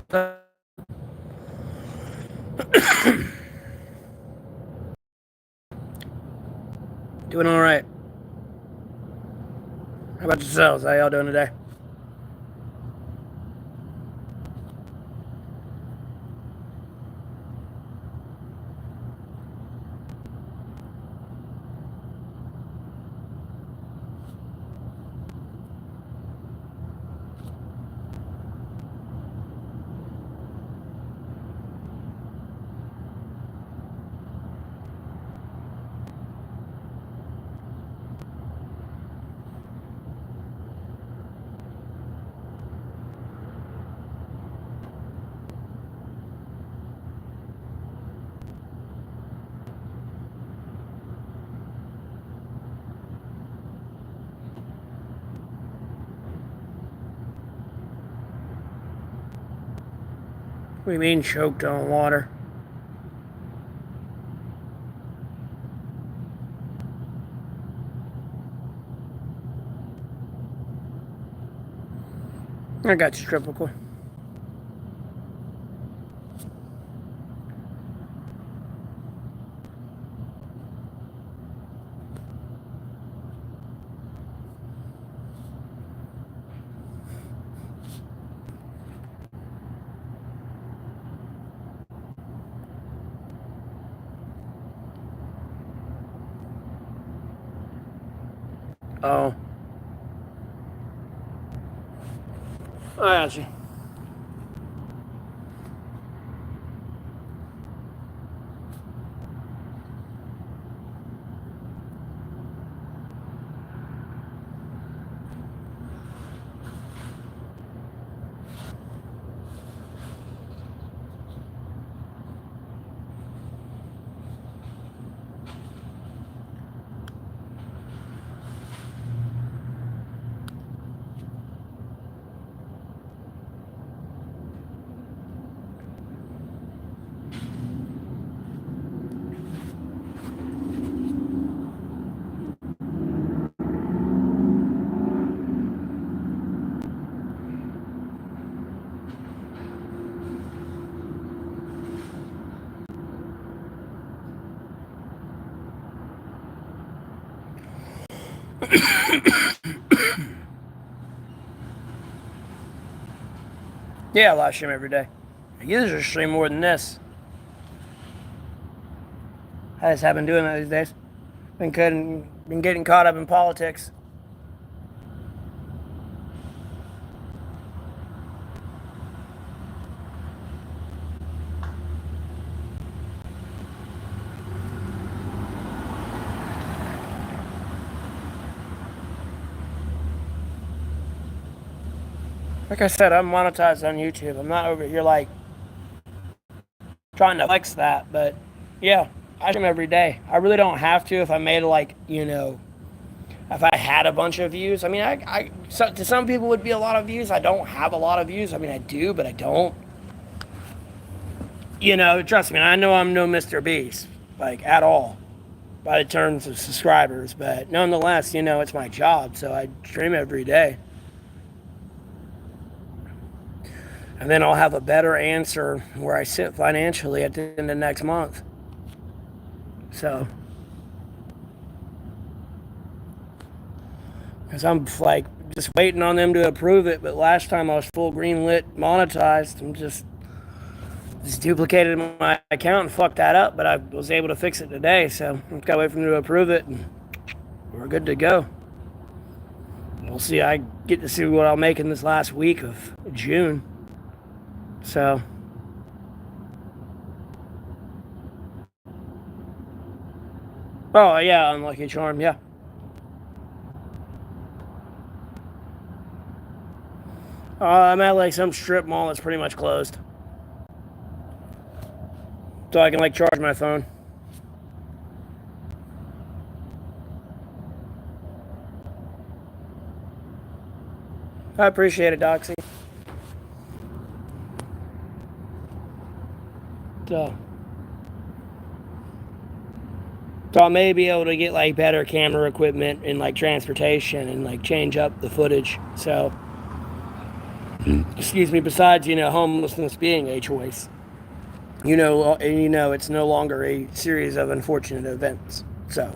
Doing all right. How about yourselves? How y'all doing today? What do you mean choked on water? I got you, Tropical. Oh. I got you. Yeah, I live stream every day. I usually stream more than this. I just have been doing that these days. Been getting caught up in politics. Like I said, I'm monetized on YouTube. I'm not over here like trying to flex that, but yeah, I stream every day. I really don't have to if I made like, if I had a bunch of views. I mean, to some people it would be a lot of views. I don't have a lot of views. I mean, I do, but I don't. Trust me, I know I'm no Mr. Beast, like at all, by the terms of subscribers, but nonetheless, it's my job, so I stream every day. And then I'll have a better answer where I sit financially at the end of next month. So, because I'm like just waiting on them to approve it, but last time I was full green lit monetized. I'm just duplicated my account and fucked that up, but I was able to fix it today, so I've got to wait for them to approve it, and we're good to go. We'll see. I get to see what I'll make in this last week of June. So, oh yeah, Unlucky Charm, yeah. I'm at like some strip mall that's pretty much closed, so I can like charge my phone. I appreciate it, Doxy. So, I may be able to get like better camera equipment and like transportation and like change up the footage. So, excuse me, besides, homelessness being a choice, it's no longer a series of unfortunate events. So,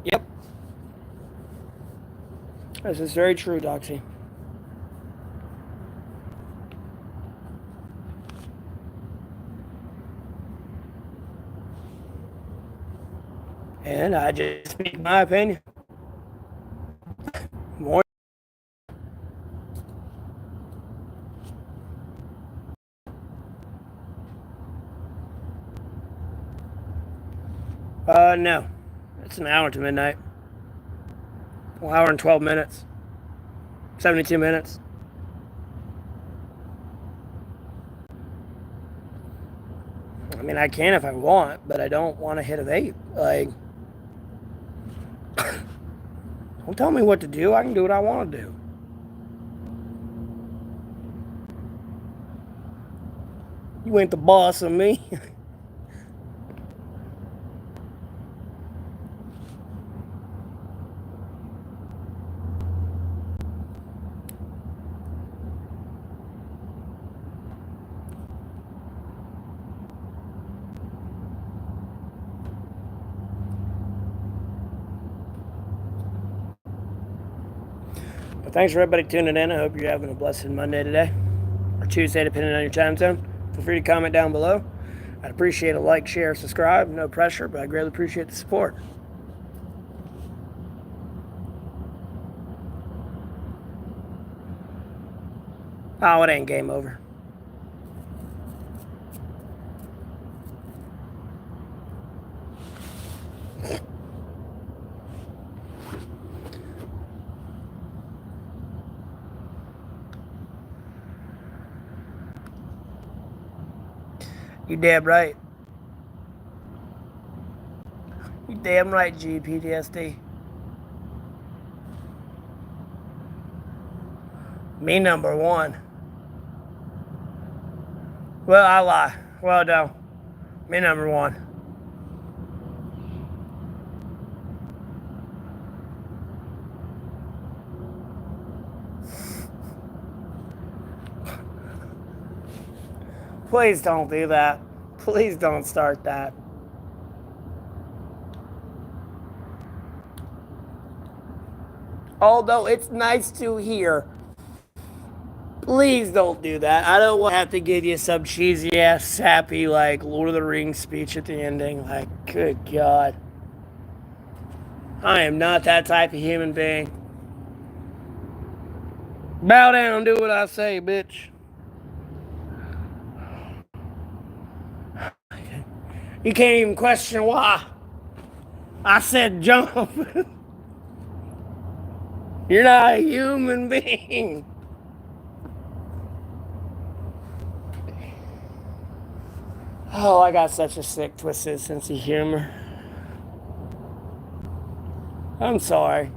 yep, this is very true, Doxy. And I just speak my opinion. More. No. It's an hour to midnight. 1 hour and 12 minutes. 72 minutes. I mean, I can if I want, but I don't want to hit a vape. Like, don't tell me what to do. I can do what I want to do. You ain't the boss of me. But thanks for everybody tuning in. I hope you're having a blessed Monday today, or Tuesday, depending on your time zone. Feel free to comment down below. I'd appreciate a like, share, subscribe. No pressure, but I greatly appreciate the support. Oh, it ain't game over. You damn right. You damn right, GPTSD. Me number one. Well, I lie. Well, no. Me number one. Please don't do that. Please don't start that. Although it's nice to hear, please don't do that. I don't want to have to give you some cheesy ass, sappy, like Lord of the Rings speech at the ending. Like, good God. I am not that type of human being. Bow down, do what I say, bitch. You can't even question why. I said jump. You're not a human being. Oh, I got such a sick, twisted sense of humor. I'm sorry.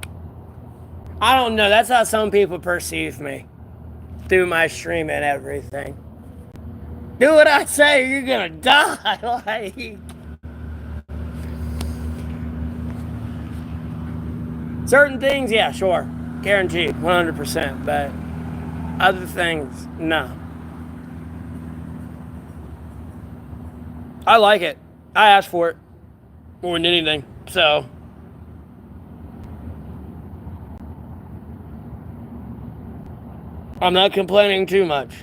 I don't know. That's how some people perceive me through my stream and everything. Do what I say, or you're gonna die. Like, certain things, yeah, sure, guaranteed, 100%. But other things, no. I like it. I asked for it more than anything. So, I'm not complaining too much.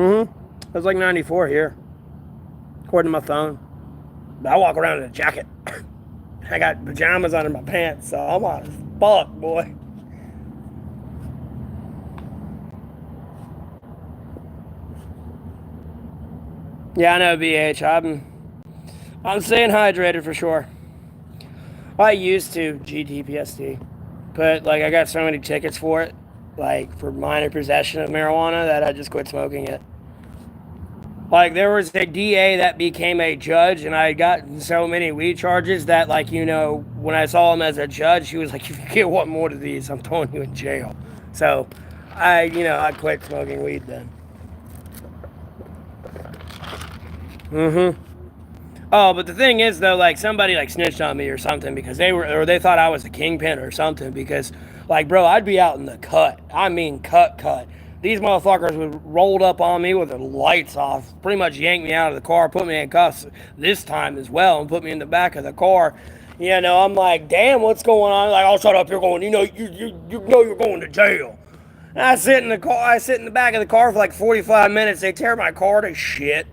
It was like 94 here, according to my phone. But I walk around in a jacket. I got pajamas under my pants, so I'm hot as fuck, boy. Yeah, I know, BH. I'm staying hydrated for sure. I used to GTPSD, but like I got so many tickets for it, like for minor possession of marijuana, that I just quit smoking it. Like, there was a DA that became a judge, and I had gotten so many weed charges that, like, when I saw him as a judge, he was like, if you get one more of these, I'm throwing you in jail. So, I quit smoking weed then. Mm-hmm. Oh, but the thing is, though, like, somebody, like, snitched on me or something because they thought I was the kingpin or something because, like, bro, I'd be out in the cut. I mean, cut. These motherfuckers would rolled up on me with their lights off, pretty much yanked me out of the car, put me in cuffs this time as well, and put me in the back of the car. I'm like, damn, what's going on? Like, oh, shut up, you're going, you know you're going to jail. And I sit in the car, I sit in the back of the car for like 45 minutes. They tear my car to shit.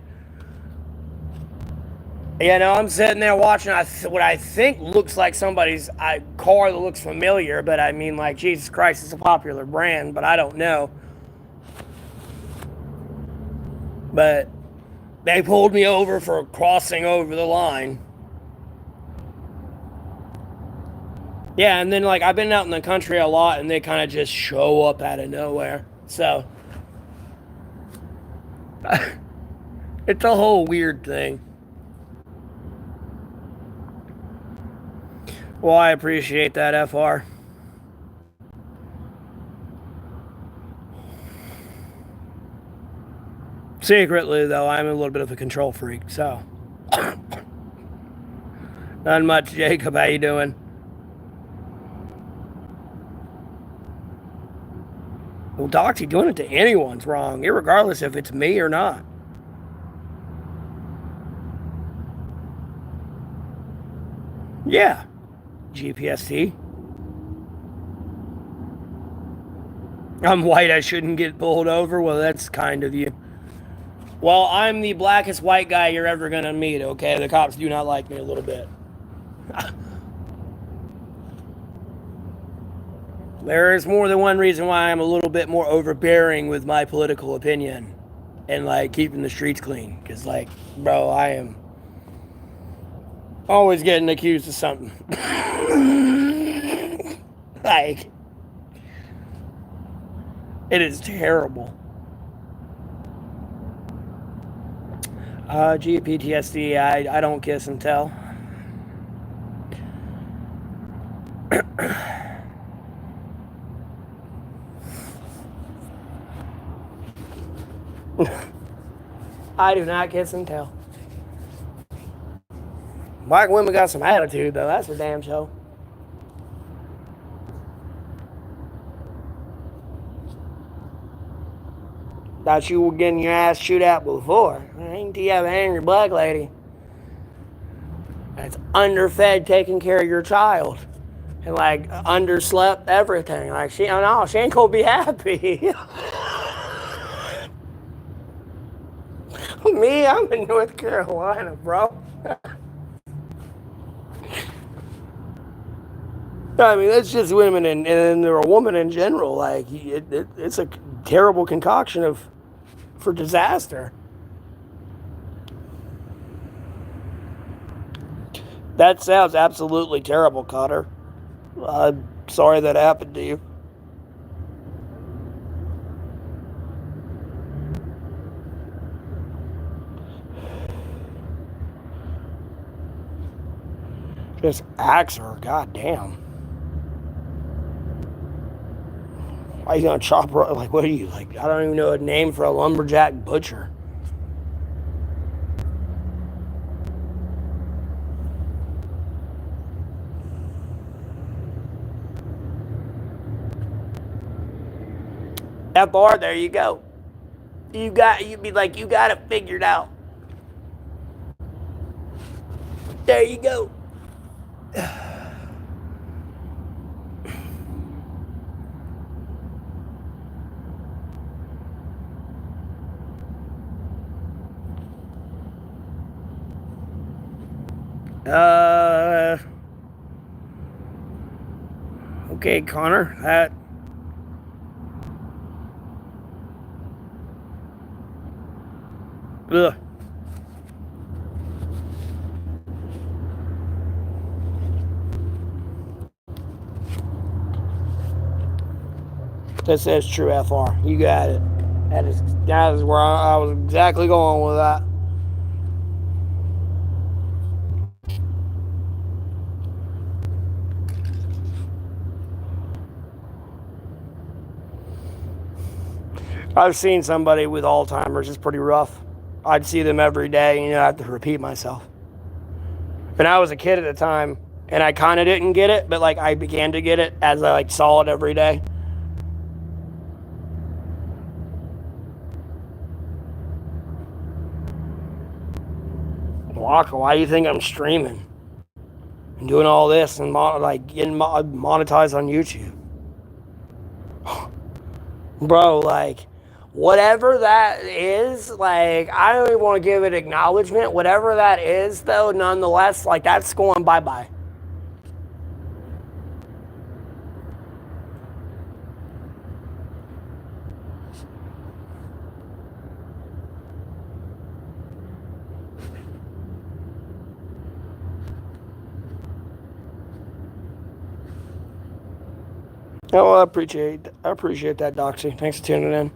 I'm sitting there watching what I think looks like somebody's car that looks familiar, but I mean, like, Jesus Christ, it's a popular brand, but I don't know. But they pulled me over for crossing over the line. Yeah, and then, like, I've been out in the country a lot, and they kind of just show up out of nowhere. So, it's a whole weird thing. Well, I appreciate that, FR. Secretly, though, I'm a little bit of a control freak, so. Not much, Jacob. How you doing? Well, Doxy, doing it to anyone's wrong, irregardless if it's me or not. Yeah. GPST. I'm white, I shouldn't get pulled over? Well, that's kind of you. Well, I'm the blackest white guy you're ever gonna meet, okay? The cops do not like me a little bit. There is more than one reason why I'm a little bit more overbearing with my political opinion and, like, keeping the streets clean. Because, like, bro, I am always getting accused of something. Like, it is terrible. GPTSD, I don't kiss and tell. I do not kiss and tell. Black women got some attitude, though. That's for damn sure. Thought you were getting your ass chewed out before. Ain't you have an angry black lady that's underfed, taking care of your child, and, like, underslept everything. Like, she ain't gonna be happy. Me, I'm in North Carolina, bro. I mean, that's just women and they're a woman in general. Like, it's a terrible concoction for disaster. That sounds absolutely terrible, Connor. I'm sorry that happened to you. Just axe her, goddamn. Why are you gonna chop her? Like, what are you, like? I don't even know a name for a lumberjack butcher. FR, there you go. You got it figured out. There you go. Okay, Connor, that. Ugh. This is true, FR. You got it. That is where I was exactly going with that. I've seen somebody with Alzheimer's. It's pretty rough. I'd see them every day, and I have to repeat myself. And I was a kid at the time, and I kind of didn't get it, but like I began to get it as I like saw it every day. Walker, why do you think I'm streaming and doing all this and like getting monetized on YouTube, bro? Like, whatever that is, like I don't even want to give it acknowledgement. Whatever that is, though, nonetheless, like that's going bye bye. Oh, well, I appreciate that, Doxy. Thanks for tuning in.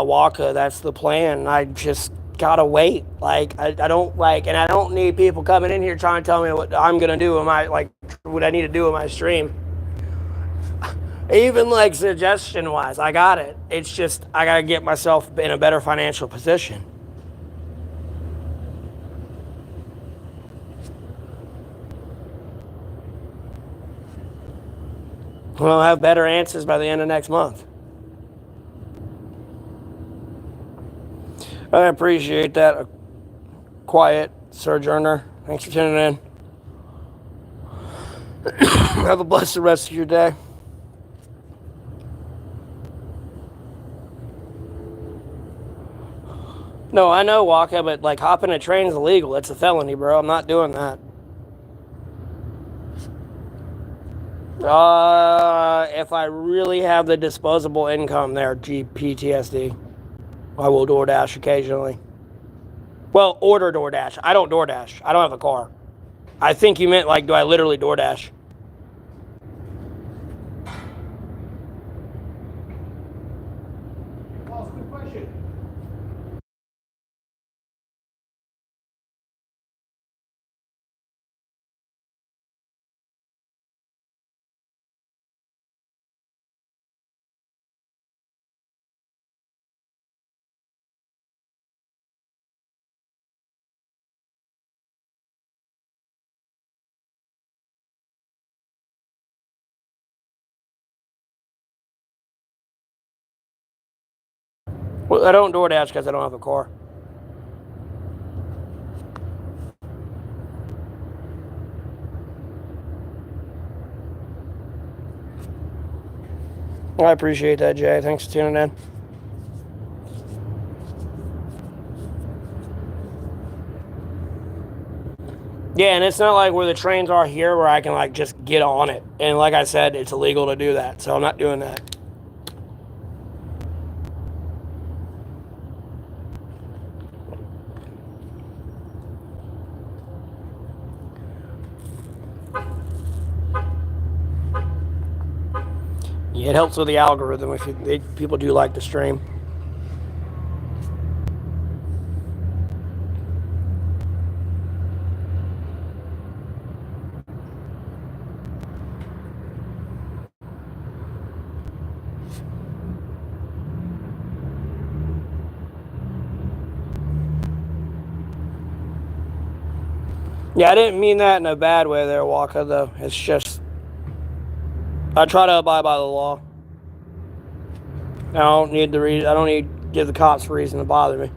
Waka, that's the plan. I just gotta wait. Like I don't like, and I don't need people coming in here trying to tell me what I'm gonna do. What I need to do in my stream? Even like suggestion wise, I got it. It's just I gotta get myself in a better financial position. I'll have better answers by the end of next month. I appreciate that. Quiet sojourner. Thanks for tuning in. Have a blessed rest of your day. No, I know, Waka, but like hopping a train is illegal. It's a felony, bro. I'm not doing that. If I really have the disposable income there, GPTSD, I will DoorDash occasionally. Well, order DoorDash. I don't DoorDash. I don't have a car. I think you meant like, do I literally DoorDash? Well, it's a good question. Well, I don't DoorDash because I don't have a car. I appreciate that, Jay. Thanks for tuning in. Yeah, and it's not like where the trains are here where I can like just get on it. And like I said, it's illegal to do that, so I'm not doing that. Yeah, it helps with the algorithm if people do like the stream. Yeah, I didn't mean that in a bad way there, Walker, though. It's just, I try to abide by the law. I don't need to give the cops a reason to bother me.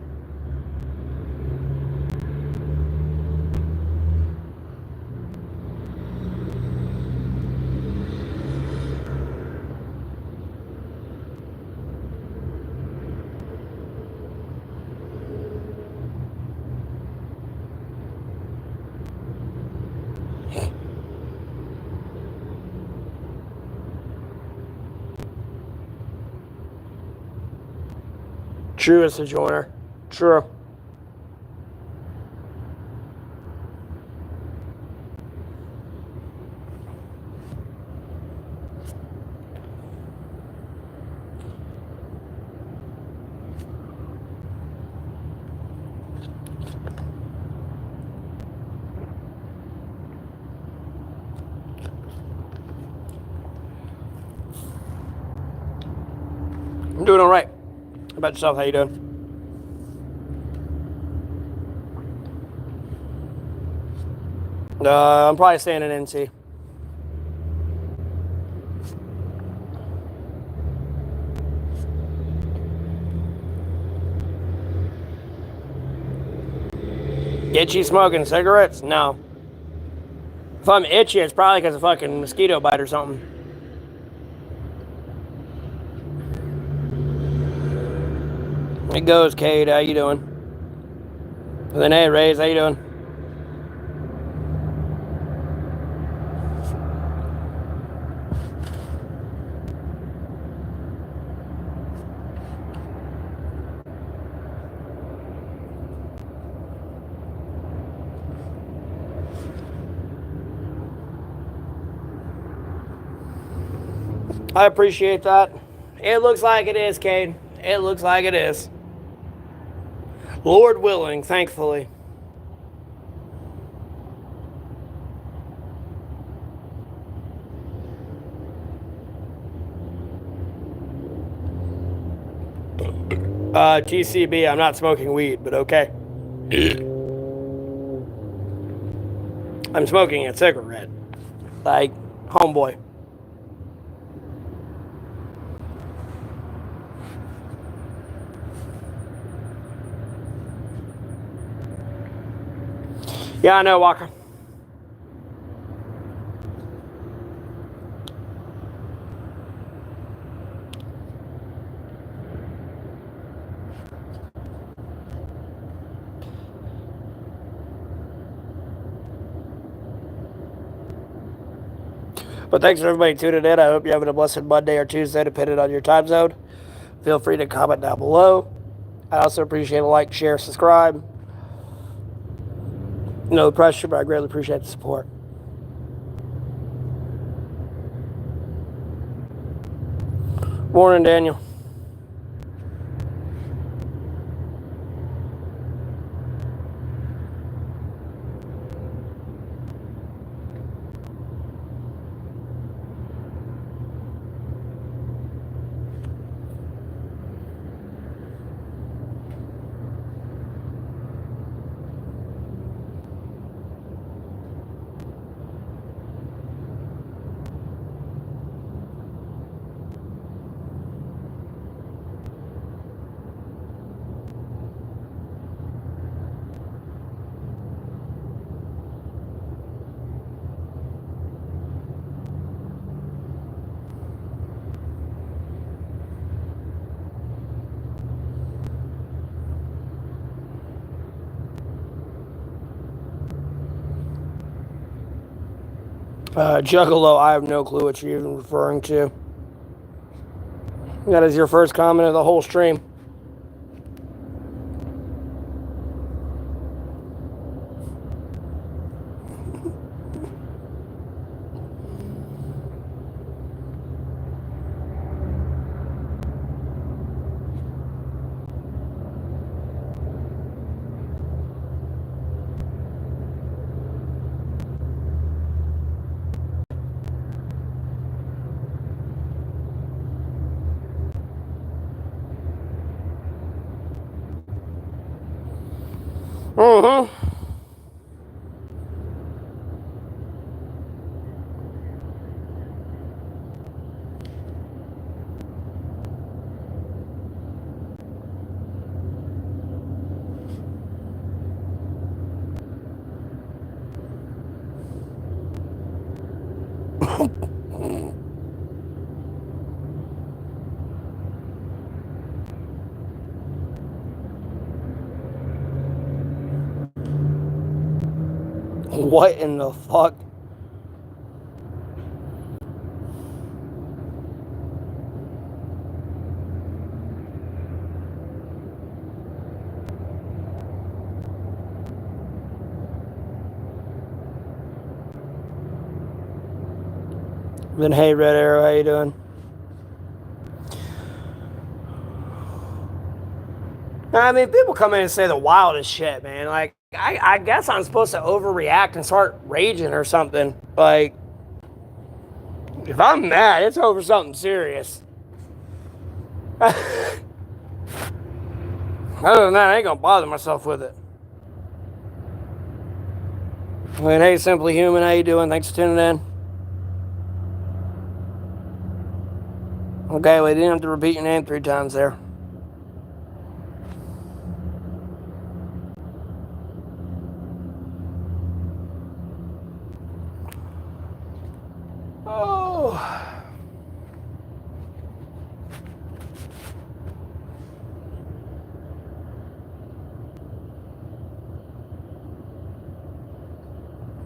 True as a joiner. True. I'm doing all right. How about yourself? How you doing? I'm probably staying in NC. Itchy smoking cigarettes? No. If I'm itchy, it's probably because of fucking mosquito bite or something. It goes, Cade. How you doing? And then, hey, Rays, how you doing? I appreciate that. It looks like it is, Cade. It looks like it is. Lord willing, thankfully. TCB, I'm not smoking weed, but okay. I'm smoking a cigarette. Like, homeboy. Yeah, I know, Walker. But thanks for everybody tuning in. I hope you're having a blessed Monday or Tuesday, depending on your time zone. Feel free to comment down below. I also appreciate a like, share, subscribe. No pressure, but I greatly appreciate the support. Morning, Daniel. Juggalo, I have no clue what you're even referring to. That is your first comment of the whole stream. Mm-hmm. What in the fuck? Then hey, Red Arrow, how you doing? I mean, people come in and say the wildest shit, man. Like, I guess I'm supposed to overreact and start raging or something. Like, if I'm mad, it's over something serious. Other than that, I ain't gonna bother myself with it. I mean, hey, Simply Human, how you doing? Thanks for tuning in. Okay, well, you didn't have to repeat your name 3 times there. Oh.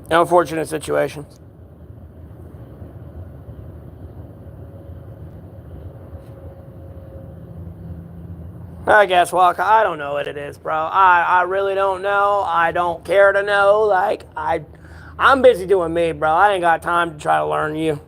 Unfortunate situations. I guess, well, I don't know what it is, bro. I really don't know. I don't care to know. Like, I'm busy doing me, bro. I ain't got time to try to learn you.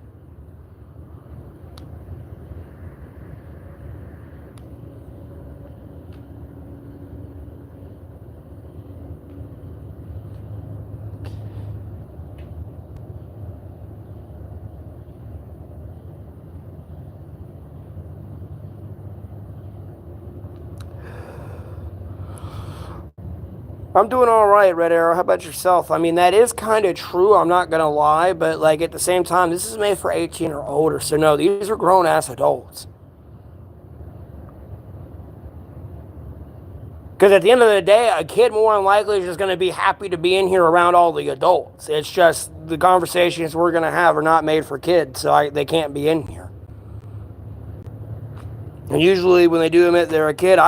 I'm doing all right, Red Arrow. How about yourself? I mean, that is kind of true. I'm not going to lie. But, like, at the same time, this is made for 18 or older. So, no, these are grown-ass adults. Because at the end of the day, a kid more than likely is just going to be happy to be in here around all the adults. It's just the conversations we're going to have are not made for kids. So they can't be in here. And usually when they do admit they're a kid,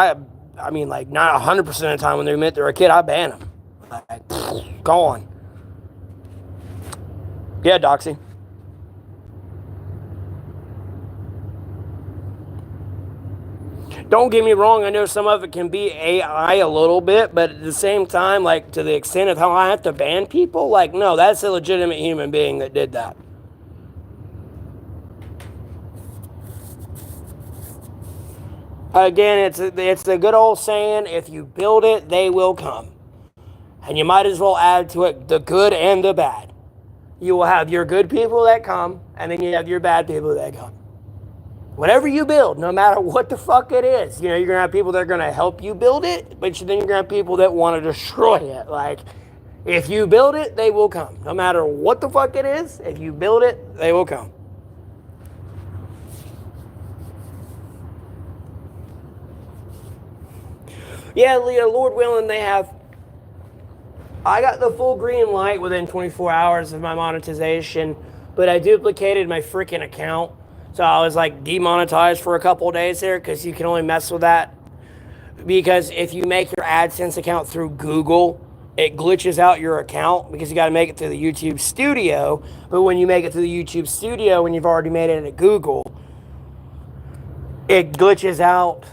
I mean, like, not 100% of the time when they admit they're a kid, I ban them. Like, gone. Yeah, Doxy. Don't get me wrong, I know some of it can be AI a little bit, but at the same time, like, to the extent of how I have to ban people, like, no, that's a legitimate human being that did that. Again, it's the good old saying, if you build it, they will come. And you might as well add to it the good and the bad. You will have your good people that come, and then you have your bad people that come. Whatever you build, no matter what the fuck it is, you're gonna have people that are gonna help you build it, but then you're gonna have people that want to destroy it. Like, if you build it, they will come. No matter what the fuck it is, if you build it, they will come. Yeah, Leah, Lord willing, they have. I got the full green light within 24 hours of my monetization, but I duplicated my freaking account. So I was like demonetized for a couple of days there because you can only mess with that. Because if you make your AdSense account through Google, it glitches out your account because you got to make it through the YouTube Studio. But when you make it through the YouTube Studio, when you've already made it at Google, it glitches out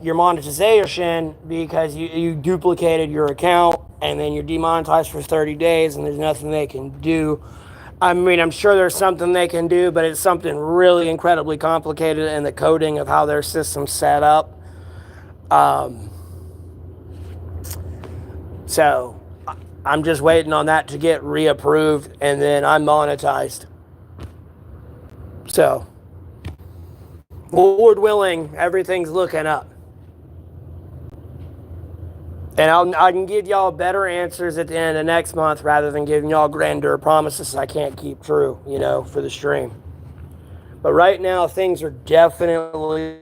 your monetization because you duplicated your account and then you're demonetized for 30 days and there's nothing they can do. I mean, I'm sure there's something they can do, but it's something really incredibly complicated in the coding of how their system's set up. So I'm just waiting on that to get reapproved and then I'm monetized. So, Lord willing, everything's looking up. And I can give y'all better answers at the end of next month rather than giving y'all grandeur promises I can't keep true, for the stream. But right now, things are definitely,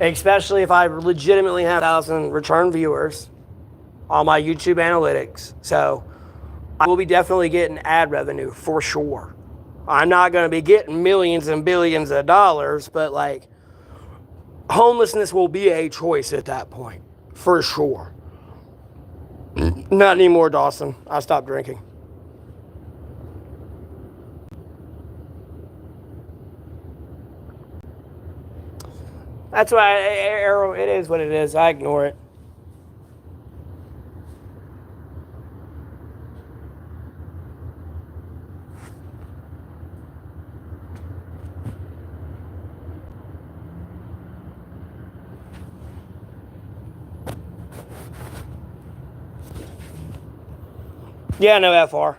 especially if I legitimately have 1,000 return viewers on my YouTube analytics. So I will be definitely getting ad revenue for sure. I'm not going to be getting millions and billions of dollars, but like, homelessness will be a choice at that point, for sure. Not anymore, Dawson. I stopped drinking. That's why, Arrow, it is what it is. I ignore it. Yeah, no FR.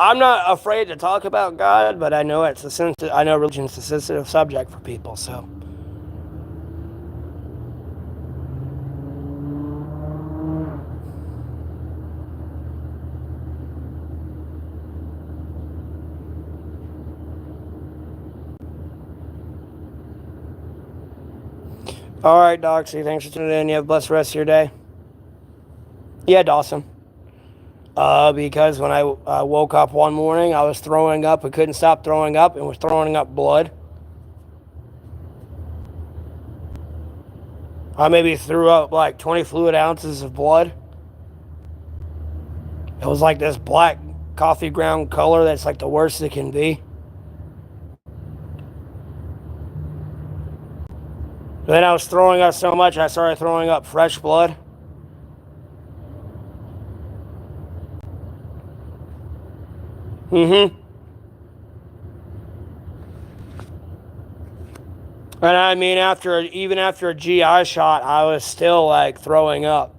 I'm not afraid to talk about God, but I know I know religion's a sensitive subject for people. So, all right, Doxy. Thanks for tuning in. You have a blessed rest of your day. Yeah, Dawson. Because when I woke up one morning, I was throwing up. I couldn't stop throwing up and was throwing up blood. I maybe threw up like 20 fluid ounces of blood. It was like this black coffee ground color that's like the worst it can be. Then I was throwing up so much, I started throwing up fresh blood. Mm-hmm. And I mean, even after a GI shot, I was still like throwing up.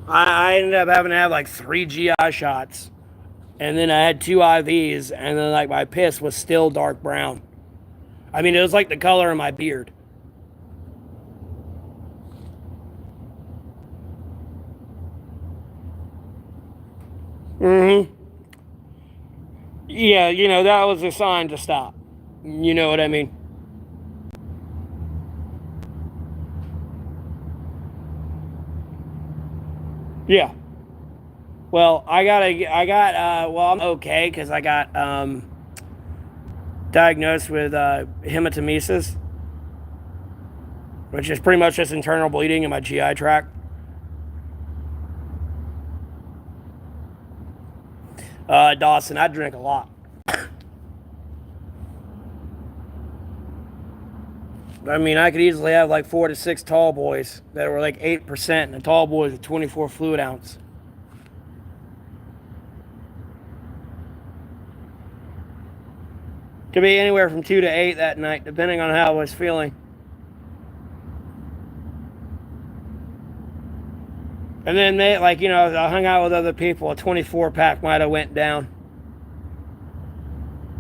I ended up having to have like 3 GI shots. And then I had 2 IVs, and then like my piss was still dark brown. I mean, it was like the color of my beard. Mm-hmm. Yeah, that was a sign to stop. You know what I mean? Yeah. Well, I'm okay because I got diagnosed with hematemesis, which is pretty much just internal bleeding in my GI tract. Dawson, I drink a lot. I mean, I could easily have like 4 to 6 tall boys that were like 8%, and the tall boys are 24 fluid ounce. Could be anywhere from 2 to 8 that night, depending on how I was feeling. And then I hung out with other people. A 24 pack might have went down.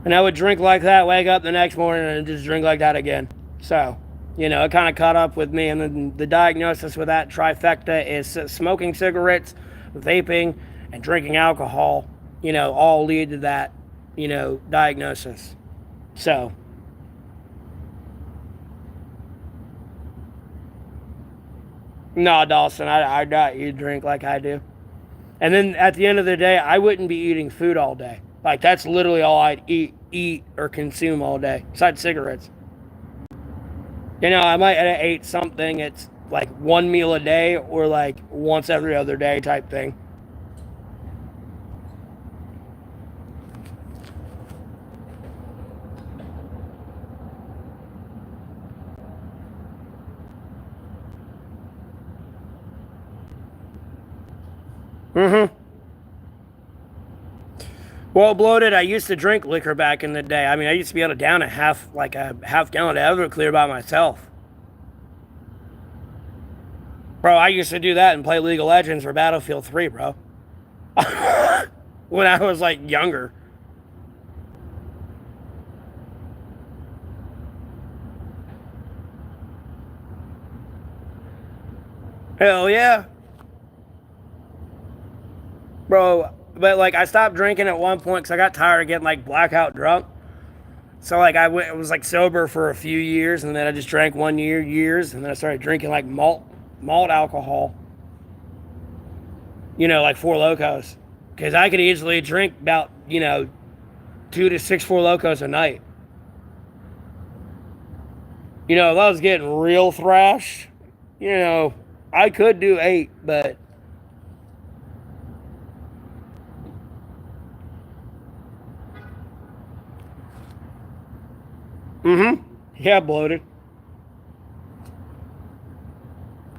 And I would drink like that, wake up the next morning, and just drink like that again. So, it kind of caught up with me. And then the diagnosis with that trifecta is smoking cigarettes, vaping, and drinking alcohol, all lead to that, diagnosis. So, no, Dawson, I doubt you drink like I do. And then at the end of the day, I wouldn't be eating food all day. Like, that's literally all I'd eat or consume all day, besides cigarettes. I might have ate something. It's like one meal a day or like once every other day type thing. Mm-hmm. Well, bloated, I used to drink liquor back in the day. I mean, I used to be able to down a half gallon of Everclear by myself. Bro, I used to do that and play League of Legends or Battlefield 3, bro. When I was like younger. Hell yeah. Bro, but like I stopped drinking at one point because I got tired of getting like blackout drunk. So like I was like sober for a few years, and then I just drank years, and then I started drinking like malt alcohol. Like Four Locos, because I could easily drink about 2 to 6 Four Locos a night. If I was getting real thrash, I could do 8, but mm-hmm. Yeah, bloated.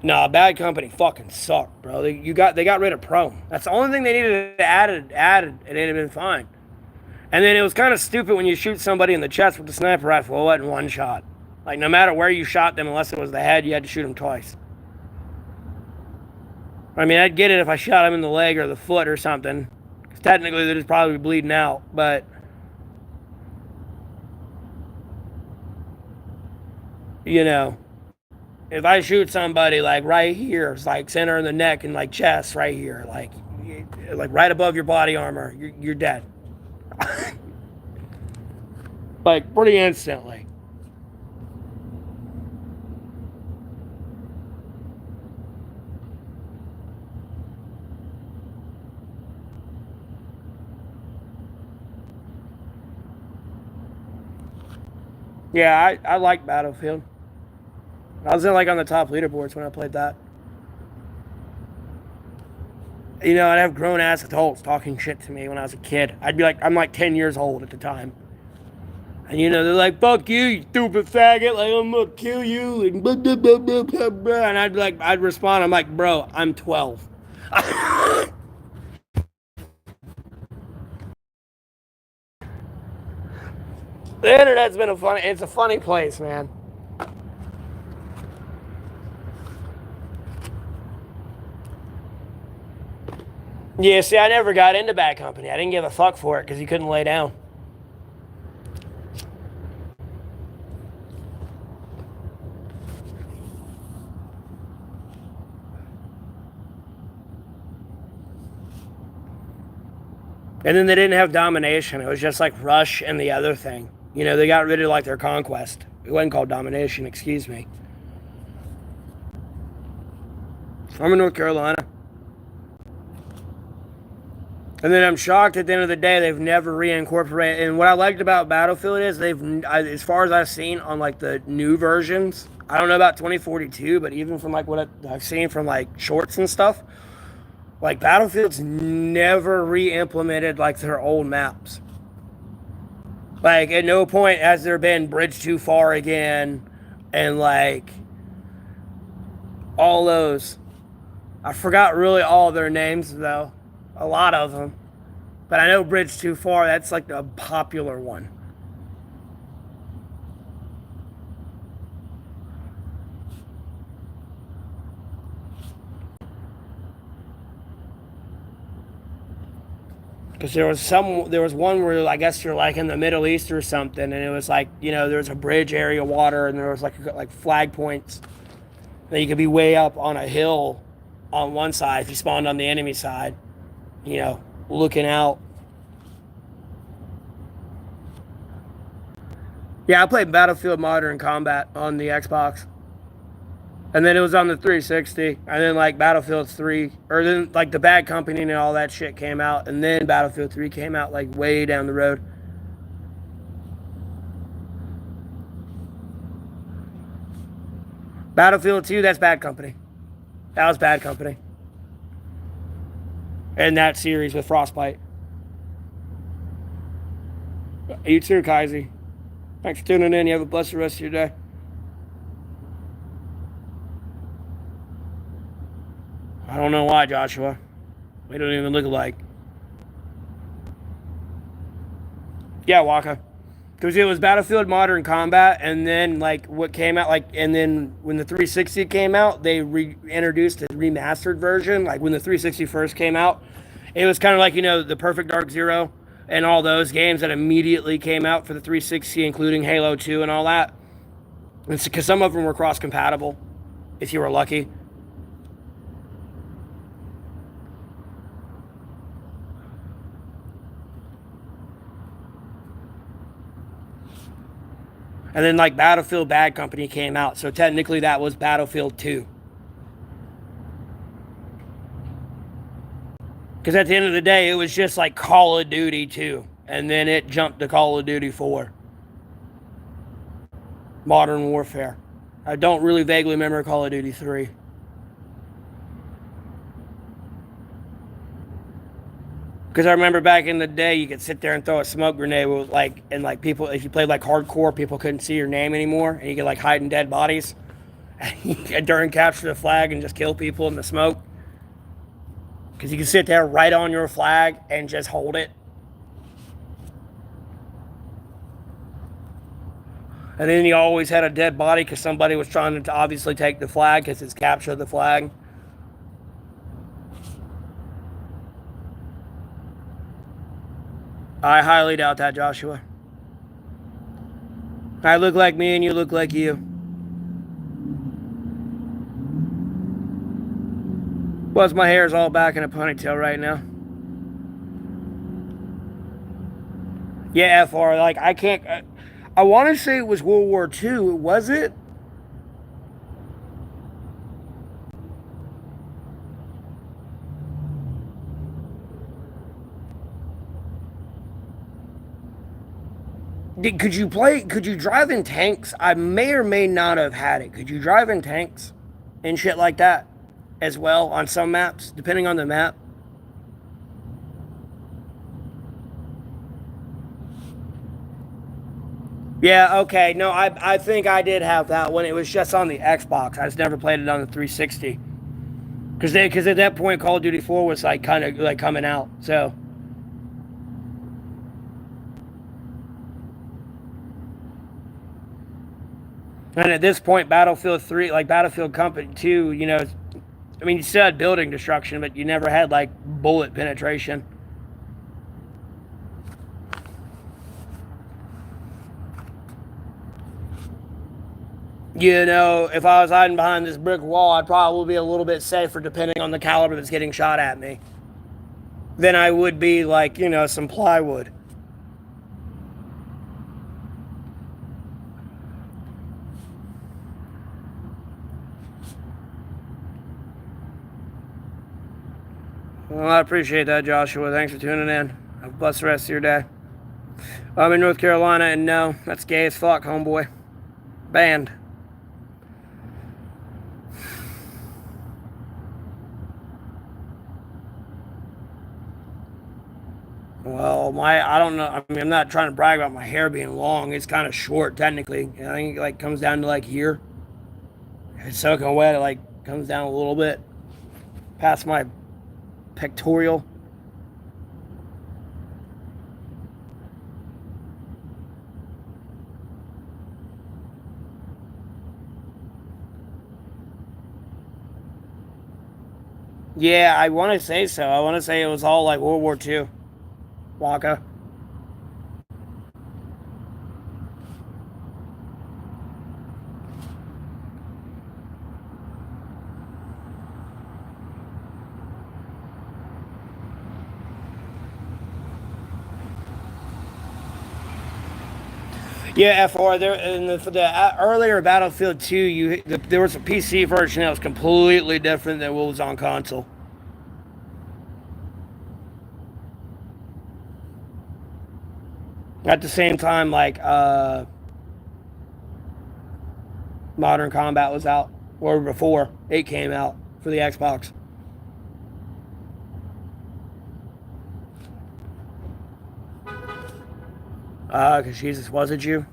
Nah, Bad Company fucking sucked, bro. They got rid of Prone. That's the only thing they needed to add, and it'd have been fine. And then it was kind of stupid when you shoot somebody in the chest with the sniper rifle. It wasn't one shot. Like no matter where you shot them, unless it was the head, you had to shoot them twice. I mean, I'd get it if I shot him in the leg or the foot or something. 'Cause technically, they're just probably bleeding out. But, you know, if I shoot somebody like right here, it's like center in the neck and like chest right here, like right above your body armor, you're dead. Like pretty instantly. Yeah, I like Battlefield. I was in like on the top leaderboards when I played that. You know, I'd have grown ass adults talking shit to me when I was a kid. I'd be like, I'm like 10 years old at the time. And you know, they're like, fuck you, you stupid faggot, like I'm gonna kill you, and blah, blah, blah, blah, blah, blah. And I'd be like, I'd respond, I'm like, bro, I'm 12. The internet's been it's a funny place, man. Yeah, see, I never got into Bad Company. I didn't give a fuck for it because you couldn't lay down. And then they didn't have domination. It was just like Rush and the other thing. You know, they got rid of like their conquest. It wasn't called domination, excuse me. I'm in North Carolina. And then I'm shocked at the end of the day they've never reincorporated. And what I liked about Battlefield is as far as I've seen on like the new versions, I don't know about 2042, but even from like what I've seen from like shorts and stuff, like Battlefield's never re-implemented like their old maps. Like at no point has there been Bridge Too Far again, and like all those. I forgot really all their names though, a lot of them. But I know Bridge Too Far. That's like a popular one. Because there was one where I guess you're like in the Middle East or something, and it was like, you know, there was a bridge area water, and there was like flag points that you could be way up on a hill on one side if you spawned on the enemy side, you know, looking out. Yeah, I played Battlefield Modern Combat on the Xbox. And then it was on the 360, and then like Battlefield 3, or then like the Bad Company and all that shit came out, and then Battlefield 3 came out like way down the road. Battlefield 2, that's Bad Company. That was Bad Company. And that series with Frostbite. You too, Kaisi. Thanks for tuning in. You have a blessed rest of your day. I don't know why, Joshua. We don't even look alike. Yeah, Waka. Because it was Battlefield Modern Combat, and then like what came out, like, and then when the 360 came out, they introduced a remastered version. Like when the 360 first came out, it was kind of like, you know, the Perfect Dark Zero and all those games that immediately came out for the 360, including Halo 2 and all that. Because some of them were cross compatible, if you were lucky. And then like Battlefield Bad Company came out, so technically that was Battlefield 2. Because at the end of the day, it was just like Call of Duty 2, and then it jumped to Call of Duty 4. Modern Warfare. I don't really vaguely remember Call of Duty 3. Because I remember back in the day, you could sit there and throw a smoke grenade with like, and like people, if you played like hardcore, people couldn't see your name anymore, and you could like hide in dead bodies, and during capture the flag and just kill people in the smoke. Because you can sit there right on your flag and just hold it. And then you always had a dead body because somebody was trying to obviously take the flag because it's capture the flag. I highly doubt that, Joshua. I look like me and you look like you. Plus, my hair's all back in a ponytail right now. Yeah, FR, like, I can't. I want to say it was World War II. Was it? Could you play? Could you drive in tanks? I may or may not have had it. Could you drive in tanks and shit like that as well on some maps, depending on the map? Yeah, okay. No, I think I did have that one. It was just on the Xbox. I just never played it on the 360. Because at that point, Call of Duty 4 was like kind of like coming out. So, and at this point, Battlefield 3, like Battlefield Company 2, you know, I mean, you still had building destruction, but you never had like bullet penetration. You know, if I was hiding behind this brick wall, I'd probably be a little bit safer depending on the caliber that's getting shot at me than I would be like, you know, some plywood. Well, I appreciate that, Joshua. Thanks for tuning in. Have a blessed rest of your day. I'm in North Carolina, and no, that's gay as fuck, homeboy. Banned. Well, I don't know. I mean, I'm not trying to brag about my hair being long. It's kind of short, technically. I think it like comes down to like here. If it's soaking wet, it like comes down a little bit past my pectoral. Yeah, I want to say so. I want to say it was all like World War II. Waka. Yeah, FR. There in for the earlier Battlefield 2, there was a PC version that was completely different than what was on console. At the same time, like Modern Combat was out, or before it came out for the Xbox. Because Jesus was a Jew.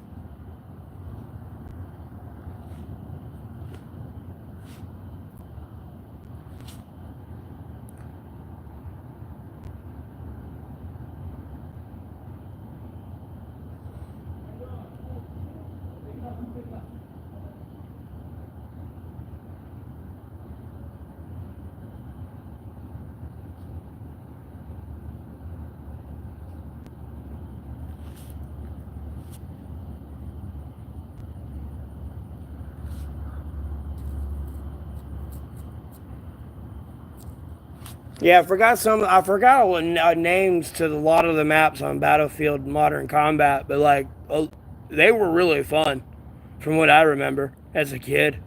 Yeah, I forgot some. I forgot what names to a lot of the maps on Battlefield Modern Combat, but like they were really fun, from what I remember as a kid.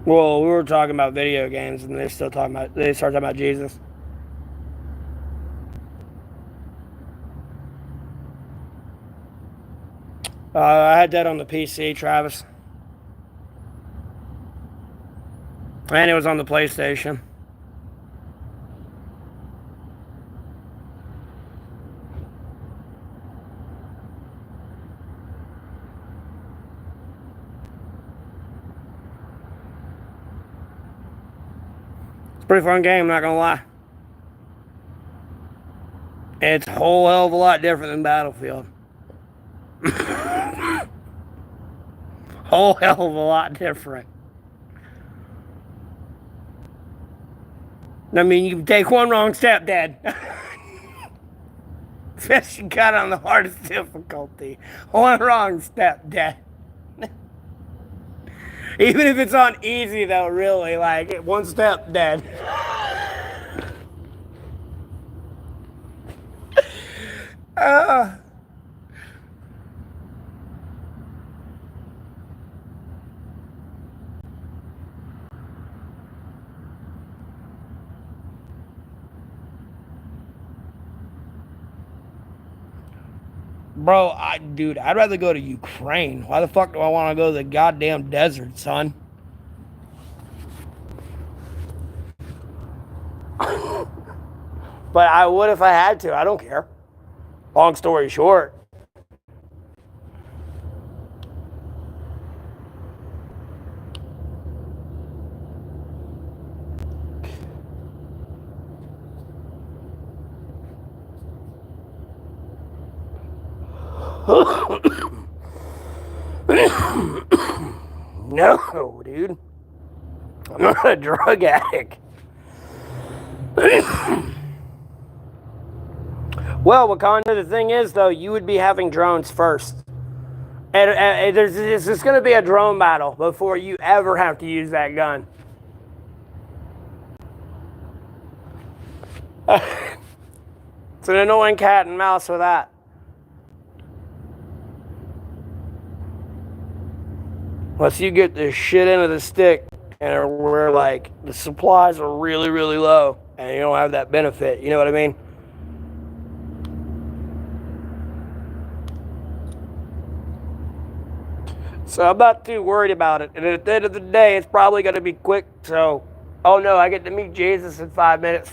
Well, we were talking about video games, and they're still talking about. They start talking about Jesus. I had that on the PC, Travis, and it was on the PlayStation. Pretty fun game, not gonna lie. It's a whole hell of a lot different than Battlefield. Whole hell of a lot different. I mean, you take one wrong step, Dad. Especially got on the hardest difficulty. One wrong step, Dad. Even if it's on easy, though, really, like, one step, Dad. Bro, dude, I'd rather go to Ukraine. Why the fuck do I want to go to the goddamn desert, son? But I would if I had to. I don't care. Long story short. No, dude. I'm not a drug addict. Well, Wakanda, the thing is, though, you would be having drones first. And there's just going to be a drone battle before you ever have to use that gun. It's an annoying cat and mouse with that. Once you get the shit into the stick and where, like, the supplies are really, really low and you don't have that benefit, you know what I mean? So I'm not too worried about it. And at the end of the day, it's probably going to be quick. So, oh no, I get to meet Jesus in 5 minutes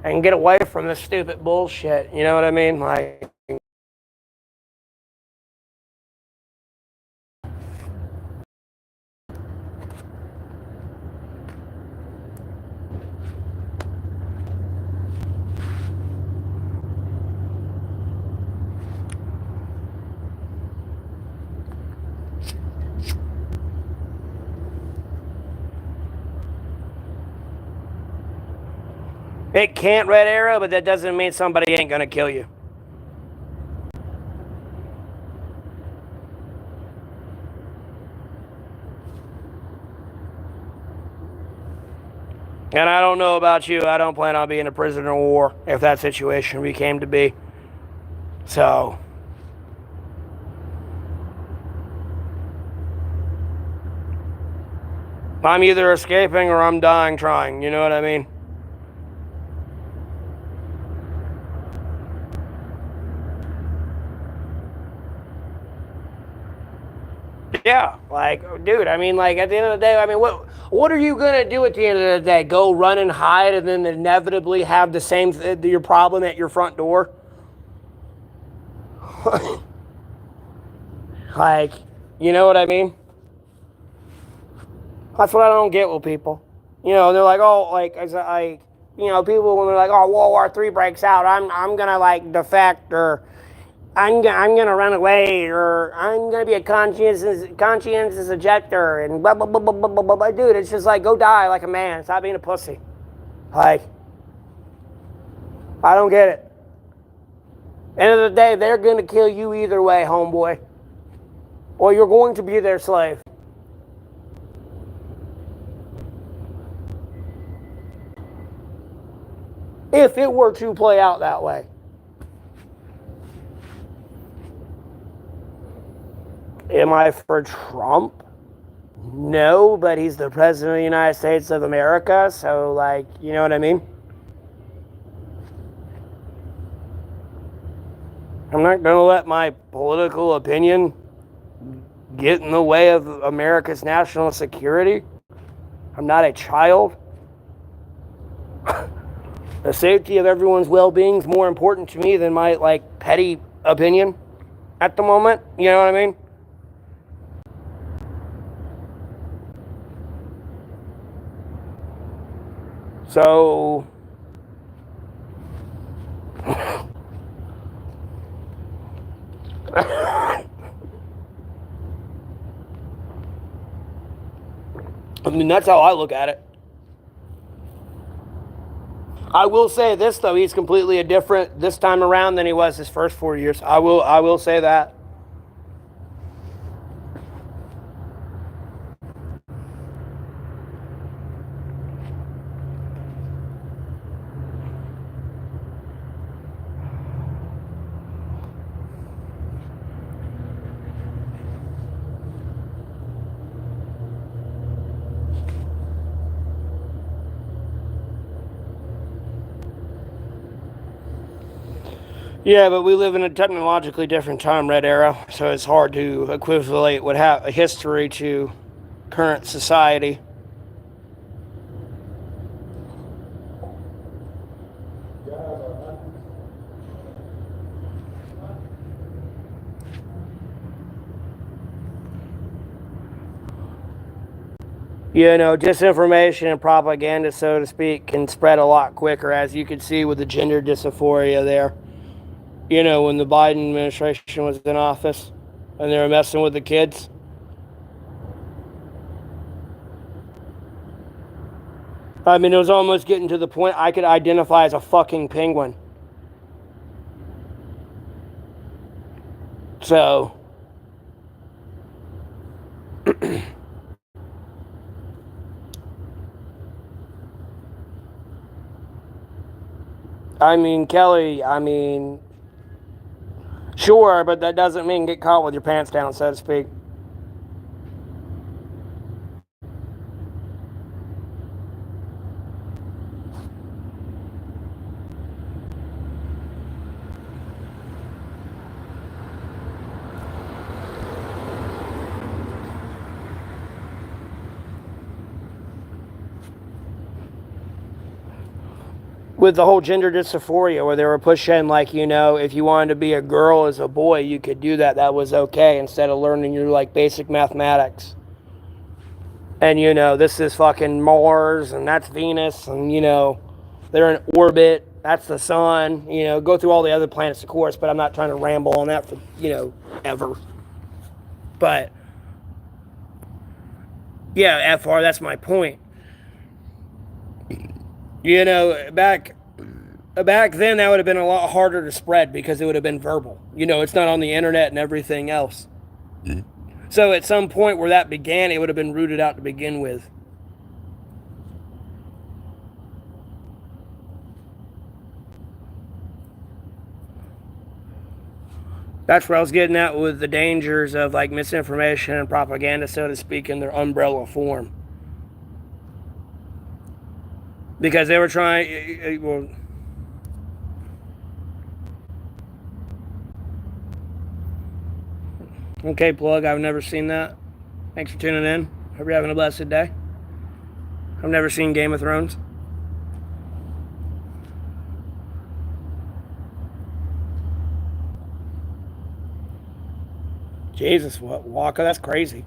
and get away from this stupid bullshit. You know what I mean? Like, it can't red arrow, but that doesn't mean somebody ain't going to kill you. And I don't know about you. I don't plan on being a prisoner of war if that situation became to be. So, I'm either escaping or I'm dying trying. You know what I mean? Yeah, like, dude, I mean, like, at the end of the day, I mean, what are you going to do at the end of the day? Go run and hide and then inevitably have the same, your problem at your front door? Like, you know what I mean? That's what I don't get with people. You know, they're like, oh, like, you know, people when they're like, oh, World War III breaks out, I'm going to, like, defect, or I'm gonna run away, or I'm gonna be a conscientious ejector, and blah blah blah blah blah blah blah. Dude, it's just like, go die like a man. Stop being a pussy. Like, I don't get it. End of the day, they're gonna kill you either way, homeboy, or you're going to be their slave. If it were to play out that way. Am I for Trump? No, but he's the president of the United States of America, so, like, you know what I mean? I'm not going to let my political opinion get in the way of America's national security. I'm not a child. The safety of everyone's well-being is more important to me than my, like, petty opinion at the moment. You know what I mean? So I mean, that's how I look at it. I will say this though, he's completely a different this time around than he was his first 4 years. I will say that. Yeah, but we live in a technologically different time, Red Arrow, so it's hard to equivalent what history to current society. You know, disinformation and propaganda, so to speak, can spread a lot quicker, as you can see with the gender dysphoria there. You know, when the Biden administration was in office and they were messing with the kids. I mean, it was almost getting to the point I could identify as a fucking penguin. So, I mean, Kelly, I mean, sure, but that doesn't mean get caught with your pants down, so to speak. With the whole gender dysphoria, where they were pushing, like, you know, if you wanted to be a girl as a boy, you could do that. That was okay, instead of learning your, like, basic mathematics. And, you know, this is fucking Mars, and that's Venus, and, you know, they're in orbit. That's the sun. You know, go through all the other planets, of course, but I'm not trying to ramble on that for, you know, ever. But, yeah, FR, that's my point. You know, back then that would have been a lot harder to spread because it would have been verbal. You know, it's not on the internet and everything else. Mm-hmm. So at some point where that began, it would have been rooted out to begin with. That's where I was getting at with the dangers of, like, misinformation and propaganda, so to speak, in their umbrella form. Because they were trying, well, okay, plug, I've never seen that. Thanks for tuning in. Hope you're having a blessed day. I've never seen Game of Thrones. Jesus, what, Walker? That's crazy.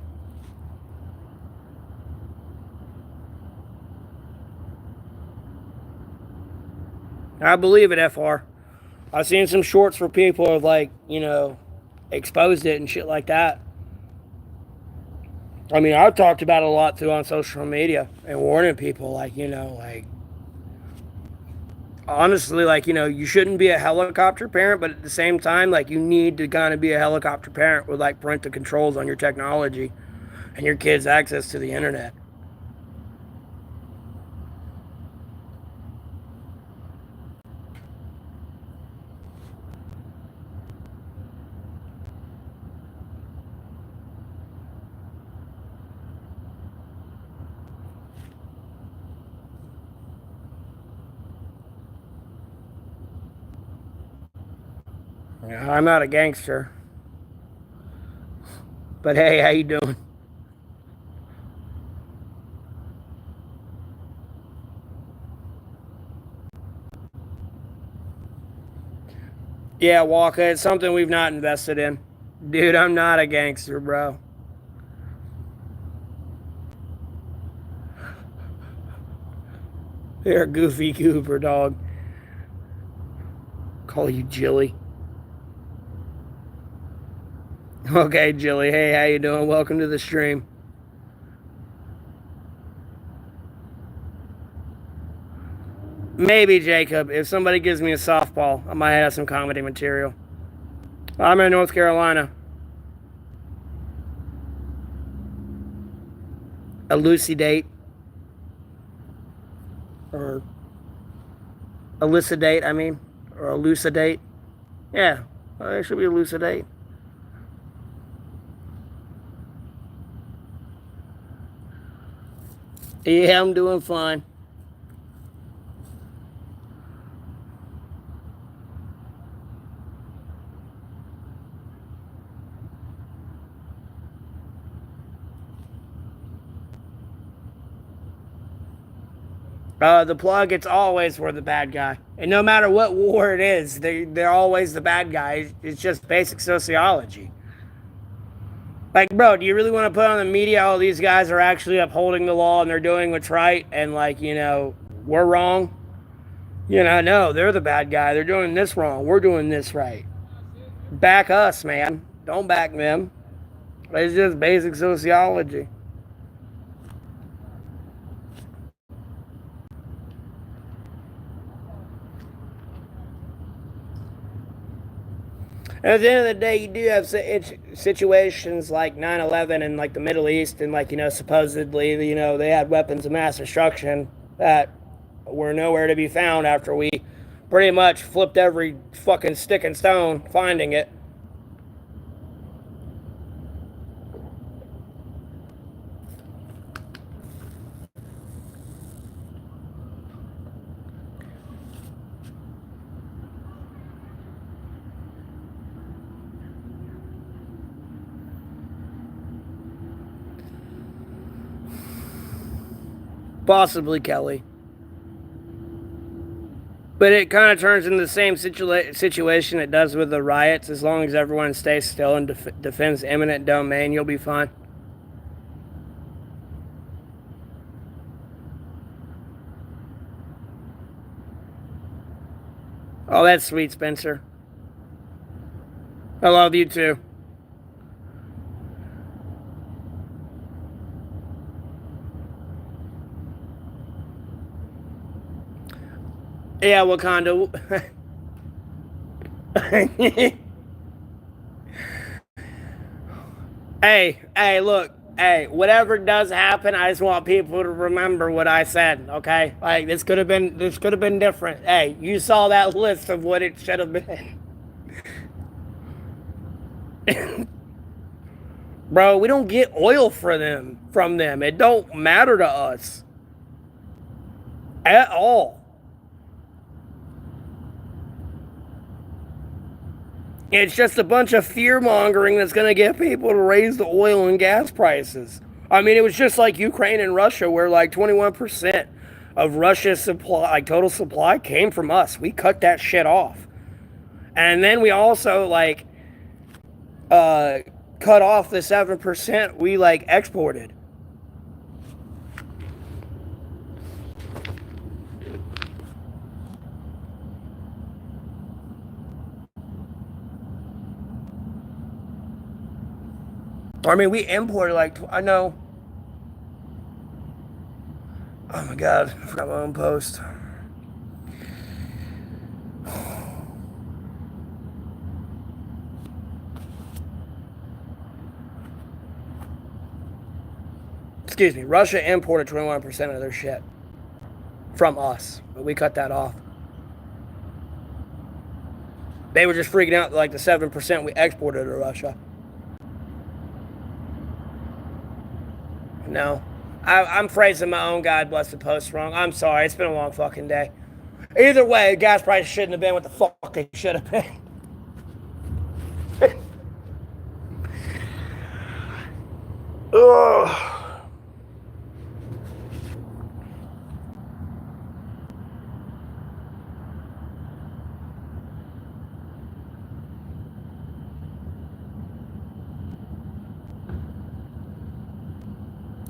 I believe it, FR. I've seen some shorts where people have, like, you know, exposed it and shit like that. I mean, I've talked about it a lot through on social media and warning people, like, you know, like, honestly, like, you know, you shouldn't be a helicopter parent, but at the same time, like, you need to kind of be a helicopter parent with, like, parental controls on your technology and your kids' access to the internet. I'm not a gangster, but hey, how you doing? Yeah, Walker, it's something we've not invested in. Dude, I'm not a gangster, bro. You're a goofy Cooper, dog. Call you Jilly. Okay, Jilly. Hey, how you doing? Welcome to the stream. Maybe, Jacob. If somebody gives me a softball, I might have some comedy material. I'm in North Carolina. Elucidate. Or elucidate, I mean. Or elucidate. Yeah, it should be elucidate. Yeah, I'm doing fine. The plug, it's always for the bad guy. And no matter what war it is, they're always the bad guy. It's just basic sociology. Like, bro, do you really want to put on the media all these guys are actually upholding the law and they're doing what's right and, like, we're wrong? No, they're the bad guy. They're doing this wrong. We're doing this right. Back us, man. Don't back them. It's just basic sociology. At the end of the day, you do have situations like 9/11 and like the Middle East, and like supposedly they had weapons of mass destruction that were nowhere to be found after we pretty much flipped every fucking stick and stone finding it. Possibly, Kelly. But it kind of turns into the same situation it does with the riots. As long as everyone stays still and defends eminent domain, you'll be fine. Oh, that's sweet, Spencer. I love you too. Yeah, Wakanda. Hey, look. Hey, whatever does happen, I just want people to remember what I said, okay? Like this could have been different. Hey, you saw that list of what it should have been. Bro, we don't get oil from them. It don't matter to us at all. It's just a bunch of fear mongering that's going to get people to raise the oil and gas prices. I mean, it was just like Ukraine and Russia, where like 21% of Russia's supply, like total supply, came from us. We cut that shit off. And then we also like cut off the 7% we like exported. I mean, we imported like, I know. Oh my God, I forgot my own post. Excuse me, Russia imported 21% of their shit from us, but we cut that off. They were just freaking out like the 7% we exported to Russia. No. I'm phrasing my own God bless the post wrong. I'm sorry. It's been a long fucking day. Either way, gas prices shouldn't have been what the fuck they should have been. Ugh.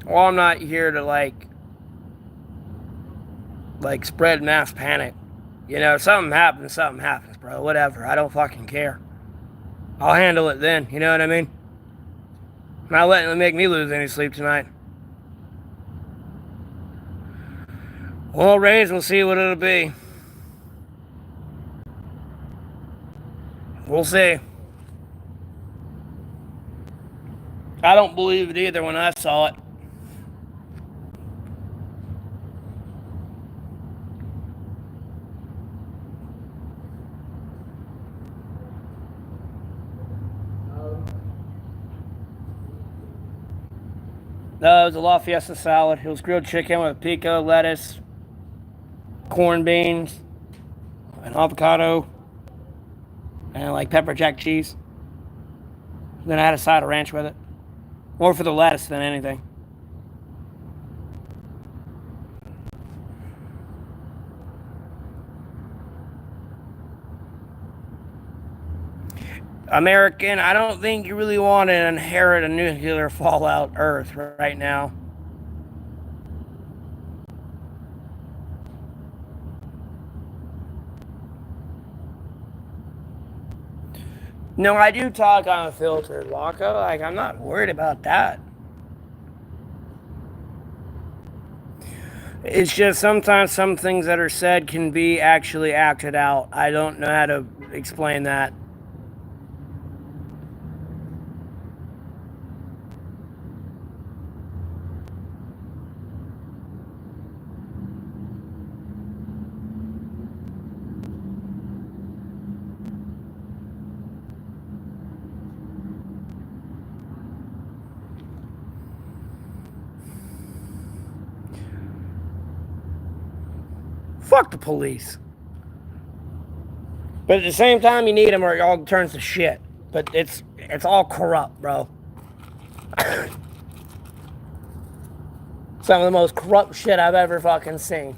Well, I'm not here to like like spread mass panic. You know, something happens, bro. Whatever. I don't fucking care. I'll handle it then. You know what I mean? I'm not letting it make me lose any sleep tonight. Well, raise, we'll see what it'll be. We'll see. I don't believe it either when I saw it. No, it was a La Fiesta salad. It was grilled chicken with pico, lettuce, corned beans, and avocado, and like pepper jack cheese. Then I had a side of ranch with it. More for the lettuce than anything. American, I don't think you really want to inherit a nuclear fallout Earth right now. No, I do talk unfiltered, Waka. Like, I'm not worried about that. It's just sometimes some things that are said can be actually acted out. I don't know how to explain that. Fuck the police. But at the same time, you need them or it all turns to shit. But it's all corrupt, bro. Some of the most corrupt shit I've ever fucking seen.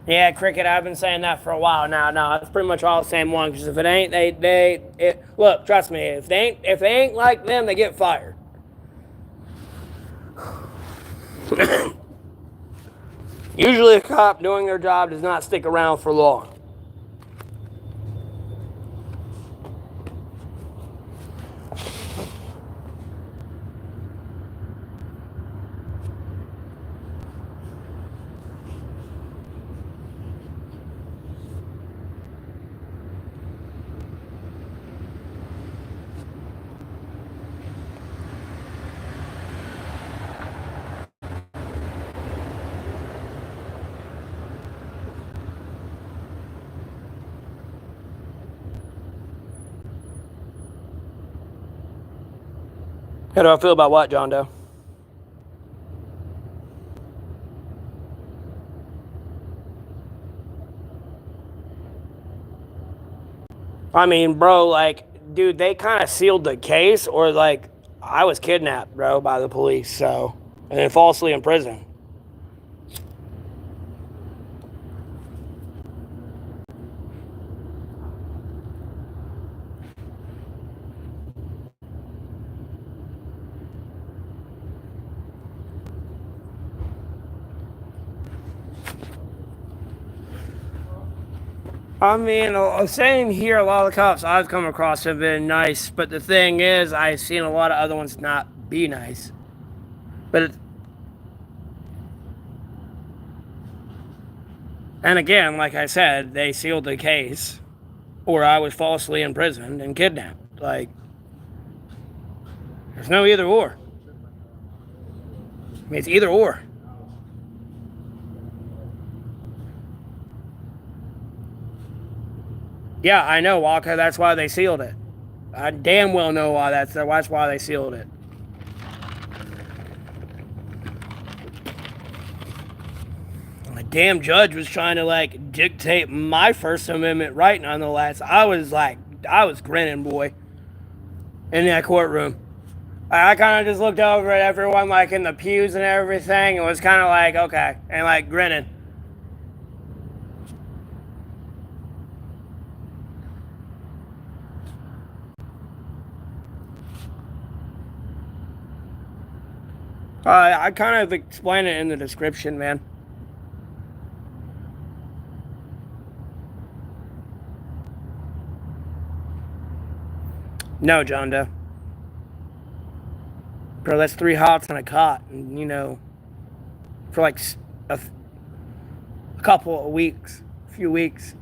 Yeah, Cricket, I've been saying that for a while now. No, it's pretty much all the same one. Because if it ain't, look, trust me. If they ain't like them, they get fired. Usually, a cop doing their job does not stick around for long. How do I feel about what, John Doe? I mean, bro, like, dude, they kind of sealed the case, or like, I was kidnapped, bro, by the police, so, and then falsely imprisoned. I mean, same here. A lot of the cops I've come across have been nice, but the thing is, I've seen a lot of other ones not be nice. But and again, like I said, they sealed the case, or I was falsely imprisoned and kidnapped. Like, there's no either or. I mean, it's either or. Yeah, I know, Walker. That's why they sealed it. I damn well know why that's why they sealed it. The damn judge was trying to like dictate my First Amendment right nonetheless. I was grinning, boy, in that courtroom. I kind of just looked over at everyone like in the pews and everything and was kind of like, okay, and like grinning. I kind of explain it in the description, man. No, John Doe. Bro, that's 3 hots on a cot, and, for like a couple of weeks, a few weeks.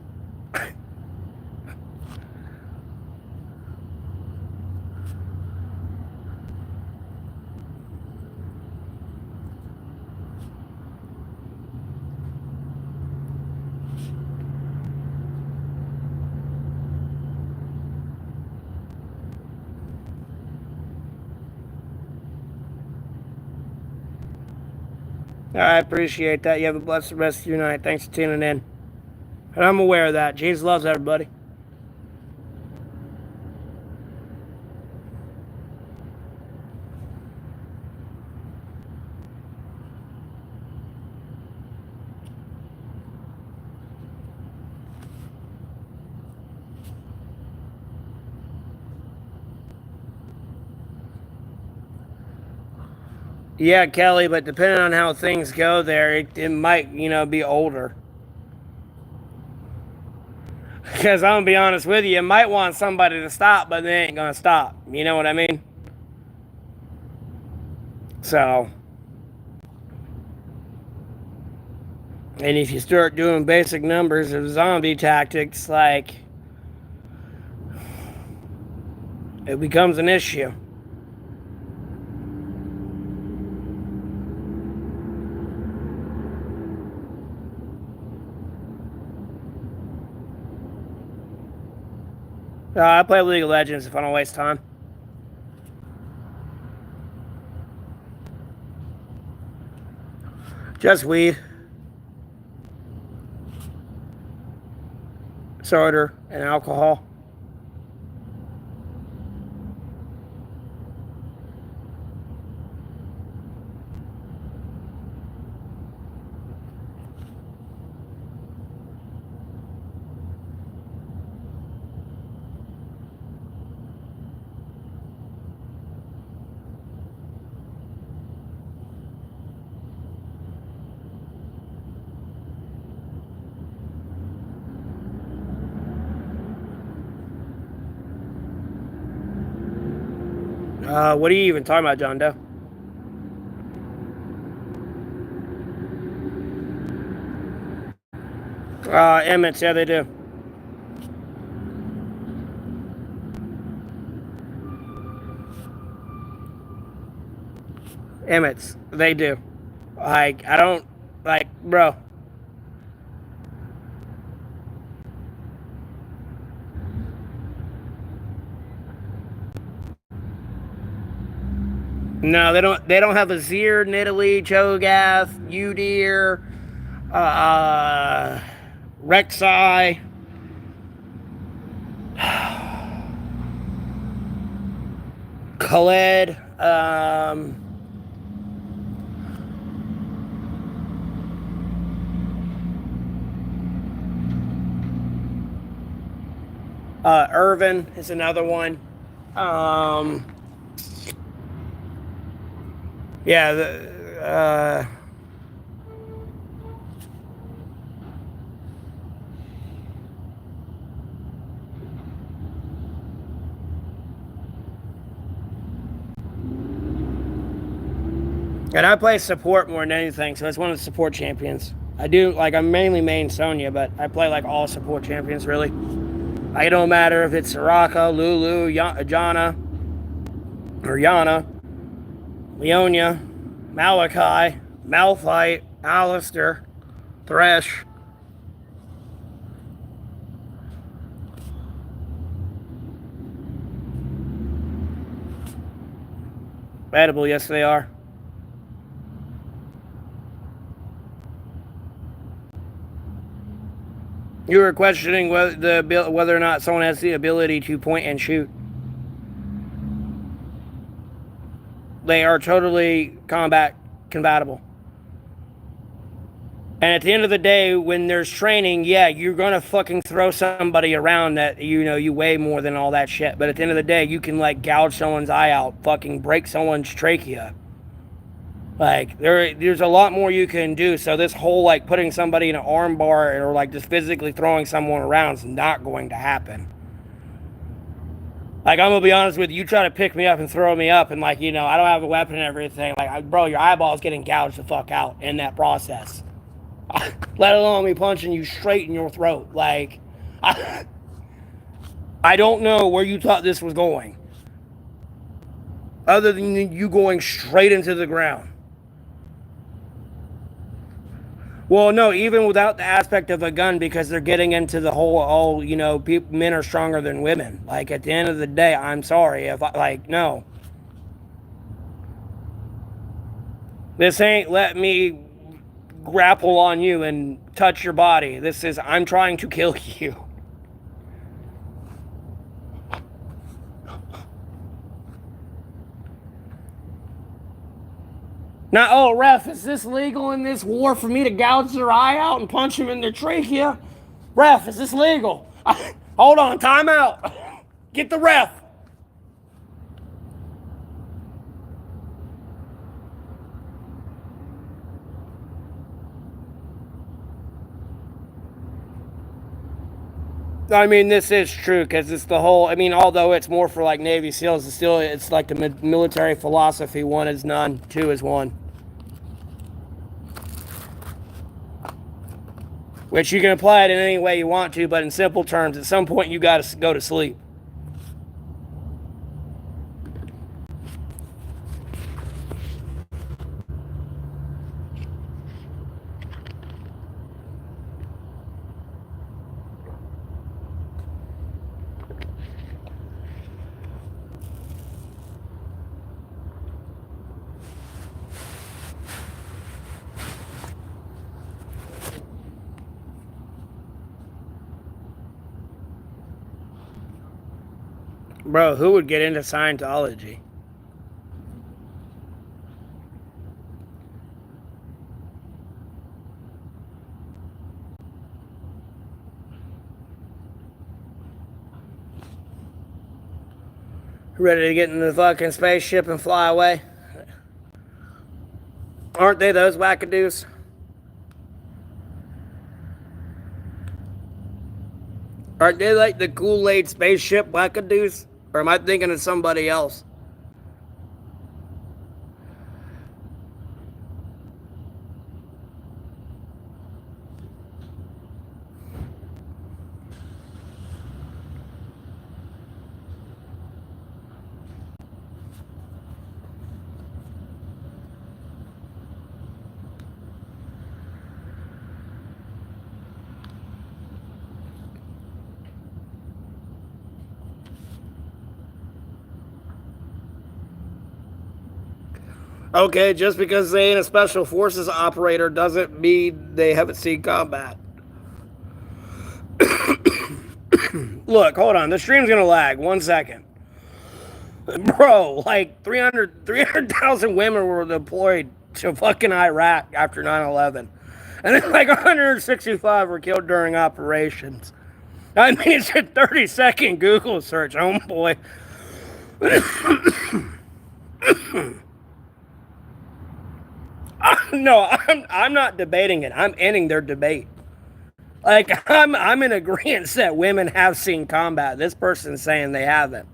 I appreciate that. You have a blessed rest of your night. Thanks for tuning in. And I'm aware of that. Jesus loves everybody. Yeah, Kelly, but depending on how things go there, it might, be older. Because I'm going to be honest with you might want somebody to stop, but they ain't going to stop. You know what I mean? So, and if you start doing basic numbers of zombie tactics, like, it becomes an issue. I play League of Legends if I don't waste time. Just weed, soda, and alcohol. What are you even talking about, John Doe? Emmets, yeah, they do. Emmets, they do. Like, I don't, like, bro. No, they don't. They don't have a Azir, Nidalee, Cho'Gath, Udyr, Rek'Sai. Khaled. Irvin is another one. Yeah, and I play support more than anything, so it's one of the support champions. I do, like, I'm mainly main Sonya, but I play, like, all support champions, really. Like, it don't matter if it's Soraka, Lulu, Janna, or Yana, Leonia, Malachi, Malphite, Alistair, Thresh. Edible, yes they are. You were questioning whether or not someone has the ability to point and shoot. They are totally combat compatible. And at the end of the day, when there's training, yeah, you're gonna fucking throw somebody around that you weigh more than all that shit. But at the end of the day, you can, like, gouge someone's eye out, fucking break someone's trachea. Like there's a lot more you can do. So this whole like putting somebody in an arm bar or like just physically throwing someone around is not going to happen. Like I'm gonna be honest with you, you try to pick me up and throw me up, and like I don't have a weapon and everything. Like bro, your eyeball's getting gouged the fuck out in that process. Let alone me punching you straight in your throat. Like I don't know where you thought this was going, other than you going straight into the ground. Well, no, even without the aspect of a gun, because they're getting into the whole, men are stronger than women. Like, at the end of the day, I'm sorry if no. This ain't let me grapple on you and touch your body. This is, I'm trying to kill you. Now, oh, ref, is this legal in this war for me to gouge their eye out and punch him in their trachea? Ref, is this legal? Hold on, time out. Get the ref. I mean, this is true because it's the whole. I mean, although it's more for like Navy SEALs, it's like the military philosophy: one is none, two is one. Which you can apply it in any way you want to, but in simple terms, at some point you got to go to sleep. Bro, who would get into Scientology? Ready to get in the fucking spaceship and fly away? Aren't they those wackadoos? Aren't they like the Kool-Aid spaceship wackadoos? Or am I thinking of somebody else? Okay, just because they ain't a special forces operator doesn't mean they haven't seen combat. Look, hold on. The stream's gonna lag. 1 second. Bro, like 300,000 women were deployed to fucking Iraq after 9/11. And then like 165 were killed during operations. I mean, it's a 30-second Google search, homeboy. No, I'm not debating it. I'm ending their debate. Like I'm in agreement that women have seen combat. This person's saying they haven't.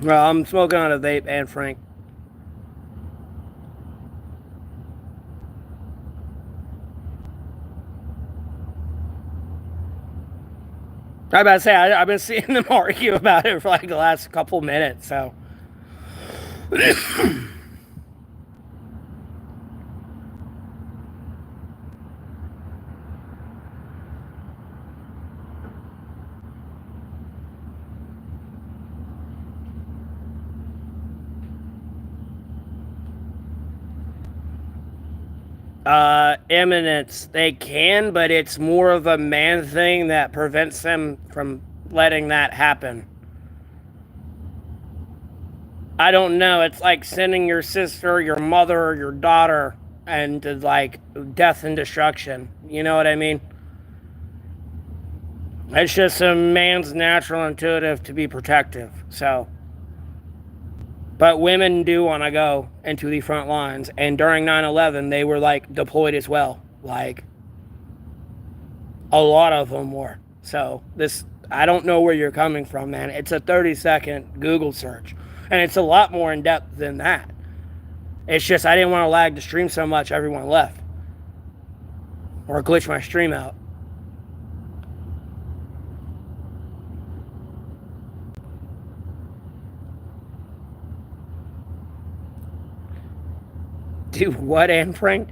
Well, I'm smoking on a vape and Frank. I about to say I've been seeing them argue about it for like the last couple minutes. So. Eminence, they can, but it's more of a man thing that prevents them from letting that happen. I don't know. It's like sending your sister, your mother, your daughter, and to like death and destruction. You know what I mean? It's just a man's natural intuitive to be protective. So, but women do want to go into the front lines, and during 9/11, they were like deployed as well. Like a lot of them were. So this, I don't know where you're coming from, man. It's a 30-second Google search, and it's a lot more in depth than that. It's just I didn't want to lag the stream so much. Everyone left, or glitch my stream out. Do what, Anne Frank?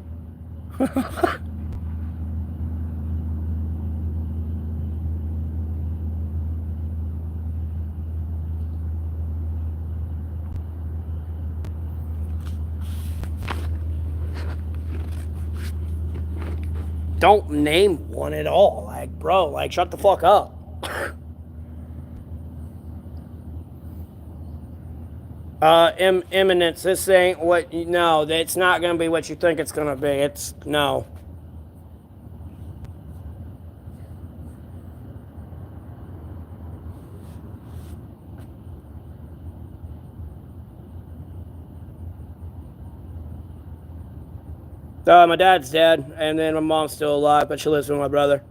Don't name one at all. Like, bro, like, shut the fuck up. Imminence. This ain't what you know. It's not gonna be what you think it's gonna be. It's no. My dad's dead, and then my mom's still alive, but she lives with my brother.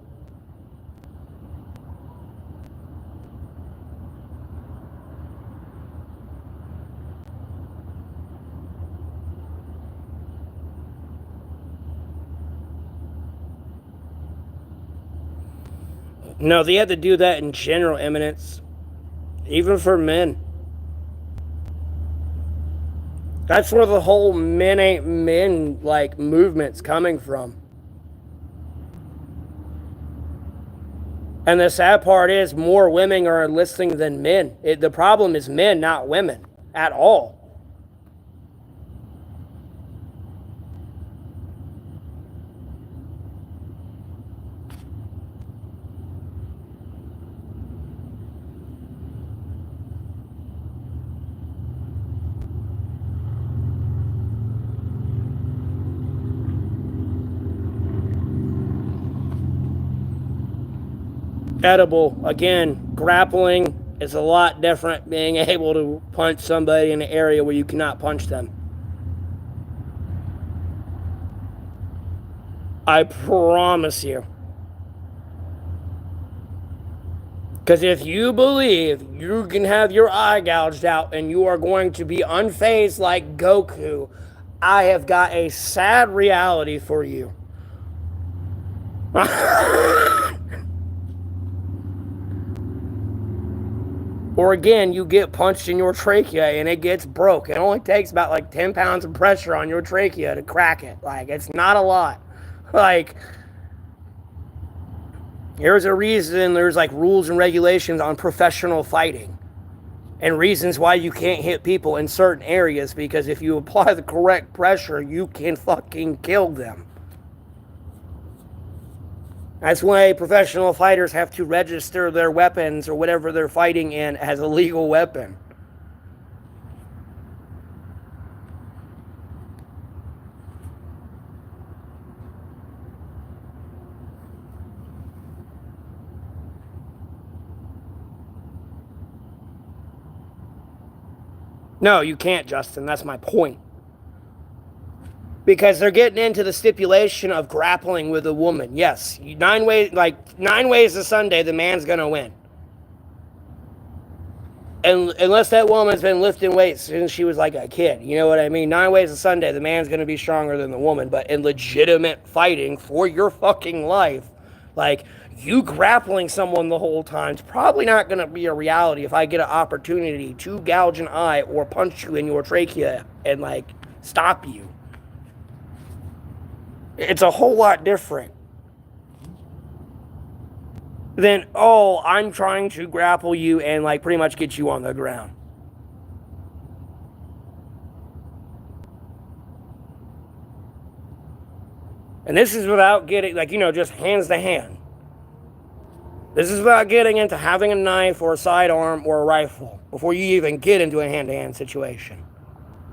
No, they had to do that in general, Eminence. Even for men. That's where the whole men ain't men, like, movement's coming from. And the sad part is more women are enlisting than men. The problem is men, not women, at all. Edible, again, grappling is a lot different being able to punch somebody in an area where you cannot punch them. I promise you. Because if you believe you can have your eye gouged out and you are going to be unfazed like Goku, I have got a sad reality for you. Or again, you get punched in your trachea and it gets broke. It only takes about like 10 pounds of pressure on your trachea to crack it. Like, it's not a lot. Like, here's a reason there's like rules and regulations on professional fighting. And reasons why you can't hit people in certain areas, because if you apply the correct pressure, you can fucking kill them. That's why professional fighters have to register their weapons or whatever they're fighting in as a legal weapon. No, you can't, Justin. That's my point. Because they're getting into the stipulation of grappling with a woman. Yes, 9 ways to Sunday, the man's gonna win. And unless that woman's been lifting weights since she was like a kid, you know what I mean? 9 ways to Sunday, the man's gonna be stronger than the woman. But in legitimate fighting for your fucking life, like, you grappling someone the whole time is probably not gonna be a reality if I get an opportunity to gouge an eye or punch you in your trachea and like stop you. It's a whole lot different than, oh, I'm trying to grapple you and like pretty much get you on the ground. And this is without getting, like, you know, just hands to hand. This is without getting into having a knife or a sidearm or a rifle before you even get into a hand-to-hand situation.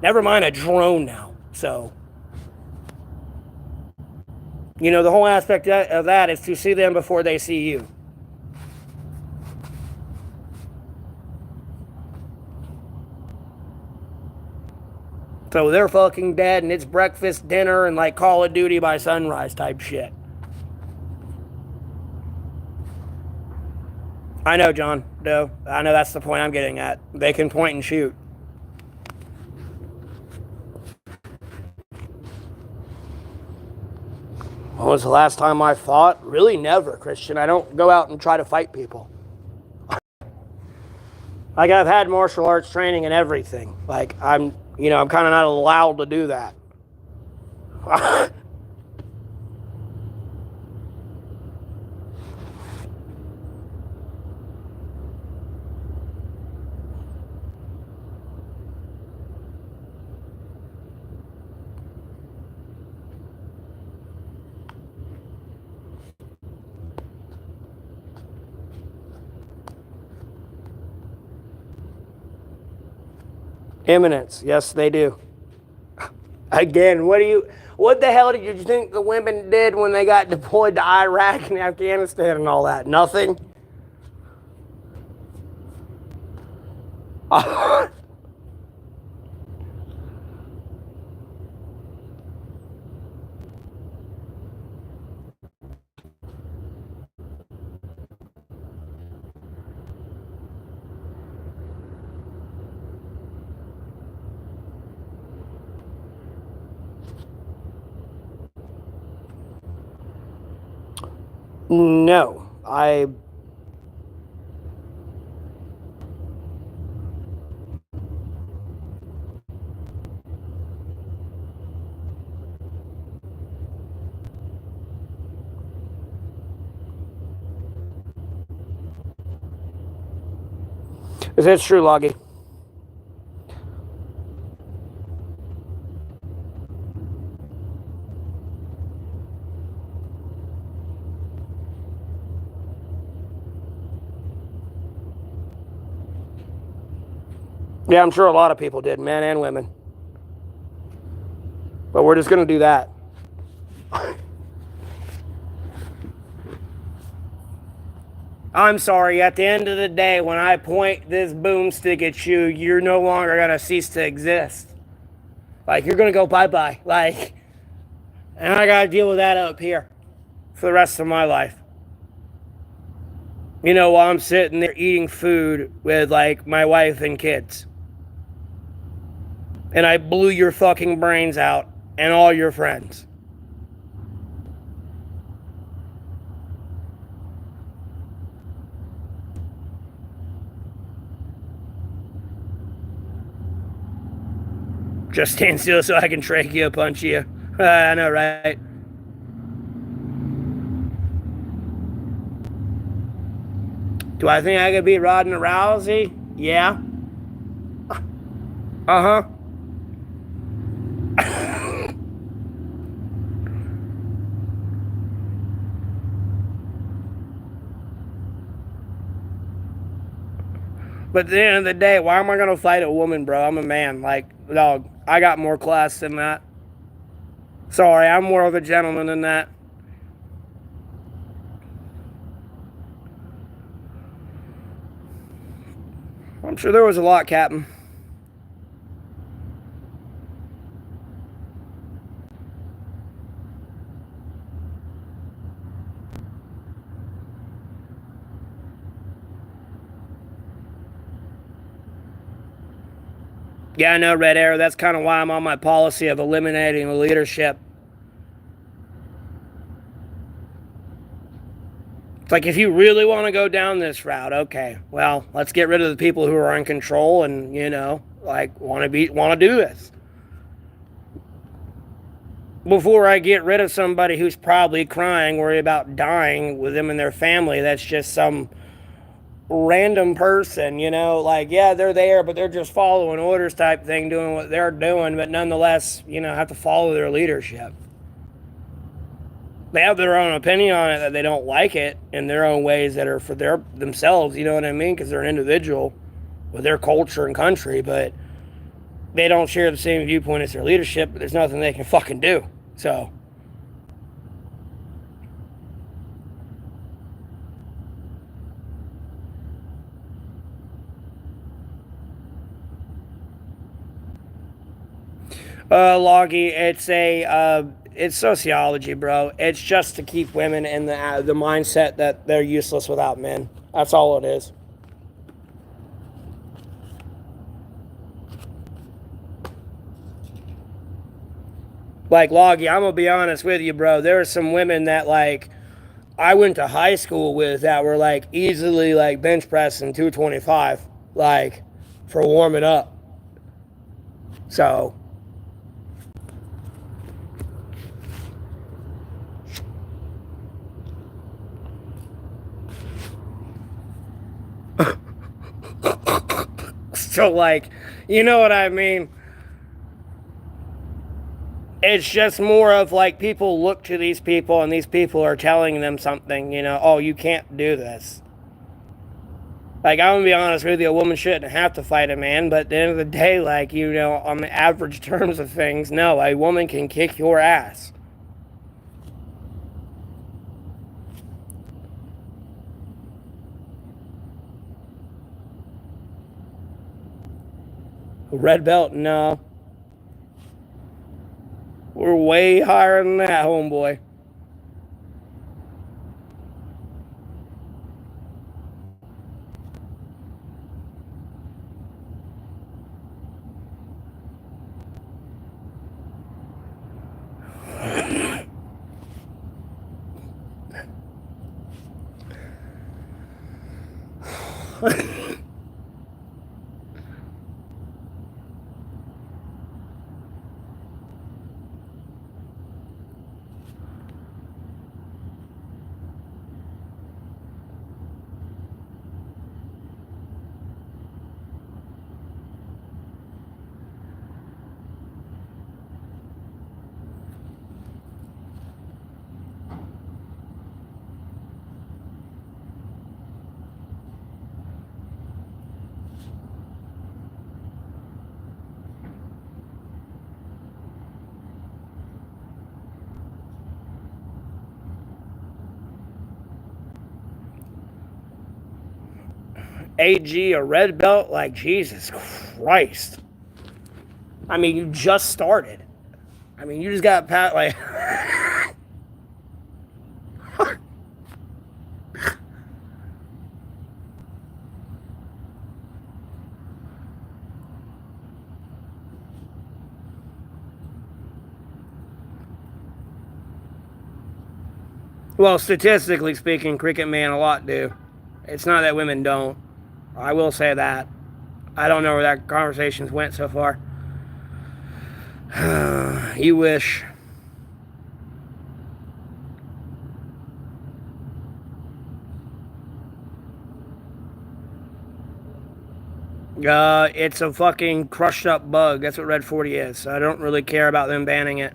Never mind a drone now, so... You know, the whole aspect of that is to see them before they see you. So they're fucking dead, and it's breakfast, dinner, and like Call of Duty by sunrise type shit. I know, John Doe. I know that's the point I'm getting at. They can point and shoot. When was the last time I fought? Really never, Christian. I don't go out and try to fight people. Like, I've had martial arts training and everything. Like, I'm kind of not allowed to do that. Imminence. Yes, they do. Again, what the hell did you think the women did when they got deployed to Iraq and Afghanistan and all that? Nothing? No. It's true, Loggy. Yeah, I'm sure a lot of people did, men and women. But we're just going to do that. I'm sorry, at the end of the day, when I point this boomstick at you, you're no longer going to cease to exist. Like, you're going to go bye-bye. Like, and I got to deal with that up here for the rest of my life. While I'm sitting there eating food with, like, my wife and kids. And I blew your fucking brains out and all your friends. Just stand still so I can trachea punch you. I know, right? Do I think I could beat Ronda Rousey? Yeah. Uh-huh. But at the end of the day, why am I going to fight a woman, bro? I'm a man. Like, dog, I got more class than that. Sorry, I'm more of a gentleman than that. I'm sure there was a lot, Captain. Yeah, I know, Red Arrow. That's kind of why I'm on my policy of eliminating the leadership. It's like, if you really want to go down this route, okay, well, let's get rid of the people who are in control and, want to do this. Before I get rid of somebody who's probably crying, worried about dying with them and their family, that's just some random person, yeah, they're there, but they're just following orders type thing, doing what they're doing, but nonetheless, have to follow their leadership. They have their own opinion on it, that they don't like it in their own ways that are for themselves, you know what I mean? Because they're an individual with their culture and country, but they don't share the same viewpoint as their leadership, but there's nothing they can fucking do. So, Loggy, it's sociology, bro. It's just to keep women in the mindset that they're useless without men. That's all it is. Like, Loggy, I'm gonna be honest with you, bro. There are some women that, like, I went to high school with that were, like, easily, like, bench pressing 225, like, for warming up. So, like, you know what I mean? It's just more of like people look to these people and these people are telling them something, oh, you can't do this. Like, I'm gonna be honest with you, a woman shouldn't have to fight a man, but at the end of the day, like, on the average terms of things, no, a woman can kick your ass. Red belt, no. We're way higher than that, homeboy. AG, a red belt, like, Jesus Christ. I mean, you just started. I mean, you just got pat like. Well, statistically speaking, cricket man a lot do. It's not that women don't. I will say that. I don't know where that conversation's went so far. You wish. It's a fucking crushed up bug. That's what Red 40 is. So I don't really care about them banning it.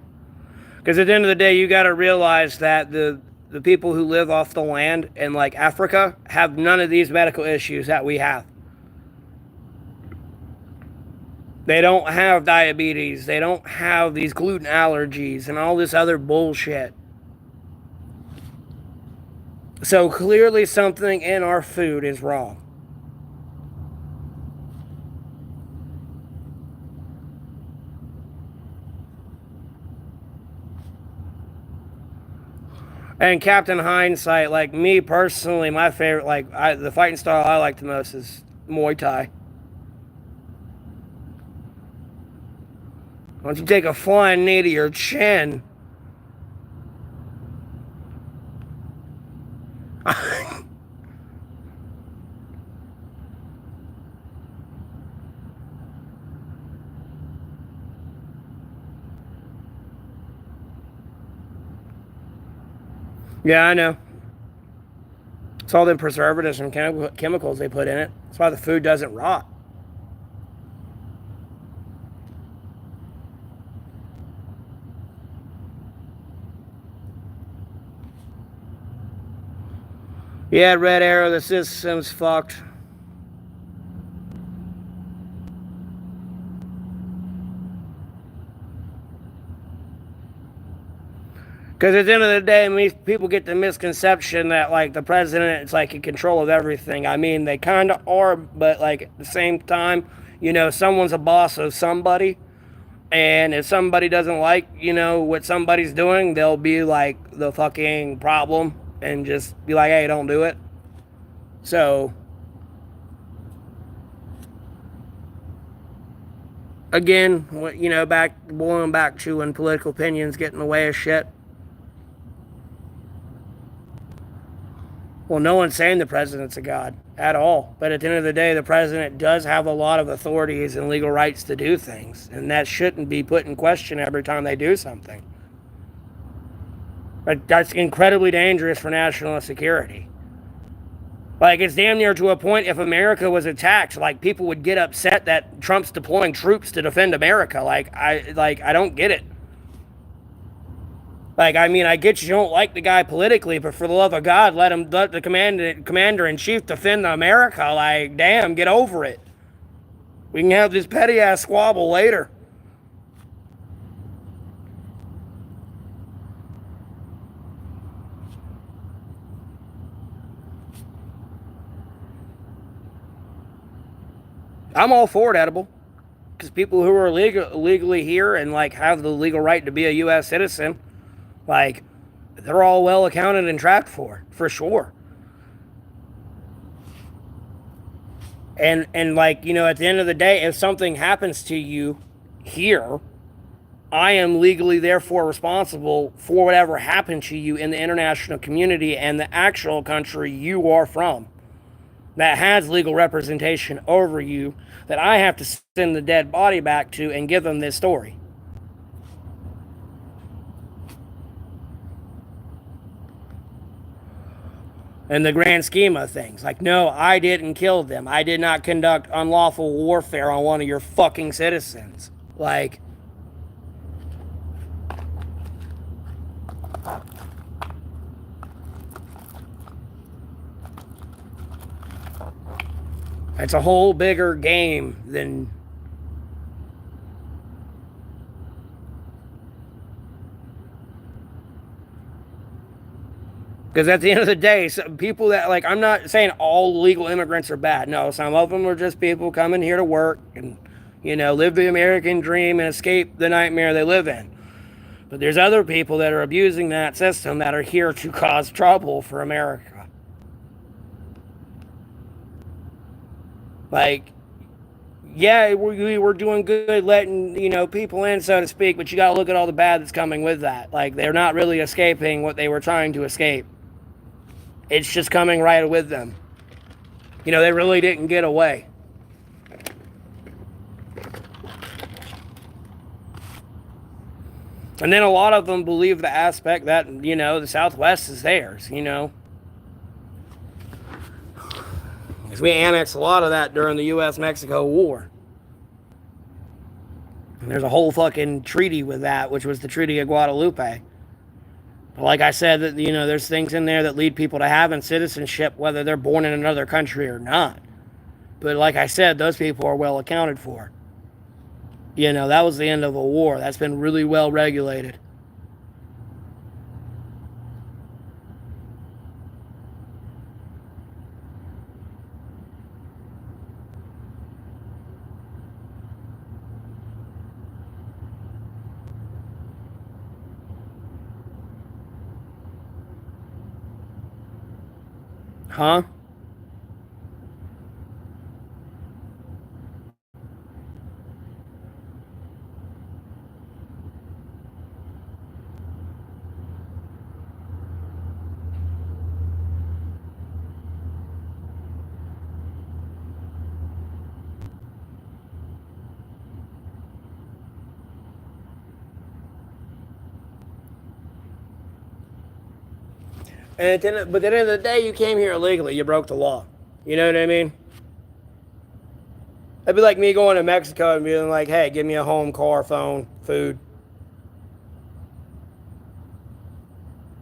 Because at the end of the day, you got to realize that the people who live off the land in like Africa have none of these medical issues that we have. They don't have diabetes. They don't have these gluten allergies and all this other bullshit. So clearly something in our food is wrong. And Captain Hindsight, like me personally, my favorite, the fighting style I like the most is Muay Thai. Why don't you take a flying knee to your chin? Yeah, I know. It's all them preservatives and chemicals they put in it. That's why the food doesn't rot. Yeah, Red Arrow, the system's fucked. Because at the end of the day, people get the misconception that, like, the president is, like, in control of everything. I mean, they kind of are, but, like, at the same time, someone's a boss of somebody. And if somebody doesn't like, what somebody's doing, they'll be like the fucking problem and just be like, hey, don't do it. So, again, boiling back to when political opinions get in the way of shit. Well, no one's saying the president's a god at all. But at the end of the day, the president does have a lot of authorities and legal rights to do things. And that shouldn't be put in question every time they do something. But that's incredibly dangerous for national security. Like, it's damn near to a point, if America was attacked, like, people would get upset that Trump's deploying troops to defend America. I don't get it. Like, I mean, I get you don't like the guy politically, but for the love of God, let the commander-in-chief defend America. Like, damn, get over it. We can have this petty-ass squabble later. I'm all for it, edible. Because people who are legally here and, like, have the legal right to be a U.S. citizen, like, they're all well accounted and tracked for sure. And like, at the end of the day, if something happens to you here, I am legally therefore responsible for whatever happened to you in the international community and the actual country you are from that has legal representation over you, that I have to send the dead body back to and give them this story. In the grand scheme of things. Like, no, I didn't kill them. I did not conduct unlawful warfare on one of your fucking citizens. Like, it's a whole bigger game than... Because at the end of the day, some people that, like, I'm not saying all legal immigrants are bad. No, some of them are just people coming here to work and, live the American dream and escape the nightmare they live in. But there's other people that are abusing that system that are here to cause trouble for America. Like, yeah, we're doing good letting, people in, so to speak, but you got to look at all the bad that's coming with that. Like, they're not really escaping what they were trying to escape. It's just coming right with them. They really didn't get away. And then a lot of them believe the aspect that, the Southwest is theirs, Because we annexed a lot of that during the U.S.-Mexico War. And there's a whole fucking treaty with that, which was the Treaty of Guadalupe. But like I said, that there's things in there that lead people to having citizenship, whether they're born in another country or not. But like I said, those people are well accounted for. That was the end of a war. That's been really well regulated. Huh? But at the end of the day, you came here illegally. You broke the law. You know what I mean? It'd be like me going to Mexico and being like, hey, give me a home, car, phone, food.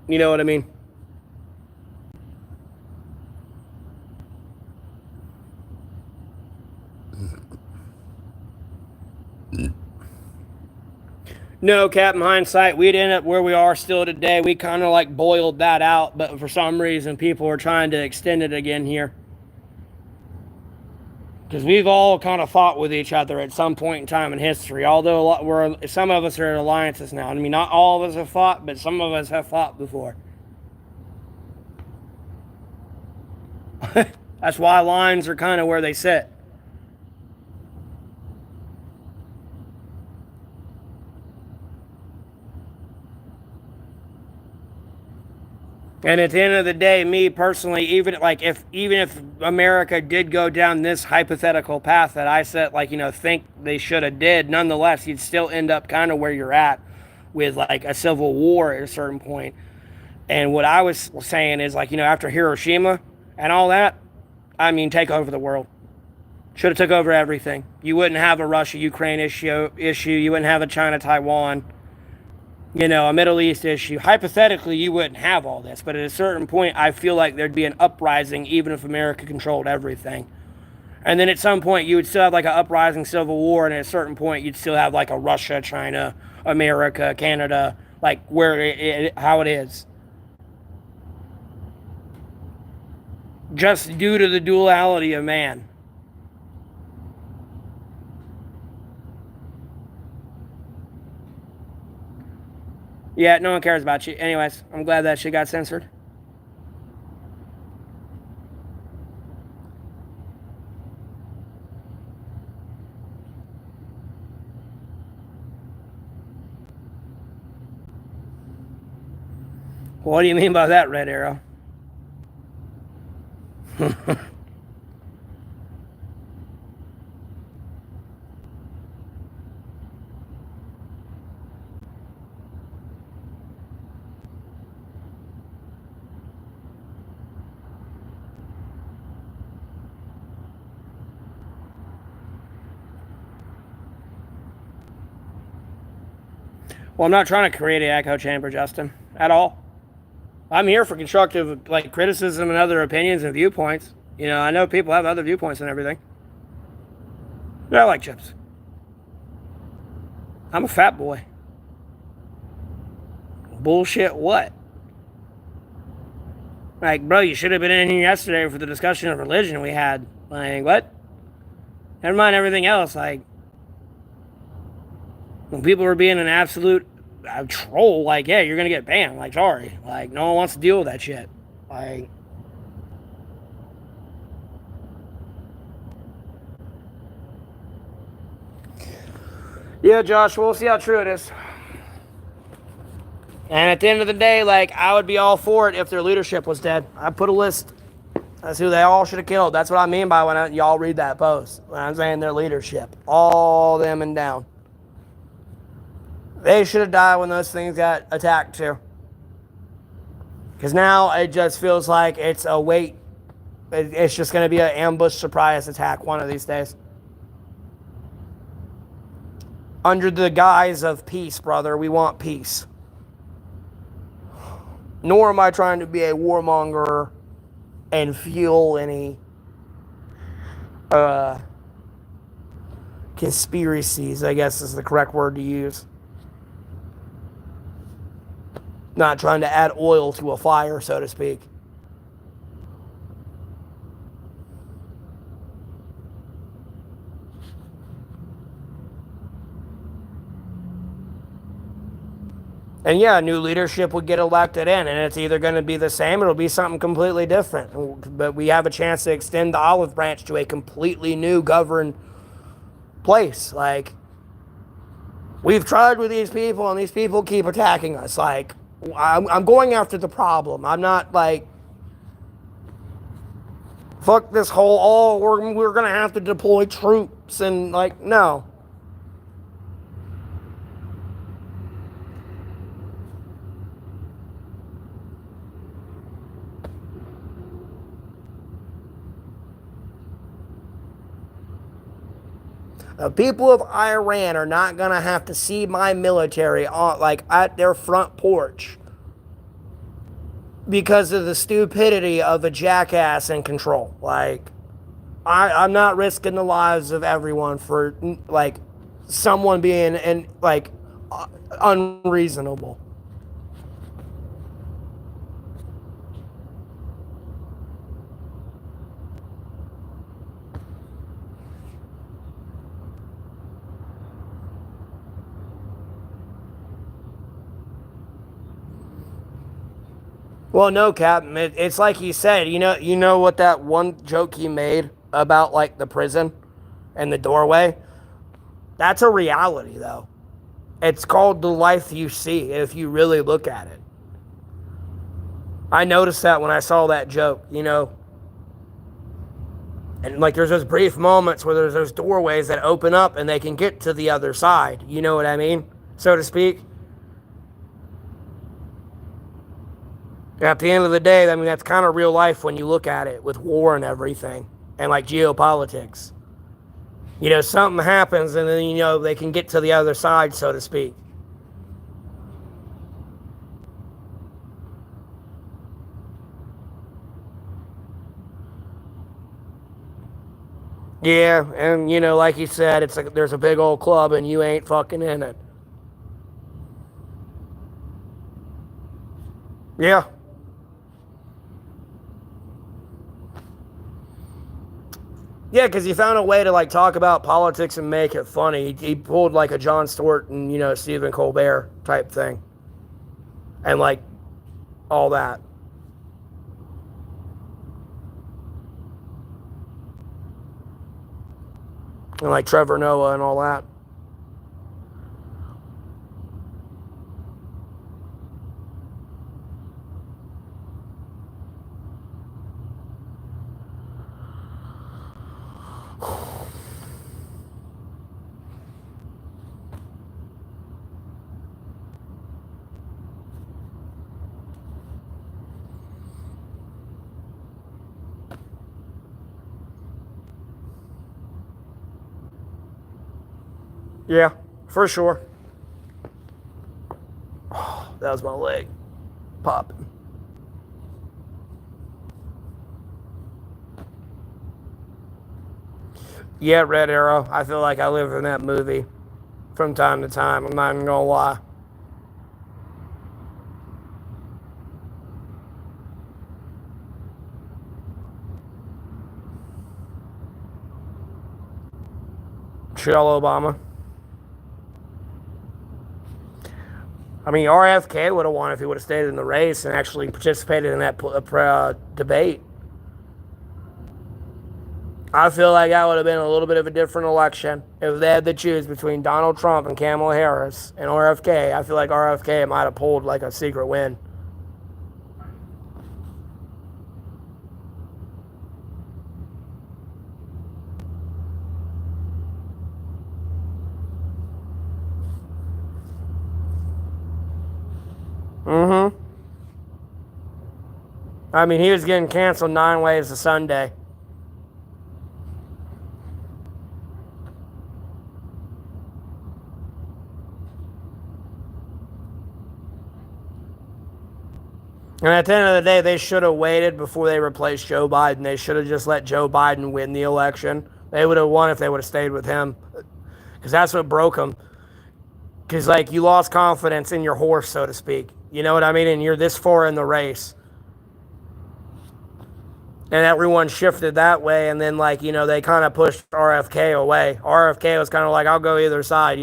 You know what I mean? No, Cap, in hindsight, we'd end up where we are still today. We kind of like boiled that out, but for some reason, people are trying to extend it again here. Because we've all kind of fought with each other at some point in time in history. Although some of us are in alliances now. I mean, not all of us have fought, but some of us have fought before. That's why lines are kind of where they sit. And at the end of the day, me personally, even if America did go down this hypothetical path that I said, think they should have did, nonetheless, you'd still end up kind of where you're at with like a civil war at a certain point. And what I was saying is after Hiroshima and all that, I mean, take over the world. Should have took over everything. You wouldn't have a Russia-Ukraine issue. You wouldn't have a China-Taiwan. A Middle East issue. Hypothetically, you wouldn't have all this, but at a certain point, I feel like there'd be an uprising even if America controlled everything. And then at some point, you would still have like an uprising civil war, and at a certain point, you'd still have like a Russia, China, America, Canada, like how it is. Just due to the duality of man. Yeah, no one cares about you. Anyways, I'm glad that shit got censored. What do you mean by that, Red Arrow? Well, I'm not trying to create an echo chamber, Justin, at all. I'm here for constructive criticism and other opinions and viewpoints. I know people have other viewpoints and everything. But I like chips. I'm a fat boy. Bullshit what? Bro, you should have been in here yesterday for the discussion of religion we had. What? Never mind everything else. When people were being an absolute troll, yeah, you're gonna get banned. Sorry. No one wants to deal with that shit. Yeah, Josh, we'll see how true it is. And at the end of the day, I would be all for it if their leadership was dead. I put a list. That's who they all should have killed. That's what I mean by when y'all read that post. When I'm saying their leadership. All them and down. They should have died when those things got attacked too. Because now it just feels like it's a wait. It's just going to be an ambush surprise attack one of these days. Under the guise of peace, brother. We want peace. Nor am I trying to be a warmonger and fuel any conspiracies, I guess is the correct word to use. Not trying to add oil to a fire, so to speak. And yeah, new leadership would get elected in, and it's either going to be the same or it'll be something completely different. But we have a chance to extend the olive branch to a completely new governed place. We've tried with these people, and these people keep attacking us. I'm going after the problem. I'm not fuck this whole, we're going to have to deploy troops, and no. The people of Iran are not going to have to see my military at their front porch because of the stupidity of a jackass in control. I'm not risking the lives of everyone for someone being unreasonable. Well, no, Captain. It's like he said. You know what that one joke he made about like the prison and the doorway. That's a reality, though. It's called the life you see if you really look at it. I noticed that when I saw that joke. And like there's those brief moments where there's those doorways that open up and they can get to the other side. You know what I mean? So to speak. At the end of the day, I mean, that's kind of real life when you look at it with war and everything and like geopolitics. Something happens and then, they can get to the other side, so to speak. Yeah, and like you said, it's like there's a big old club and you ain't fucking in it. Yeah. Yeah, because he found a way to like talk about politics and make it funny. He pulled like a Jon Stewart and Stephen Colbert type thing, and like all that, and like Trevor Noah and all that. Yeah, for sure. Oh, that was my leg popping. Yeah, Red Arrow. I feel like I live in that movie from time to time. I'm not even gonna lie. Michelle Obama. I mean, RFK would have won if he would have stayed in the race and actually participated in that debate. I feel like that would have been a little bit of a different election if they had to choose between Donald Trump and Kamala Harris and RFK. I feel like RFK might have pulled like a secret win. Mm-hmm. I mean, he was getting canceled 9 ways to Sunday. And at the end of the day, they should have waited before they replaced Joe Biden. They should have just let Joe Biden win the election. They would have won if they would have stayed with him. Because that's what broke them. Because, like, you lost confidence in your horse, so to speak. You know what I mean? And you're this far in the race. And everyone shifted that way. And then, like, they kind of pushed RFK away. RFK was kind of like, I'll go either side.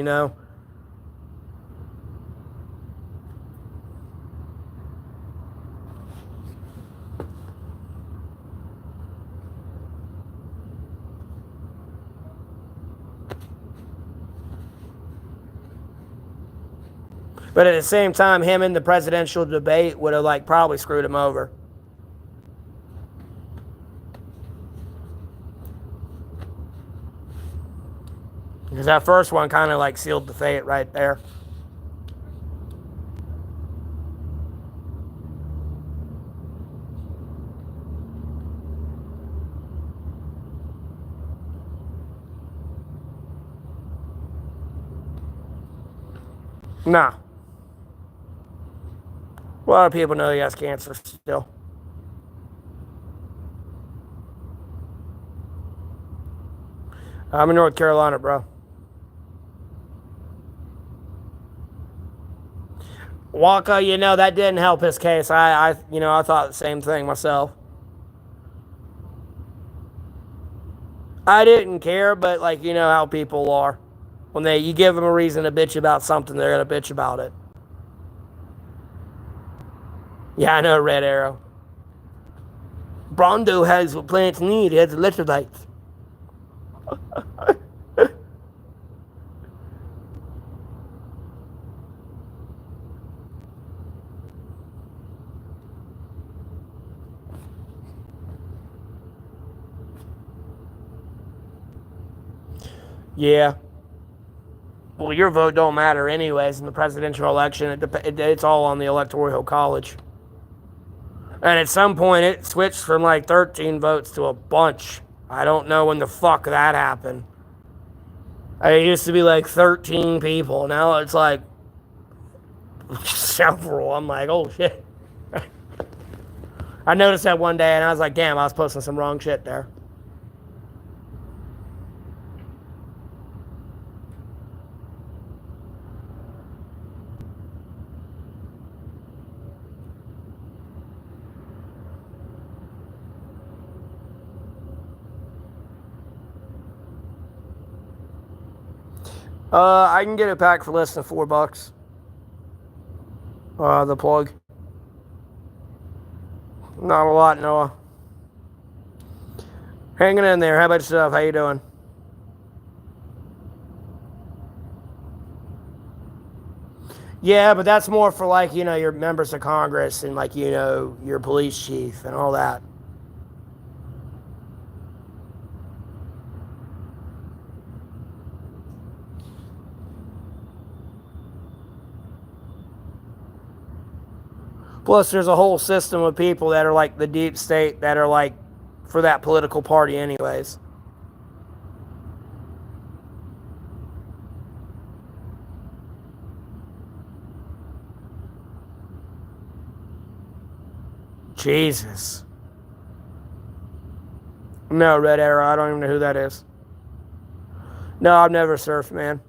But at the same time, him in the presidential debate would have, like, probably screwed him over. Because that first one kind of, like, sealed the fate right there. Nah. A lot of people know he has cancer still. I'm in North Carolina, bro. Walker, that didn't help his case. I thought the same thing myself. I didn't care, but like, how people are. When you give them a reason to bitch about something, they're gonna bitch about it. Yeah, I know, Red Arrow. Brondo has what plants need. It has electrolytes. Yeah. Well, your vote don't matter anyways in the presidential election. It's all on the electoral college. And at some point, it switched from like 13 votes to a bunch. I don't know when the fuck that happened. It used to be like 13 people. Now it's like several. I'm like, oh shit. I noticed that one day and I was like, damn, I was posting some wrong shit there. I can get it packed for less than $4. The plug. Not a lot, Noah. Hanging in there. How about yourself? How you doing? Yeah, but that's more for like, your members of Congress and like, your police chief and all that. Plus, there's a whole system of people that are like the deep state that are like for that political party, anyways. Jesus. No, Red Arrow. I don't even know who that is. No, I've never surfed, man.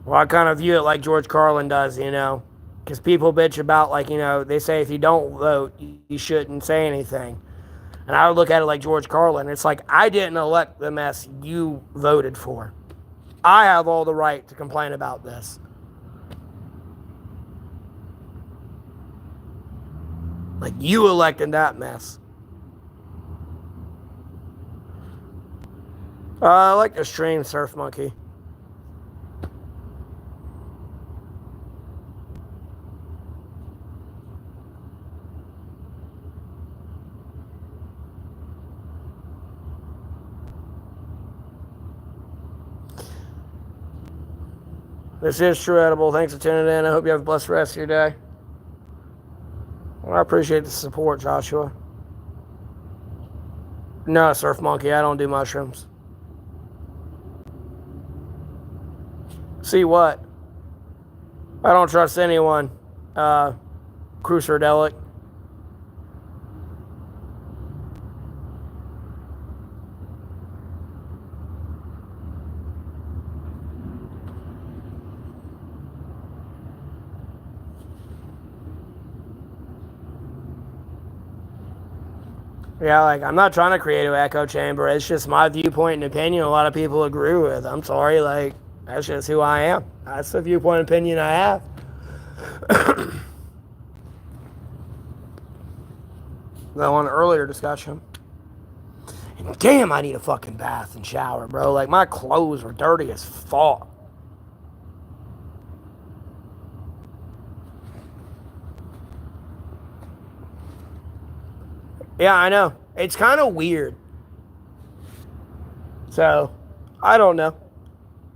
Well, I kind of view it like George Carlin does, because people bitch about, like, they say if you don't vote, you shouldn't say anything. And I would look at it like George Carlin. It's like, I didn't elect the mess you voted for. I have all the right to complain about this. Like, you elected that mess. I like to stream Surf Monkey. This is True Edible. Thanks for tuning in. I hope you have a blessed rest of your day. Well, I appreciate the support, Joshua. No, Surf Monkey, I don't do mushrooms. See what? I don't trust anyone. Cruiser-delic. Yeah, like, I'm not trying to create an echo chamber. It's just my viewpoint and opinion. A lot of people agree with. I'm sorry, like, that's just who I am. That's the viewpoint and opinion I have. Though on an earlier discussion. And damn, I need a fucking bath and shower, bro. Like, my clothes are dirty as fuck. Yeah, I know. It's kind of weird. So, I don't know.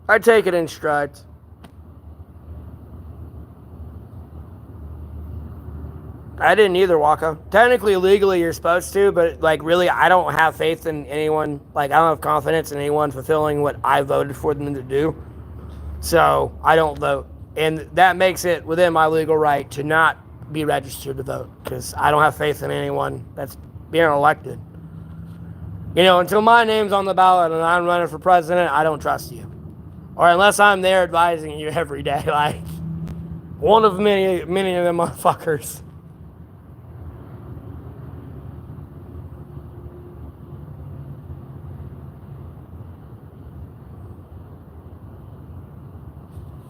I take it in strides. I didn't either, Waka. Technically, legally, you're supposed to, but like, really, I don't have faith in anyone. Like, I don't have confidence in anyone fulfilling what I voted for them to do. So, I don't vote. And that makes it within my legal right to not be registered to vote because I don't have faith in anyone that's being elected. Until my name's on the ballot and I'm running for president, I don't trust you. Or unless I'm there advising you every day, like one of many of them motherfuckers.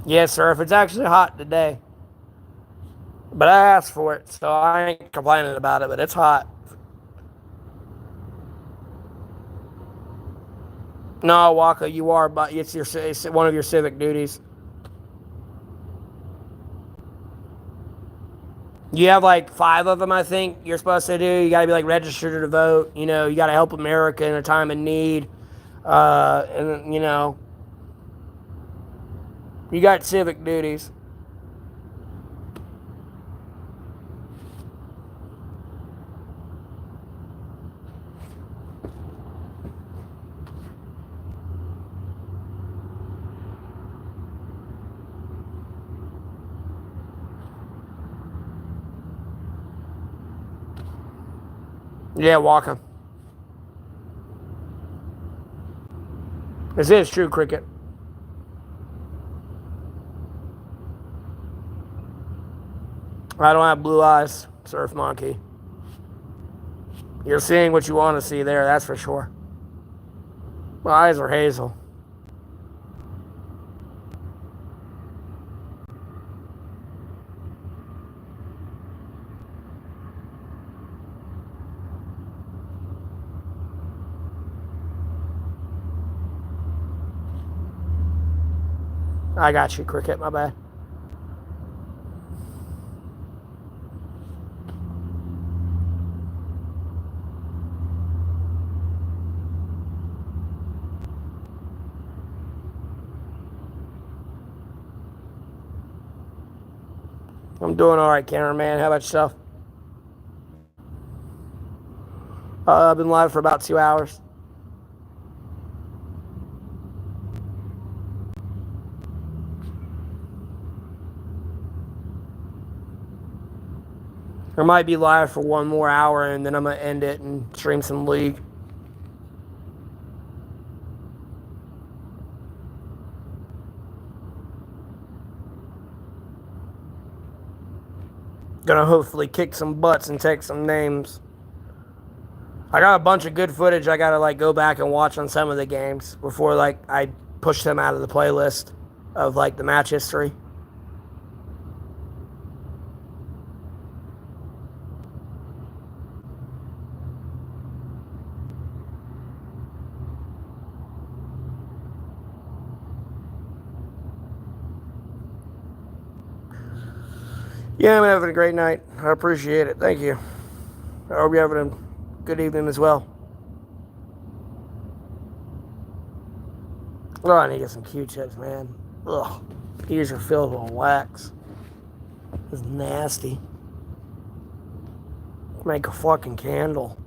Yes, sir. If it's actually hot today. But I asked for it, so I ain't complaining about it, but it's hot. No, Waka, you are, but it's one of your civic duties. You have like 5 of them, I think, you're supposed to do. You got to be like registered to vote. You got to help America in a time of need. And, you got civic duties. Yeah, Waka. This is true, Cricket. I don't have blue eyes, Surf Monkey. You're seeing what you want to see there, that's for sure. My eyes are hazel. I got you, Cricket, my bad. I'm doing all right, cameraman. How about yourself? I've been live for about 2 hours. I might be live for 1 more hour, and then I'm going to end it and stream some League. Gonna hopefully kick some butts and take some names. I got a bunch of good footage I gotta like go back and watch on some of the games before like I push them out of the playlist of like the match history. Yeah, I'm having a great night. I appreciate it. Thank you. I hope you're having a good evening as well. Oh, I need to get some Q-tips, man. Ugh. These are filled with wax. It's nasty. Make a fucking candle.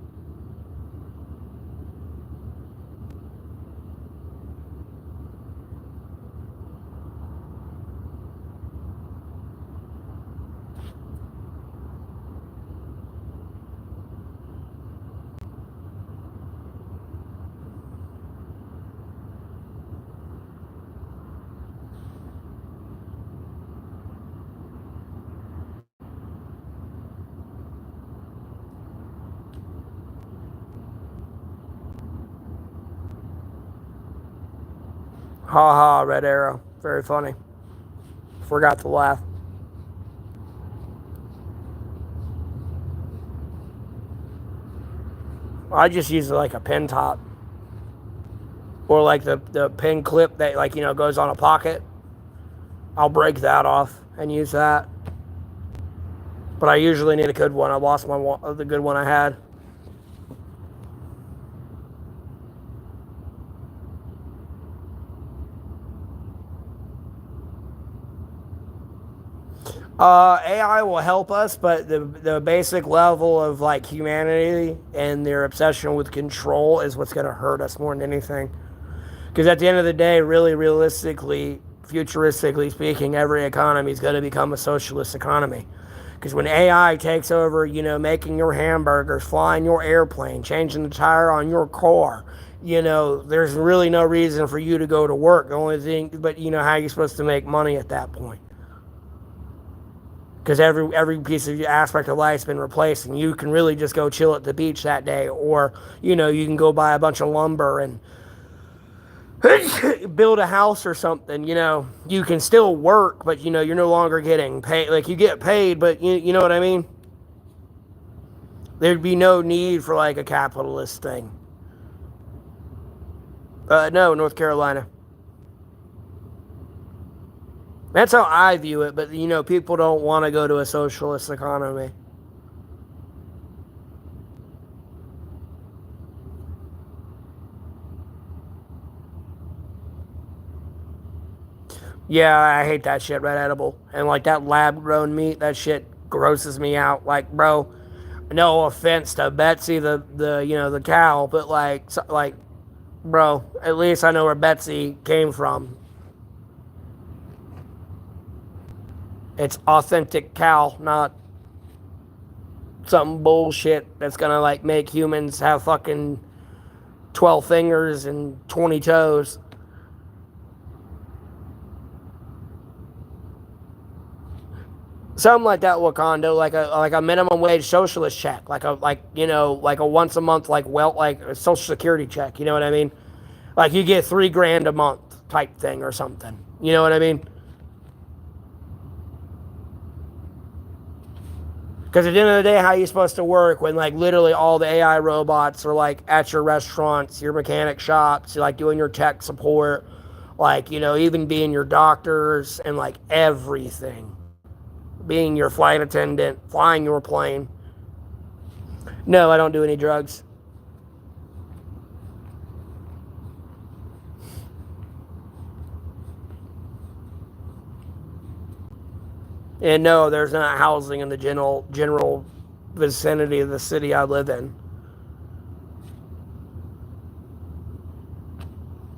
Ha ha, red arrow. Very funny. Forgot to laugh. I just use it like a pin top. Or like the pin clip that like, goes on a pocket. I'll break that off and use that. But I usually need a good one. I lost the good one I had. AI will help us, but the basic level of like humanity and their obsession with control is what's going to hurt us more than anything. Because at the end of the day, really realistically, futuristically speaking, every economy is going to become a socialist economy. Because when AI takes over, making your hamburgers, flying your airplane, changing the tire on your car, there's really no reason for you to go to work. The only thing, but how are you supposed to make money at that point? Because every piece of aspect of life's been replaced, and you can really just go chill at the beach that day, or you can go buy a bunch of lumber and build a house or something, you can still work, but you're no longer getting paid. Like you get paid, but you know what I mean? There'd be no need for like a capitalist thing. No, North Carolina. That's how I view it, but people don't want to go to a socialist economy. Yeah, I hate that shit red edible. And like that lab grown meat, that shit grosses me out. Like, bro, no offense to Betsy the cow, but like bro, at least I know where Betsy came from. It's authentic cow, not some bullshit that's gonna like make humans have fucking 12 fingers and 20 toes. Something like that, Wakanda, like a minimum wage socialist check, like a once a month like a social security check. You know what I mean? Like you get $3,000 a month type thing or something. You know what I mean? Because at the end of the day, how are you supposed to work when like literally all the AI robots are like at your restaurants, your mechanic shops, you're like doing your tech support, like even being your doctors and like everything, being your flight attendant, flying your plane. No, I don't do any drugs. And no, there's not housing in the general vicinity of the city I live in.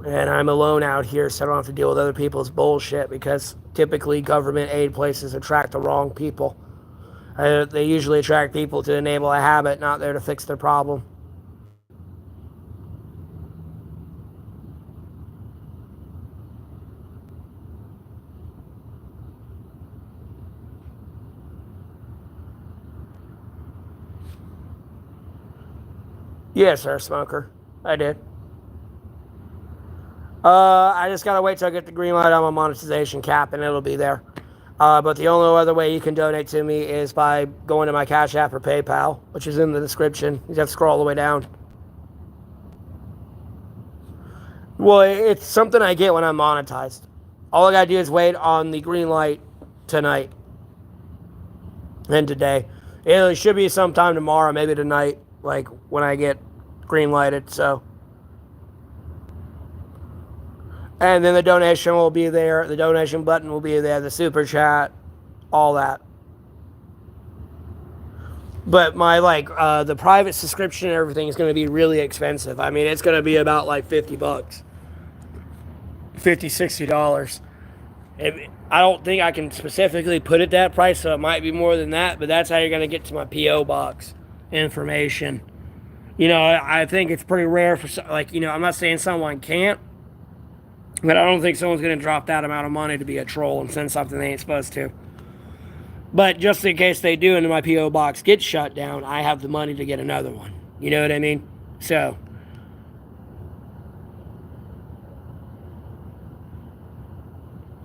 And I'm alone out here, so I don't have to deal with other people's bullshit because typically government aid places attract the wrong people. They usually attract people to enable a habit, not there to fix their problem. Yes, sir, smoker. I did. I just gotta wait till I get the green light on my monetization cap, and it'll be there. But the only other way you can donate to me is by going to my Cash App or PayPal, which is in the description. You have to scroll all the way down. Well, it's something I get when I'm monetized. All I gotta do is wait on the green light tonight and today. It should be sometime tomorrow, maybe tonight, like when I get green lighted. So, and then the donation will be there. The donation button will be there. The super chat, all that. But my the private subscription and everything is going to be really expensive. I mean, it's going to be about like $50, 50, $60. I don't think I can specifically put it that price, so it might be more than that. But that's how you're going to get to my PO box information. I think it's pretty rare for I'm not saying someone can't, but I don't think someone's going to drop that amount of money to be a troll and send something they ain't supposed to. But just in case they do and my P.O. box gets shut down, I have the money to get another one. You know what I mean? So,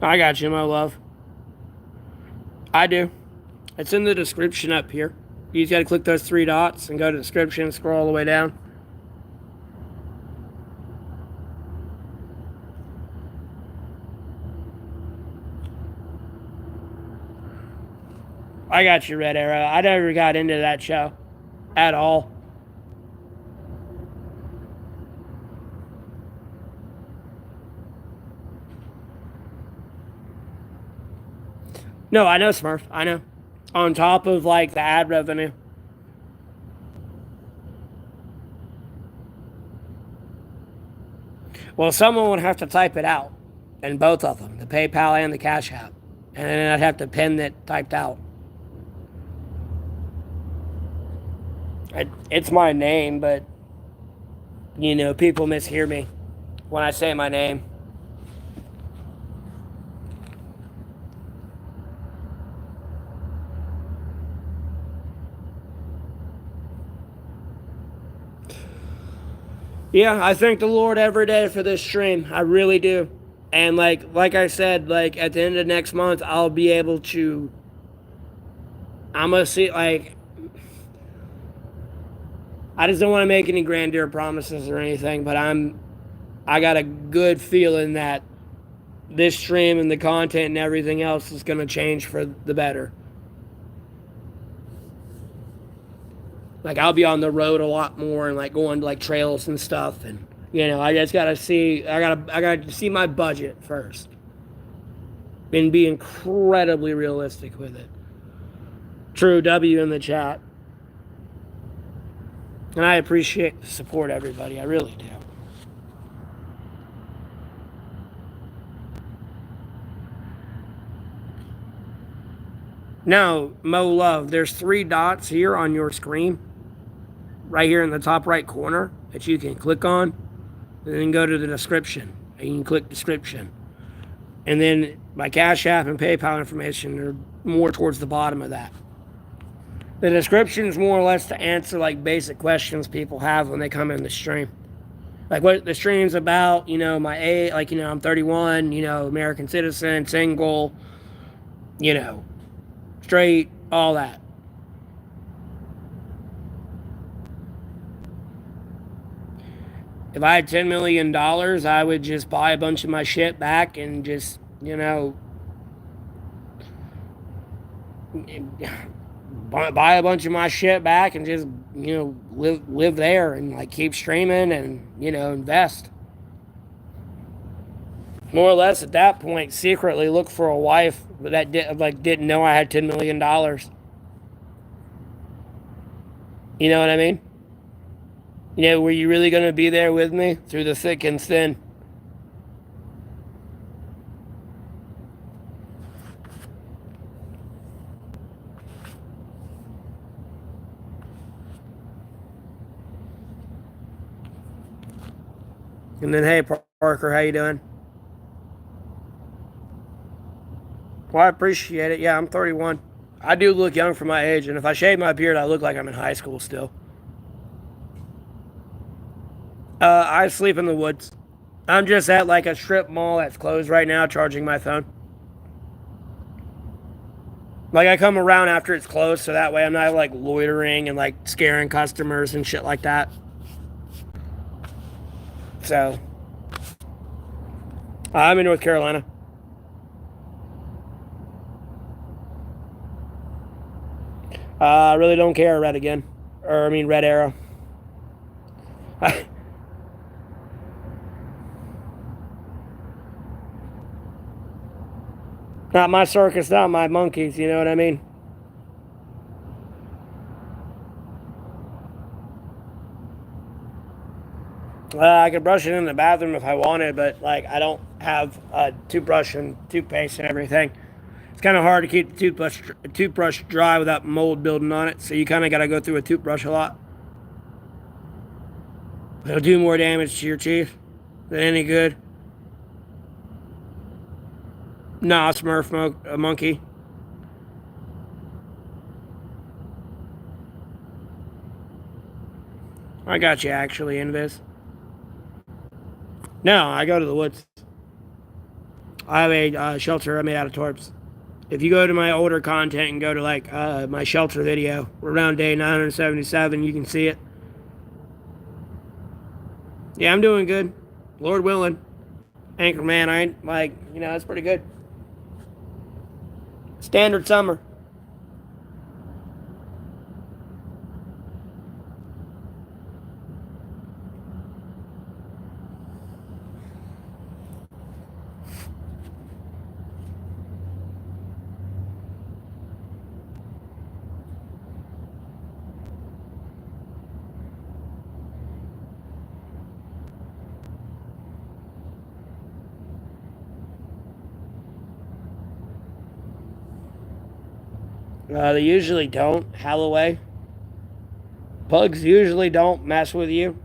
I got you, my love. I do. It's in the description up here. You just got to click those three dots and go to the description, scroll all the way down. I got you, Red Arrow. I never got into that show at all. No, I know Smurf. I know. On top of like the ad revenue. Well, someone would have to type it out in both of them, the PayPal and the Cash App. And then I'd have to pin it typed out. It's my name, but people mishear me when I say my name. Yeah, I thank the Lord every day for this stream. I really do. And like I said, like at the end of next month, I'll be able to. I'm gonna see like I just don't want to make any grandeur promises or anything, but I got a good feeling that this stream and the content and everything else is gonna change for the better. Like I'll be on the road a lot more and like going to like trails and stuff, and I just gotta see. I gotta see my budget first and be incredibly realistic with it. True W in the chat. And I appreciate the support, everybody. I really do. Now, Mo Love, there's 3 dots here on your screen, right here in the top right corner, that you can click on, and then go to the description. And you can click description. And then my Cash App and PayPal information are more towards the bottom of that. The description is more or less to answer like basic questions people have when they come in the stream. Like what the stream's about, my age, like, I'm 31, American citizen, single, straight, all that. If I had $10 million, I would just buy a bunch of my shit back and just, buy a bunch of my shit back and just, live there and like keep streaming and, invest. More or less at that point, secretly look for a wife that didn't know I had $10 million. You know what I mean? Were you really going to be there with me through the thick and thin? And then, hey, Parker, how you doing? Well, I appreciate it. Yeah, I'm 31. I do look young for my age, and if I shave my beard, I look like I'm in high school still. I sleep in the woods. I'm just at like a strip mall that's closed right now, charging my phone. Like I come around after it's closed, so that way I'm not like loitering and like scaring customers and shit like that. So, I'm in North Carolina. I really don't care, Red again. Red Arrow. Not my circus, not my monkeys, you know what I mean? I could brush it in the bathroom if I wanted, but like I don't have a toothbrush and toothpaste and everything. It's kind of hard to keep the toothbrush dry without mold building on it, so you kind of got to go through a toothbrush a lot. It'll do more damage to your teeth than any good. Nah, Smurf monkey. I got you actually, Invis. No, I go to the woods. I have a shelter I made out of tarps. If you go to my older content and go to like my shelter video, around day 977, you can see it. Yeah, I'm doing good. Lord willing. Anchorman, I ain't like, that's pretty good. Standard summer. They usually don't. Halloway. Pugs usually don't mess with you.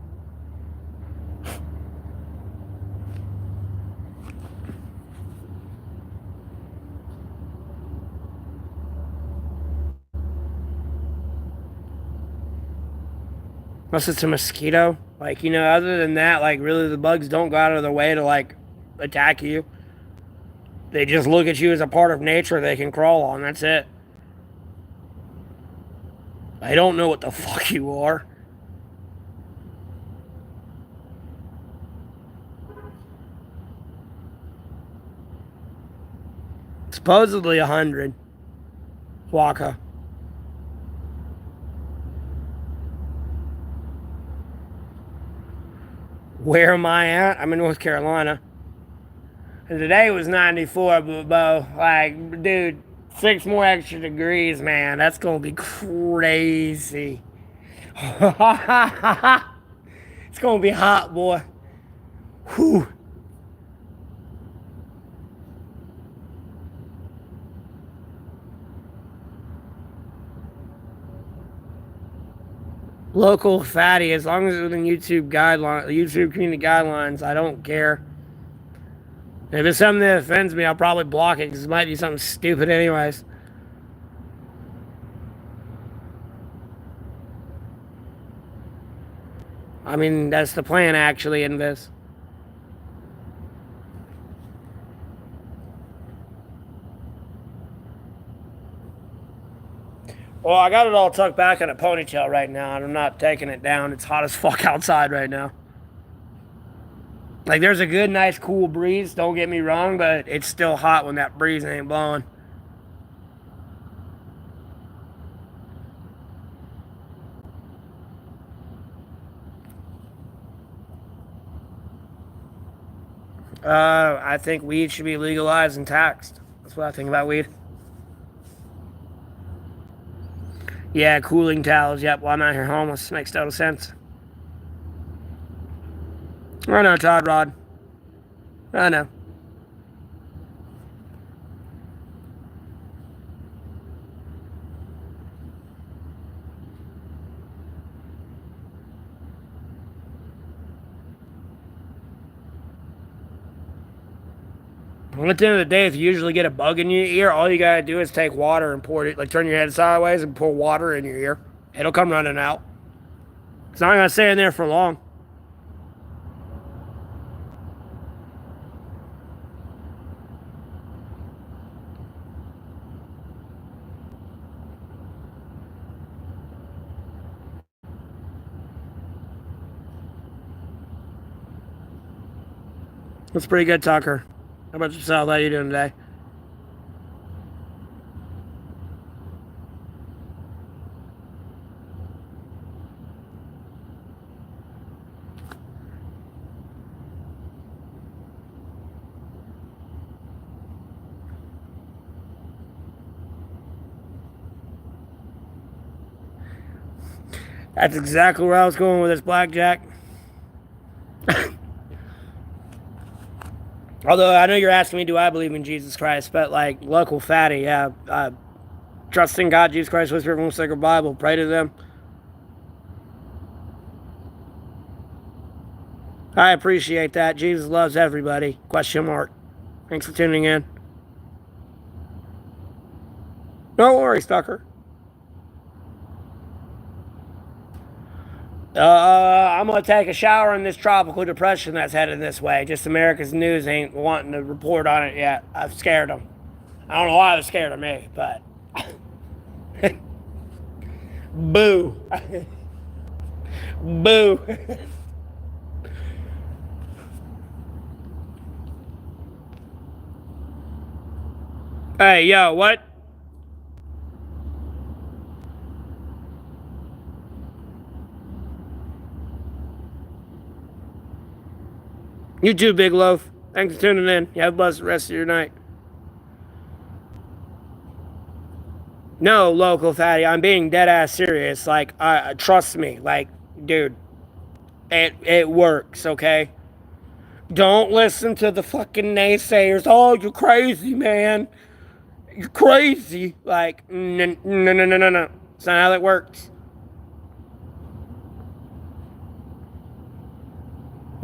Unless it's a mosquito. Like, other than that, like, really the bugs don't go out of their way to, like, attack you. They just look at you as a part of nature they can crawl on. That's it. They don't know what the fuck you are. Supposedly 100. Waka. Where am I at? I'm in North Carolina. And today was 94, but like, dude, 6 more extra degrees, man. That's gonna be crazy. It's gonna be hot, boy. Whew. Local fatty, as long as it's within YouTube community guidelines, I don't care. If it's something that offends me, I'll probably block it because it might be something stupid, anyways. I mean, that's the plan actually in this. Well, I got it all tucked back in a ponytail right now, and I'm not taking it down. It's hot as fuck outside right now. Like, there's a good, nice, cool breeze, don't get me wrong, but it's still hot when that breeze ain't blowing. I think weed should be legalized and taxed. That's what I think about weed. Yeah, cooling towels. Yep, well, I'm out here homeless. Makes total sense. I know, Todd Rod. I know. Well, at the end of the day, if you usually get a bug in your ear, all you gotta do is take water and pour it, like turn your head sideways and pour water in your ear. It'll come running out. It's not gonna stay in there for long. That's pretty good, Tucker. How about yourself? How you doing today? That's exactly where I was going with this blackjack. Although I know you're asking me, do I believe in Jesus Christ? But like local fatty, yeah. Trust in God, Jesus Christ, whisper from the sacred Bible. Pray to them. I appreciate that. Jesus loves everybody. Question mark. Thanks for tuning in. No worries, Tucker. I'm gonna take a shower in this tropical depression that's headed this way. Just America's news ain't wanting to report on it yet. I've scared them. I don't know why they're scared of me, but boo, boo. Hey, yo, what? You too, Big Loaf. Thanks for tuning in. You have a blessed rest of your night. No, local fatty, I'm being dead ass serious. Like, trust me. Like, dude, it works. Okay. Don't listen to the fucking naysayers. Oh, you're crazy, man. You're crazy. Like, no, no, no, no, no, no. It's not how that works.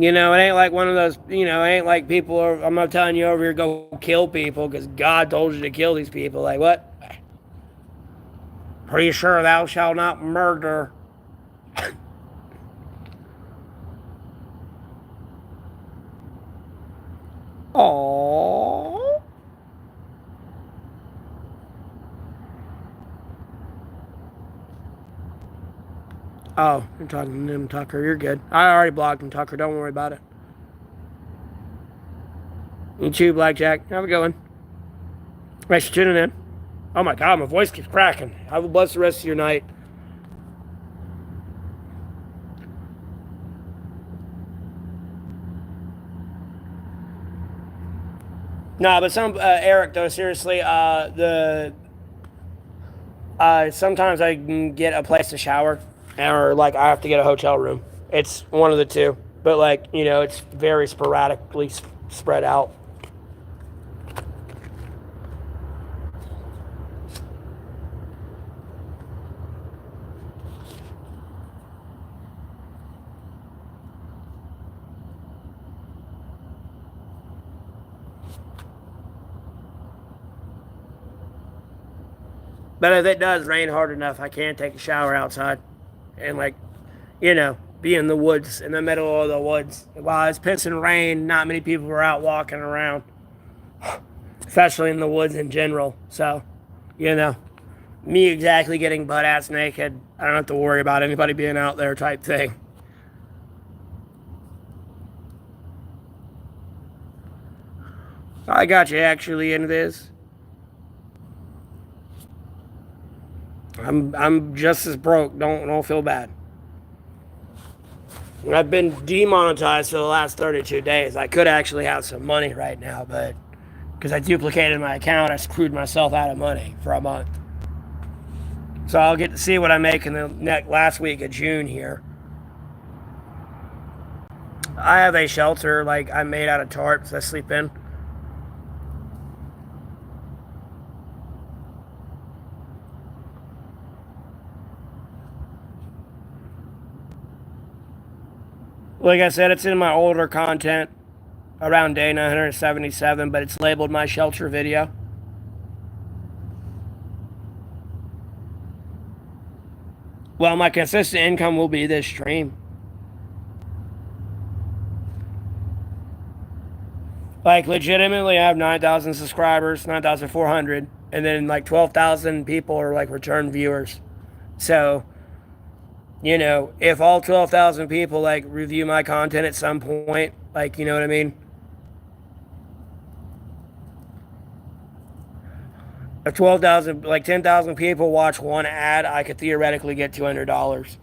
It ain't like one of those, it ain't like people are, I'm not telling you over here go kill people because God told you to kill these people. Like, what? Pretty sure thou shalt not murder. Oh, you're talking to him, Tucker. You're good. I already blocked him, Tucker. Don't worry about it. You too, Blackjack. Have a good one. Thanks for tuning in. Oh my God, my voice keeps cracking. Have a blessed rest of your night. Nah, but Eric though, seriously, sometimes I can get a place to shower, or like I have to get a hotel room. It's one of the two, but like it's very sporadically spread out. But if it does rain hard enough, I can take a shower outside and, like, be in the woods, in the middle of the woods. While it's pissing rain, not many people are out walking around, especially in the woods in general. So, me exactly getting butt ass naked, I don't have to worry about anybody being out there type thing. I got you actually into this. I'm just as broke. Don't feel bad. I've been demonetized for the last 32 days. I could actually have some money right now, but because I duplicated my account, I screwed myself out of money for a month. So I'll get to see what I make in the last week of June here. I have a shelter like I made out of tarps I sleep in. Like I said, it's in my older content around day 977, but it's labeled my shelter video. Well, my consistent income will be this stream. Like, legitimately, I have 9,000 subscribers, 9,400, and then like 12,000 people are like return viewers. So, if all 12,000 people like review my content at some point, like, you know what I mean? If 12,000, like 10,000 people watch one ad, I could theoretically get $200.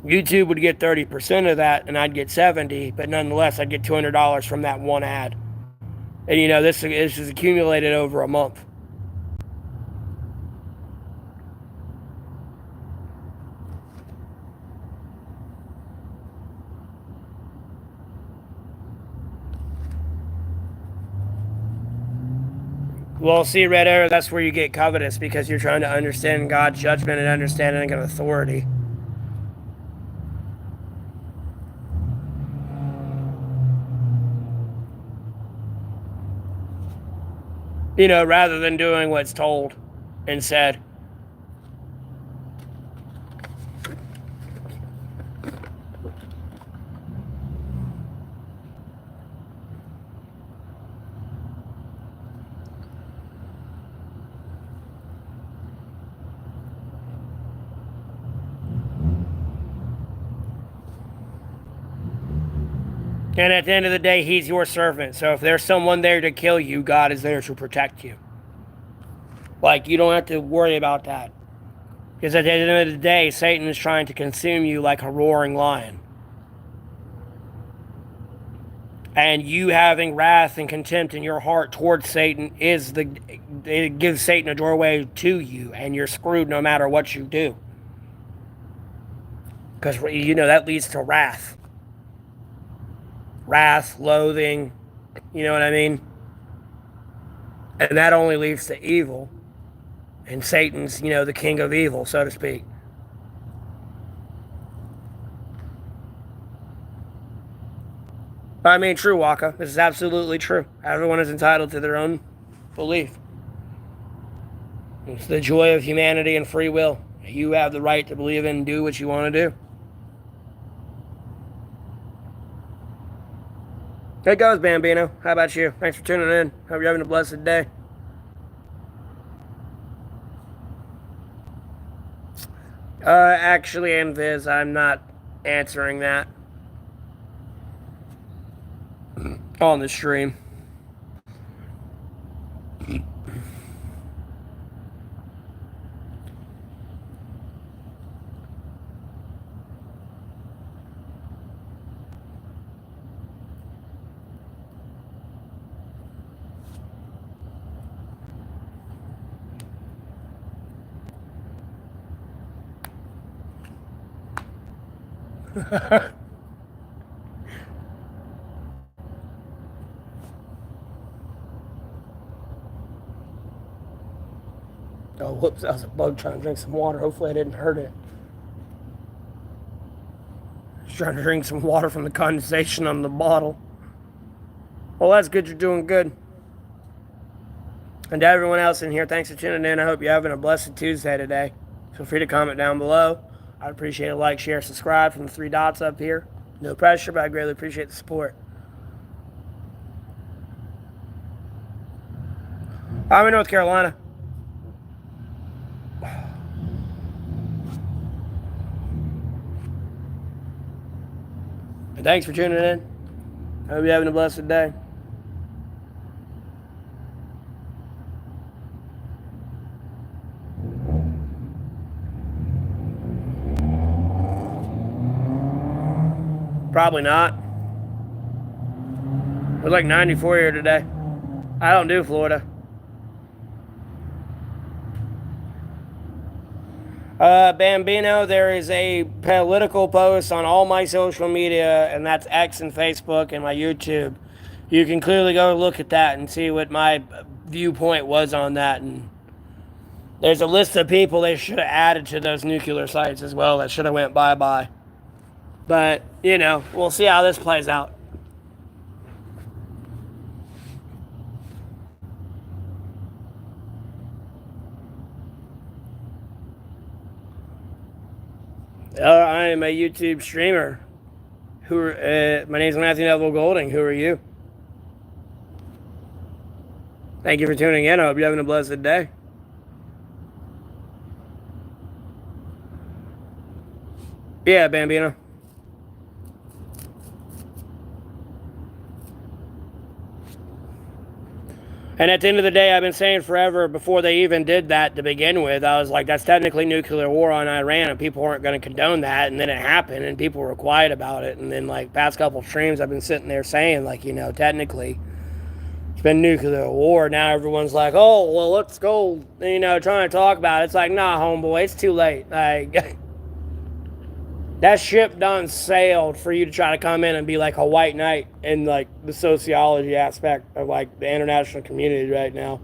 YouTube would get 30% of that, and I'd get 70, but nonetheless, I'd get $200 from that one ad. And this is accumulated over a month. Well, see, Red Arrow, that's where you get covetous, because you're trying to understand God's judgment and understanding of authority. Rather than doing what's told and said. And at the end of the day, he's your servant. So if there's someone there to kill you, God is there to protect you. Like, you don't have to worry about that. Because at the end of the day, Satan is trying to consume you like a roaring lion. And you having wrath and contempt in your heart towards Satan it gives Satan a doorway to you, and you're screwed no matter what you do. Because, that leads to wrath. Wrath, loathing, you know what I mean? And that only leads to evil. And Satan's, the king of evil, so to speak. But I mean, true, Waka. This is absolutely true. Everyone is entitled to their own belief. It's the joy of humanity and free will. You have the right to believe in and do what you want to do. There it goes, Bambino. How about you? Thanks for tuning in. Hope you're having a blessed day. Actually, and Viz, I'm not answering that on the stream. Oh, whoops, that was a bug trying to drink some water. Hopefully I didn't hurt it. Just trying to drink some water from the condensation on the bottle. Well, that's good. You're doing good. And to everyone else in here, thanks for tuning in. I hope you're having a blessed Tuesday today. Feel free to comment down below. I'd appreciate a like, share, subscribe from the three dots up here. No pressure, but I greatly appreciate the support. I'm in North Carolina. And thanks for tuning in. I hope you're having a blessed day. Probably not. We're like 94 here today. I don't do Florida. Bambino, there is a political post on all my social media, and that's X and Facebook and my YouTube. You can clearly go look at that and see what my viewpoint was on that. And there's a list of people they should have added to those nuclear sites as well that should have went bye-bye. But, you know, we'll see how this plays out. I am a YouTube streamer. My name is Neville Golding. Who are you? Thank you for tuning in. I hope you're having a blessed day. Yeah, Bambino. And at the end of the day, I've been saying forever, before they even did that to begin with, I was like, that's technically nuclear war on Iran, and people weren't going to condone that. And then it happened, and people were quiet about it. And then, like, past couple of streams, I've been sitting there saying, like, you know, technically, it's been nuclear war. Now everyone's like, oh, well, let's go, you know, trying to talk about it. It's like, nah, homeboy, it's too late. Like, that ship done sailed for you to try to come in and be like a white knight in like the sociology aspect of like the international community right now.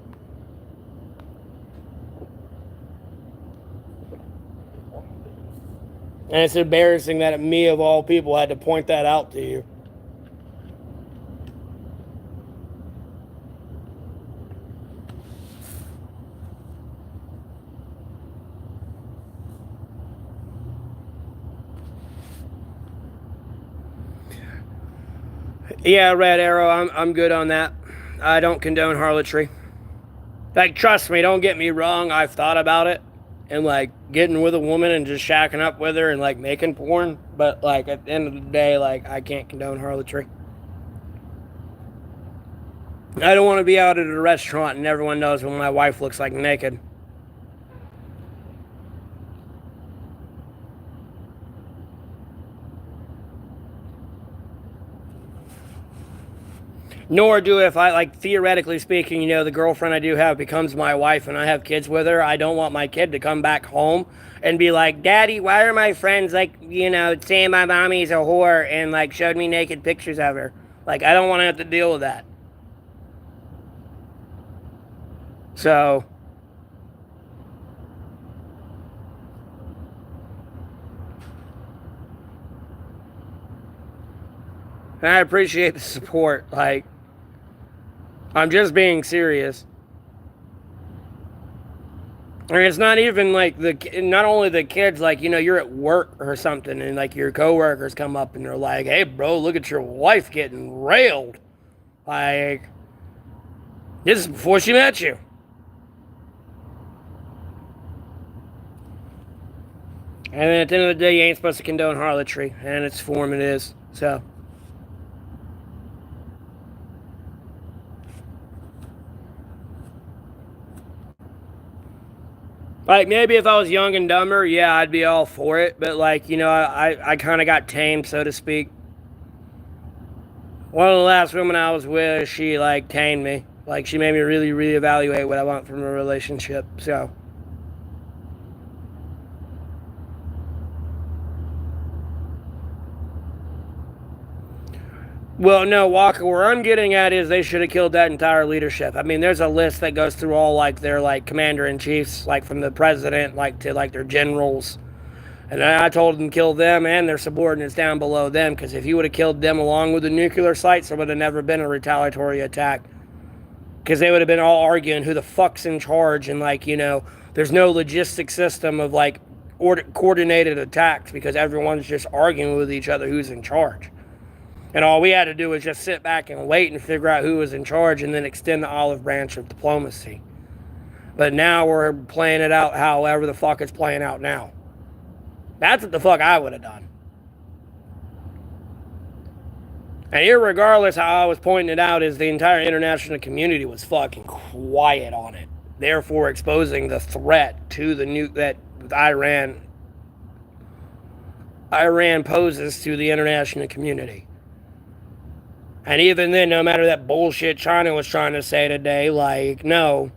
And it's embarrassing that me of all people had to point that out to you. Yeah, Red Arrow, I'm good on that. I don't condone harlotry. Like, trust me, don't get me wrong, I've thought about it. And, like, getting with a woman and just shacking up with her and, like, making porn. But, like, at the end of the day, like, I can't condone harlotry. I don't want to be out at a restaurant and everyone knows when my wife looks like naked. Nor do, if I, like, theoretically speaking, you know, the girlfriend I do have becomes my wife and I have kids with her, I don't want my kid to come back home and be like, Daddy, why are my friends, like, you know, saying my mommy's a whore and, like, showed me naked pictures of her? Like, I don't want to have to deal with that. So, and I appreciate the support. Like, I'm just being serious. And it's not even like not only the kids, like, you know, you're at work or something and like your coworkers come up and they're like, hey, bro, look at your wife getting railed. Like, this is before she met you. And then at the end of the day, you ain't supposed to condone harlotry, and in its form it is. So. Like, maybe if I was young and dumber, yeah, I'd be all for it. But, like, you know, I kind of got tamed, so to speak. One of the last women I was with, she, like, tamed me. Like, she made me really reevaluate what I want from a relationship. So. Well, no, Walker, where I'm getting at is they should have killed that entire leadership. I mean, there's a list that goes through all, like, their, like, commander-in-chiefs, like, from the president, like, to, like, their generals. And I told them to kill them and their subordinates down below them, because if you would have killed them along with the nuclear sites, there would have never been a retaliatory attack. Because they would have been all arguing who the fuck's in charge, and, like, you know, there's no logistic system of, like, coordinated attacks, because everyone's just arguing with each other who's in charge. And all we had to do was just sit back and wait and figure out who was in charge, and then extend the olive branch of diplomacy. But now we're playing it out however the fuck it's playing out now. That's what the fuck I would have done. And irregardless, how I was pointing it out is the entire international community was fucking quiet on it, therefore exposing the threat to the nuke that Iran poses to the international community. And even then, no matter that bullshit China was trying to say today, like, no,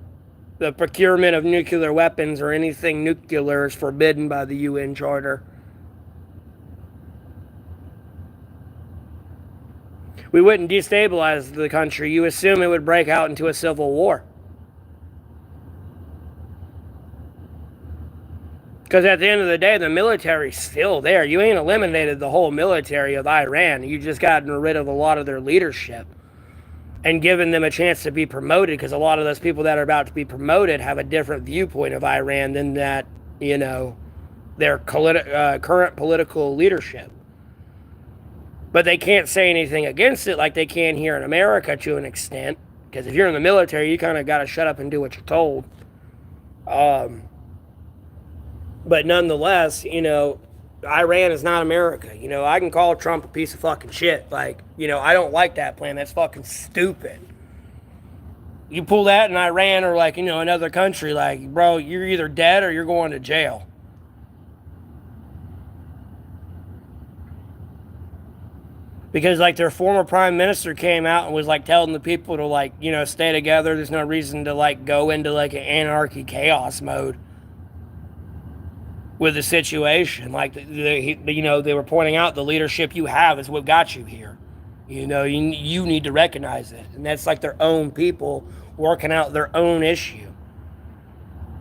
the procurement of nuclear weapons or anything nuclear is forbidden by the UN Charter. We wouldn't destabilize the country. You assume it would break out into a civil war. Because at the end of the day, the military's still there. You ain't eliminated the whole military of Iran. You just gotten rid of a lot of their leadership and given them a chance to be promoted, because a lot of those people that are about to be promoted have a different viewpoint of Iran than that, you know, their current political leadership. But they can't say anything against it like they can here in America to an extent, because if you're in the military, you kind of got to shut up and do what you're told. But nonetheless, you know, Iran is not America. You know, I can call Trump a piece of fucking shit. Like, you know, I don't like that plan. That's fucking stupid. You pull that in Iran or, like, you know, another country, like, bro, you're either dead or you're going to jail. Because, like, their former prime minister came out and was, like, telling the people to, like, you know, stay together. There's no reason to, like, go into, like, an anarchy chaos mode with the situation. Like, you know, they were pointing out the leadership you have is what got you here. You know, you need to recognize it. And that's like their own people working out their own issue.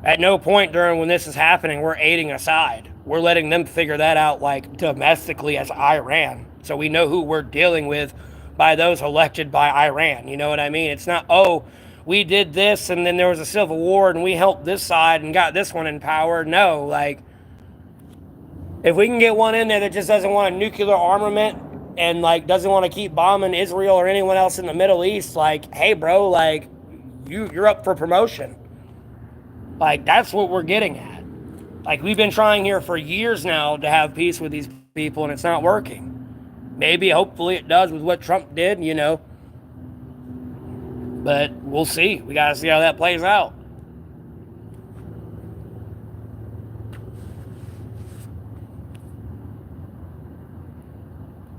At no point during when this is happening, we're aiding a side. We're letting them figure that out, like, domestically as Iran. So we know who we're dealing with by those elected by Iran. You know what I mean? It's not, oh, we did this and then there was a civil war and we helped this side and got this one in power. No, like, if we can get one in there that just doesn't want a nuclear armament and, like, doesn't want to keep bombing Israel or anyone else in the Middle East, like, hey, bro, like, you're up for promotion. Like, that's what we're getting at. Like, we've been trying here for years now to have peace with these people, and it's not working. Maybe, hopefully, it does with what Trump did, you know. But we'll see. We got to see how that plays out.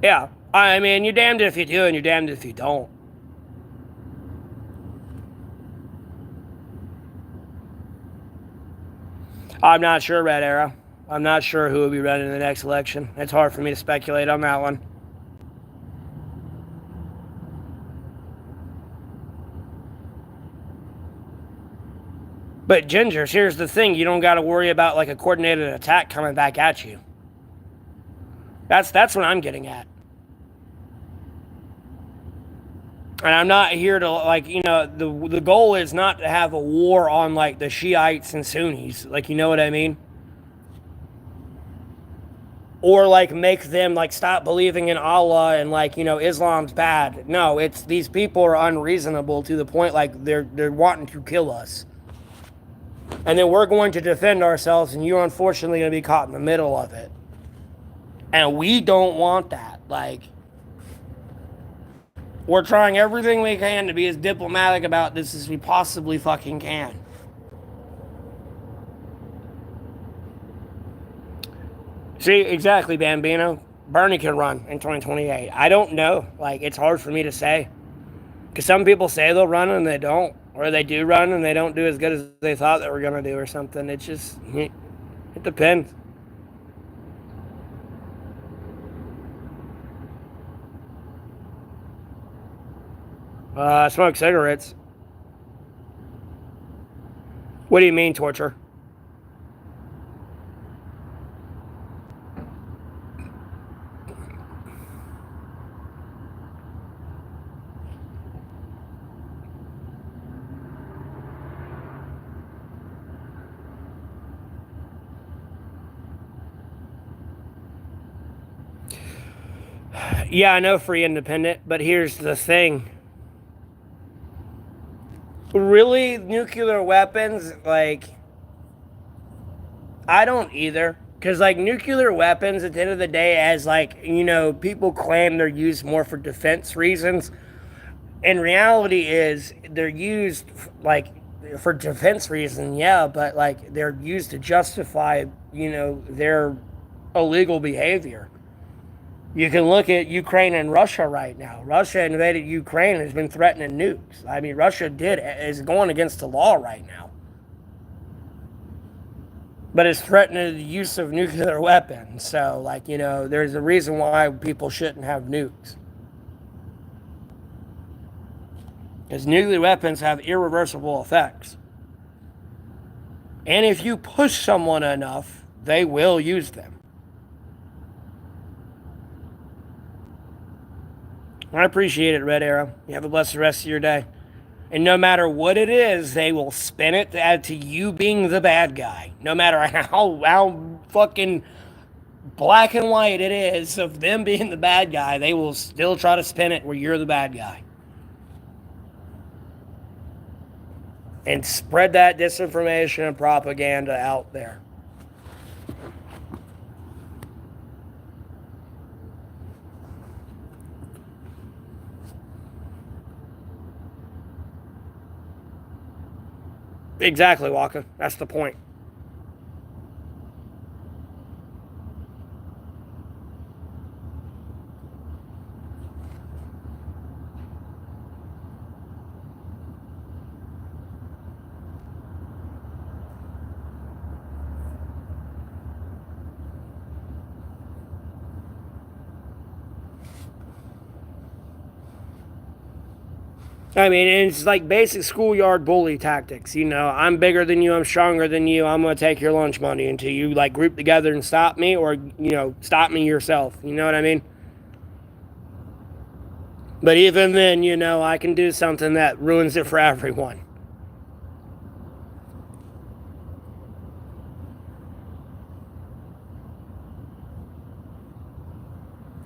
Yeah, I mean, you're damned if you do and you're damned if you don't. I'm not sure, Red Arrow. I'm not sure who will be running in the next election. It's hard for me to speculate on that one. But Gingers, here's the thing. You don't got to worry about, like, a coordinated attack coming back at you. That's what I'm getting at. And I'm not here to, like, you know, the goal is not to have a war on, like, the Shiites and Sunnis. Like, you know what I mean? Or, like, make them, like, stop believing in Allah and, like, you know, Islam's bad. No, it's these people are unreasonable to the point, like, they're wanting to kill us. And then we're going to defend ourselves, and you're unfortunately going to be caught in the middle of it. And we don't want that. Like, we're trying everything we can to be as diplomatic about this as we possibly fucking can. See, exactly, Bambino. Bernie can run in 2028. I don't know. Like, it's hard for me to say. Because some people say they'll run and they don't. Or they do run and they don't do as good as they thought they were going to do or something. It just, it depends. Smoke cigarettes. What do you mean, torture? Yeah, I know free independent, but here's the thing. Really, nuclear weapons, like, I don't either. Because, like, nuclear weapons, at the end of the day, as, like, you know, people claim they're used more for defense reasons. In reality is, they're used, like, for defense reasons, yeah, but, like, they're used to justify, you know, their illegal behavior. You can look at Ukraine and Russia right now. Russia invaded Ukraine and has been threatening nukes. I mean, Russia is going against the law right now. But it's threatening the use of nuclear weapons. So, like, you know, there's a reason why people shouldn't have nukes. Because nuclear weapons have irreversible effects. And if you push someone enough, they will use them. I appreciate it, Red Arrow. You have a blessed rest of your day. And no matter what it is, they will spin it to you being the bad guy. No matter how fucking black and white it is of them being the bad guy, they will still try to spin it where you're the bad guy. And spread that disinformation and propaganda out there. Exactly, Walker. That's the point. I mean, it's like basic schoolyard bully tactics. You know, I'm bigger than you, I'm stronger than you, I'm going to take your lunch money until you, like, group together and stop me, or, you know, stop me yourself. You know what I mean? But even then, you know, I can do something that ruins it for everyone.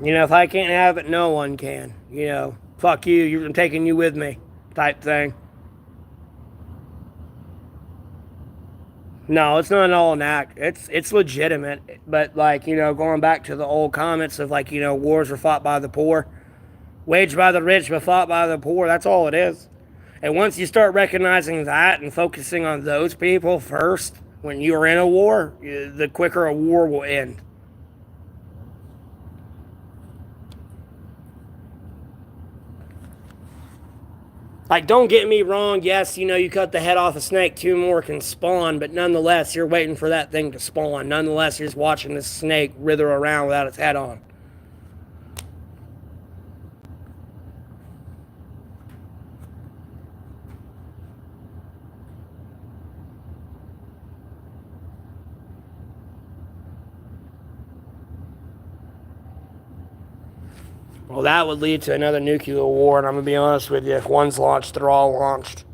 You know, if I can't have it, no one can. You know, fuck you, I'm taking you with me type thing. No, it's not all an act. It's legitimate. But, like, you know, going back to the old comments of, like, you know, wars were fought by the poor, waged by the rich but fought by the poor. That's all it is. And once you start recognizing that and focusing on those people first, when you are in a war, the quicker a war will end. Like, don't get me wrong. Yes, you know, you cut the head off a snake, two more can spawn, but nonetheless, you're waiting for that thing to spawn. Nonetheless, you're just watching this snake writher around without its head on. Well, that would lead to another nuclear war, and I'm going to be honest with you. If one's launched, they're all launched.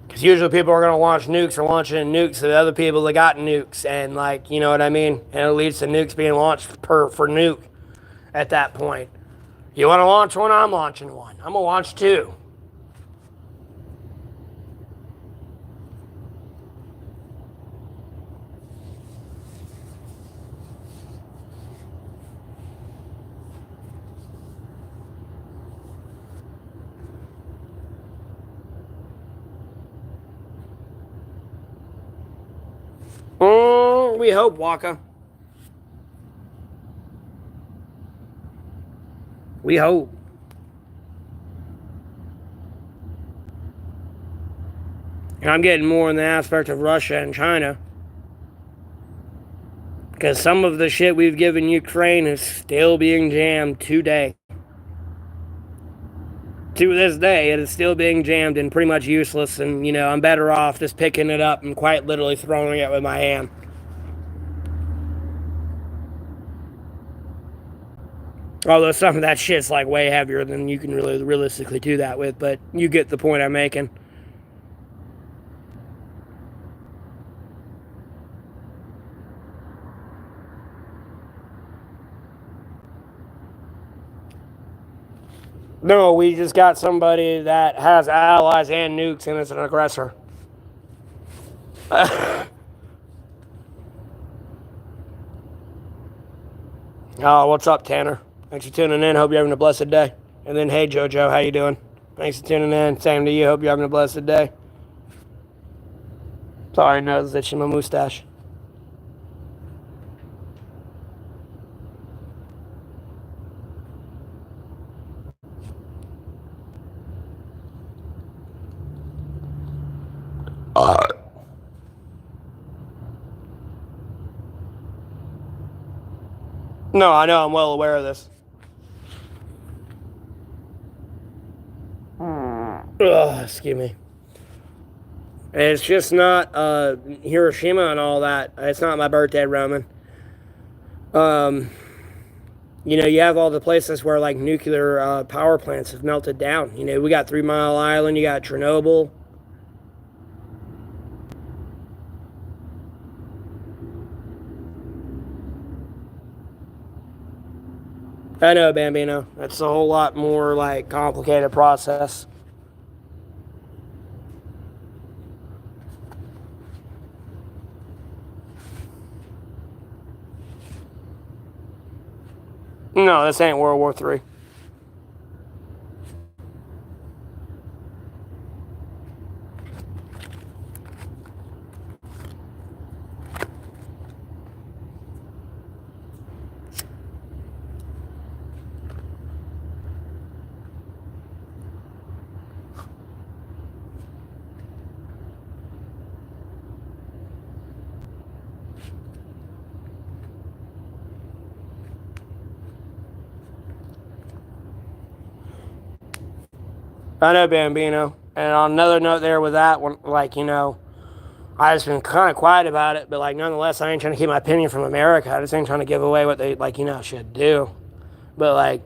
Because usually people are going to launch nukes or launching nukes to the other people that got nukes. And, like, you know what I mean? And it leads to nukes being launched for nuke at that point. You want to launch one? I'm launching one. I'm going to launch two. We hope, Waka. We hope. And I'm getting more in the aspect of Russia and China. Because some of the shit we've given Ukraine is still being jammed today. To this day, it is still being jammed and pretty much useless. And, I'm better off just picking it up and quite literally throwing it with my hand. Although some of that shit's like way heavier than you can really realistically do that with. But you get the point I'm making. No, we just got somebody that has allies and nukes and is an aggressor. Oh, what's up, Tanner? Thanks for tuning in. Hope you're having a blessed day. And then, hey, JoJo, how you doing? Thanks for tuning in. Same to you. Hope you're having a blessed day. Sorry, nose itching my mustache. No, I know. I'm well aware of this. Excuse me. It's just not Hiroshima and all that. It's not my birthday, Roman. You have all the places where like nuclear power plants have melted down. We got 3 Mile Island. You got Chernobyl. I know, Bambino. It's a whole lot more like complicated process. No, this ain't World War III. I know, Bambino. And on another note there with that one, I just been kind of quiet about it, but nonetheless, I ain't trying to keep my opinion from America. I just ain't trying to give away what they should do. But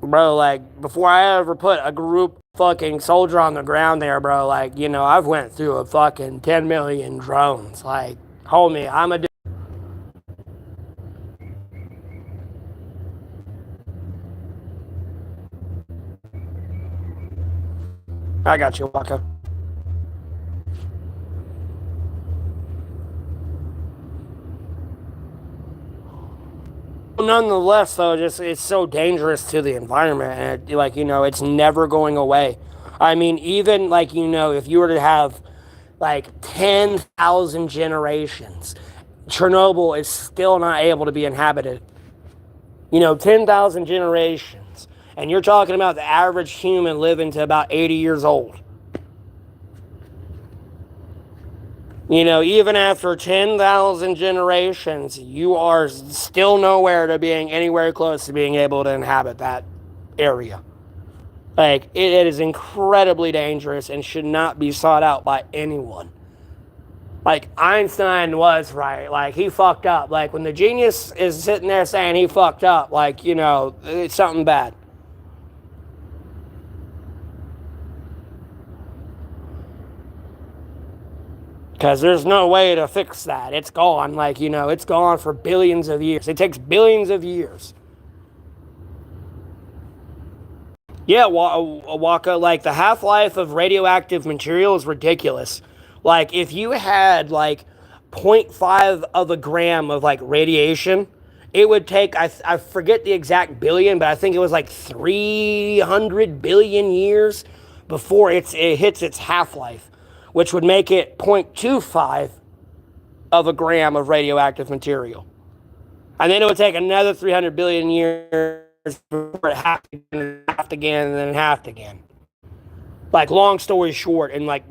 bro, before I ever put a group fucking soldier on the ground there, bro, I've went through a fucking 10 million drones. Homie, I got you, Waka. Nonetheless, though, it's so dangerous to the environment, and it's never going away. I mean, even if you were to have 10,000 generations, Chernobyl is still not able to be inhabited. 10,000 generations, and you're talking about the average human living to about 80 years old. Even after 10,000 generations, you are still nowhere to being anywhere close to being able to inhabit that area. It is incredibly dangerous and should not be sought out by anyone. Einstein was right. He fucked up. When the genius is sitting there saying he fucked up, it's something bad. Because there's no way to fix that. It's gone. It's gone for billions of years. It takes billions of years. Yeah, Waka, like the half life of radioactive material is ridiculous. Like, if you had like zero point 0.5 of a gram of like radiation, it would take, I forget the exact billion, but I think it was like 300 billion years before it hits its half life, which would make it 0.25 of a gram of radioactive material. And then it would take another 300 billion years before it halved again, and then halved again. Like, long story short, in like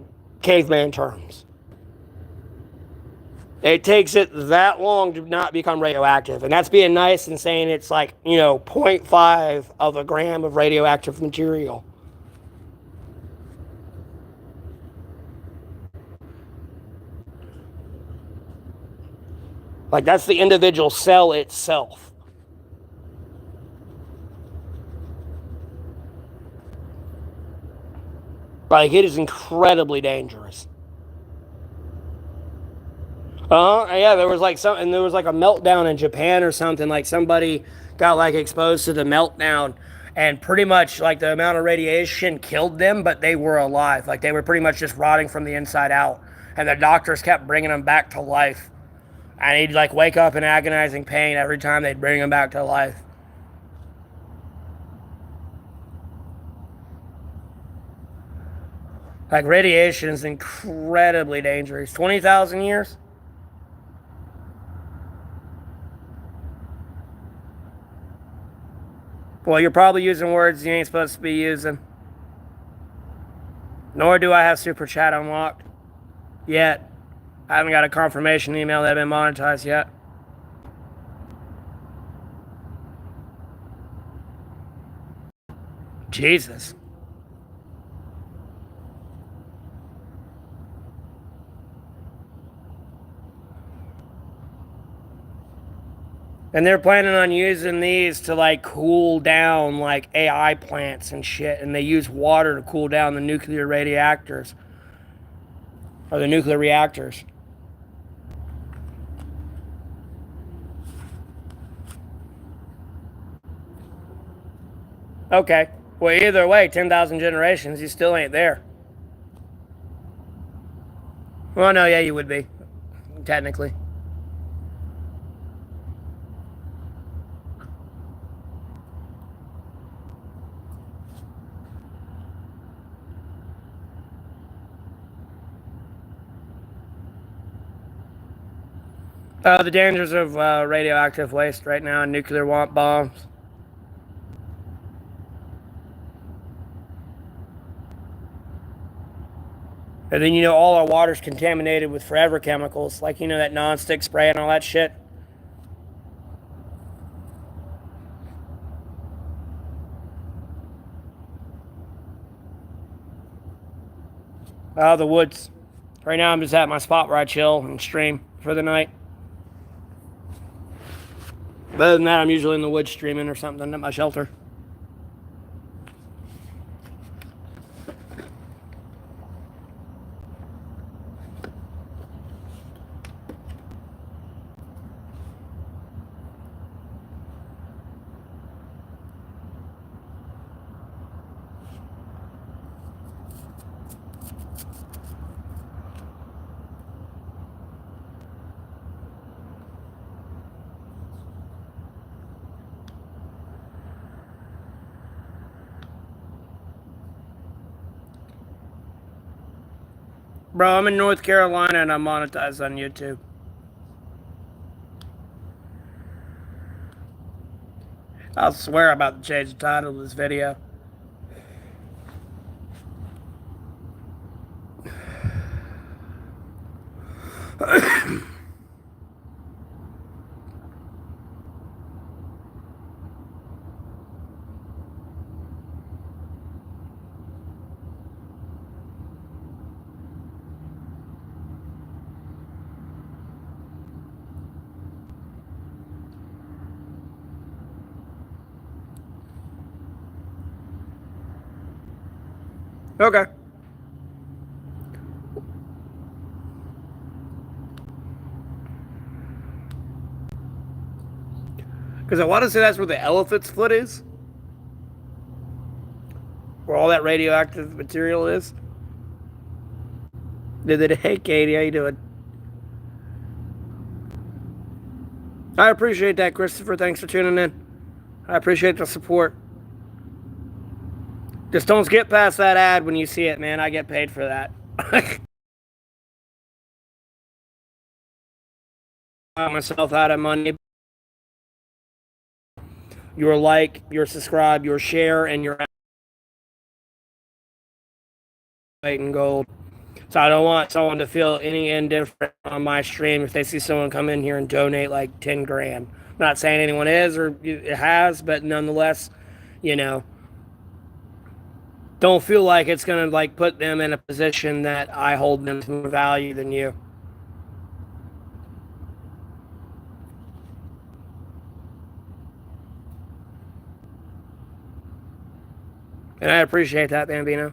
caveman terms, it takes it that long to not become radioactive. And that's being nice and saying it's like, you know, zero point 0.5 of a gram of radioactive material. Like, that's the individual cell itself. Like, it is incredibly dangerous. Yeah, there was like and there was like a meltdown in Japan or something. Like, somebody got like exposed to the meltdown, and pretty much like the amount of radiation killed them, but they were alive. Like, they were pretty much just rotting from the inside out, and the doctors kept bringing them back to life. And he'd like wake up in agonizing pain every time they'd bring him back to life. Like, radiation is incredibly dangerous. 20,000 years? Well, you're probably using words you ain't supposed to be using. Nor do I have Super Chat unlocked yet. I haven't got a confirmation email that I've been monetized yet. Jesus. And they're planning on using these to like cool down like AI plants and shit. And they use water to cool down the nuclear reactors. Or the nuclear reactors. Okay. Well, either way, 10,000 generations, you still ain't there. Well, no, yeah, you would be. Technically. The dangers of radioactive waste right now and nuclear bombs. And then, you know, all our water's contaminated with forever chemicals, like, you know, that non-stick spray and all that shit. The woods. Right now, I'm just at my spot where I chill and stream for the night. But other than that, I'm usually in the woods streaming or something at my shelter. Bro, I'm in North Carolina and I'm monetized on YouTube. I'll swear I'm about to change the title of this video. Okay. Because I want to say that's where the elephant's foot is. where all that radioactive material is. Hey, Katie, how you doing? I appreciate that, Christopher. Thanks for tuning in. I appreciate the support. Just don't skip past that ad when you see it, man. I get paid for that. Myself out of money. Your like, your subscribe, your share, and your weight in gold. So I don't want someone to feel any indifferent on my stream if they see someone come in here and donate like 10 grand. I'm not saying anyone is or has, but nonetheless, you know, don't feel like it's gonna like put them in a position that I hold them to more value than you. And I appreciate that, Bambino.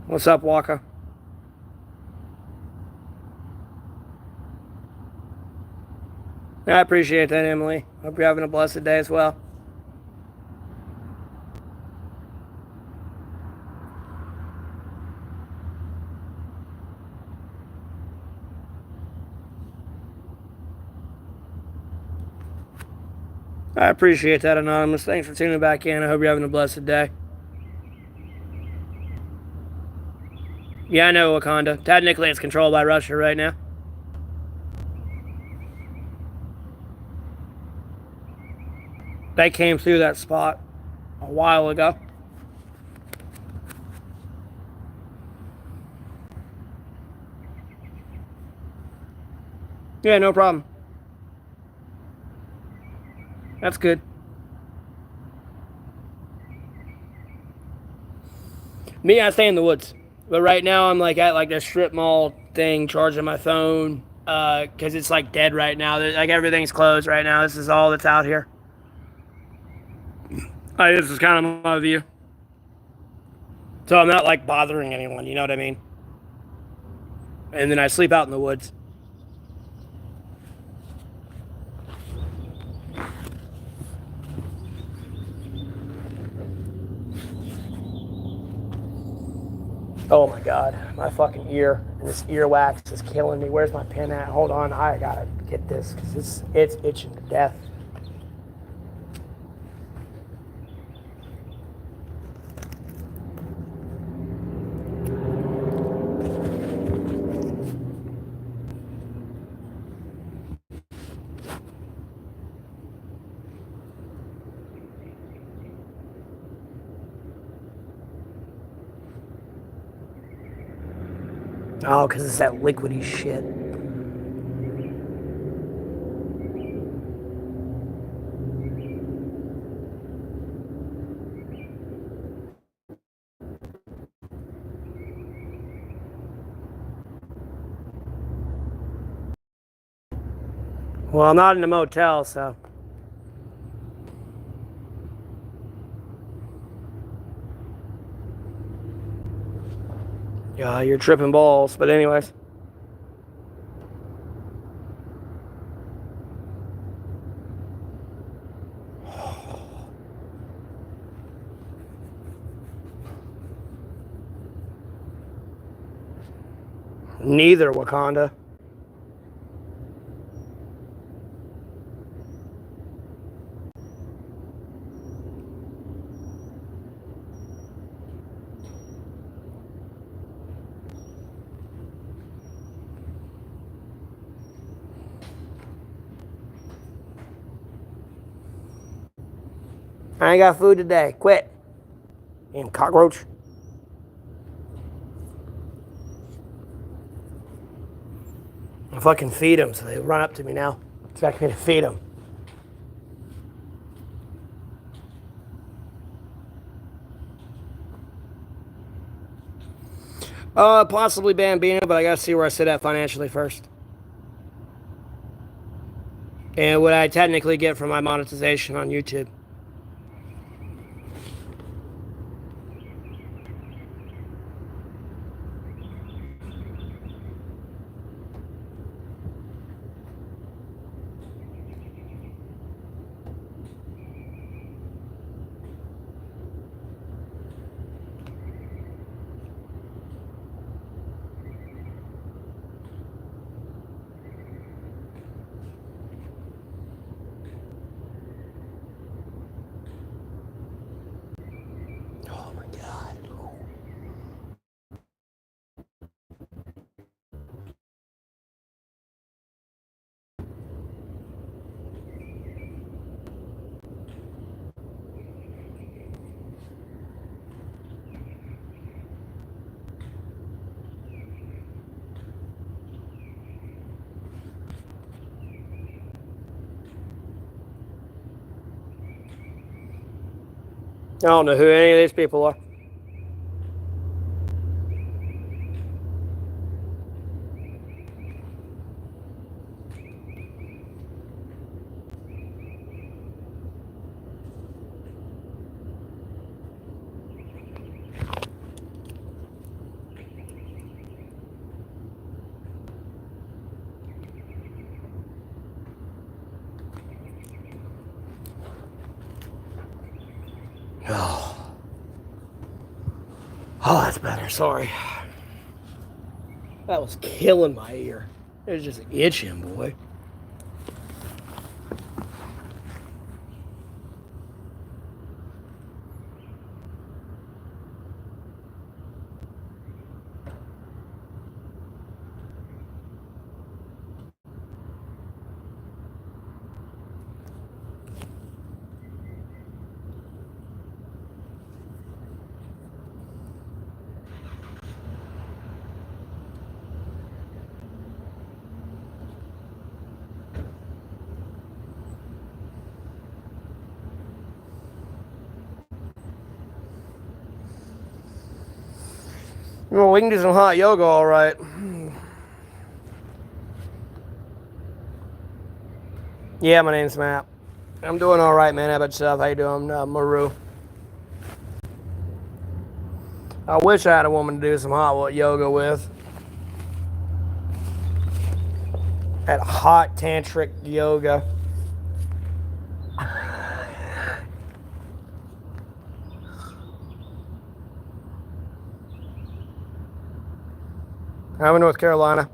What's up, Walker? I appreciate that, Emily. Hope you're having a blessed day as well. I appreciate that, Anonymous. Thanks for tuning back in. I hope you're having a blessed day. Yeah, I know, Wakanda. Technically, it's controlled by Russia right now. They came through that spot a while ago. Yeah, no problem. That's good. Me, I stay in the woods. But right now, I'm like at like the strip mall thing, charging my phone because it's like dead right now. Like everything's closed right now. This is all that's out here. This is kind of my view. So I'm not like bothering anyone. You know what I mean? And then I sleep out in the woods. Oh my god, my fucking ear and this earwax is killing me. Where's my pen at? Hold on, I gotta get this because it's itching to death. Oh, because it's that liquidy shit. Well, I'm not in a motel, so. Yeah, you're tripping balls. But anyways. Neither, Wakanda. I ain't got food today. Quit. And cockroach. I fucking feed them, so they run up to me now. Expect me to feed them. Possibly Bambino, but I gotta see where I sit at financially first. And what I technically get from my monetization on YouTube. I don't know who any of these people are. Oh, that's better. Sorry. That was killing my ear. It was just itching, boy. Well, we can do some hot yoga, all right. Yeah, my name's Matt. I'm doing all right, man. How about yourself? How you doing, Maru? I wish I had a woman to do some hot yoga with. That hot tantric yoga. I'm in North Carolina.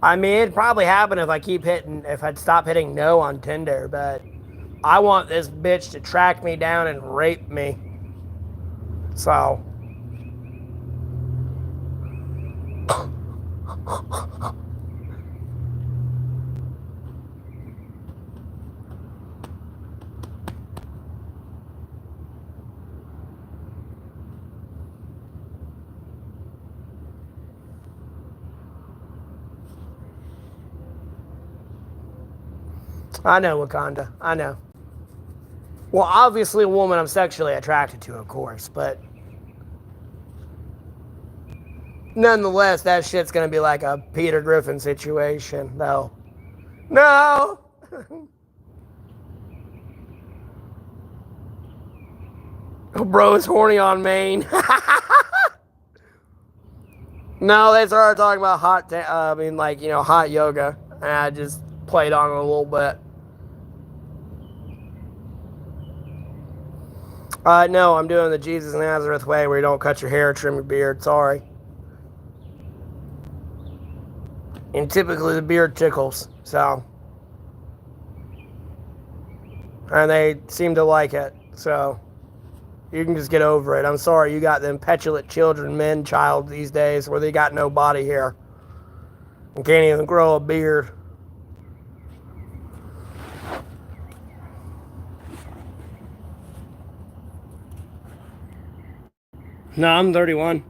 I mean, it'd probably happen if I'd stop hitting no on Tinder, but I want this bitch to track me down and rape me. So. I know, Wakanda. I know. Well, obviously, a woman I'm sexually attracted to, of course, but nonetheless, that shit's gonna be like a Peter Griffin situation, though. No! Bro is horny on Maine. No, they started talking about hot yoga, and I just played on it a little bit. No, I'm doing the Jesus Nazareth way where you don't cut your hair, trim your beard. Sorry. And typically the beard tickles, so. And they seem to like it, so. You can just get over it. I'm sorry, you got them petulant child these days where they got no body hair and can't even grow a beard. No, I'm 31.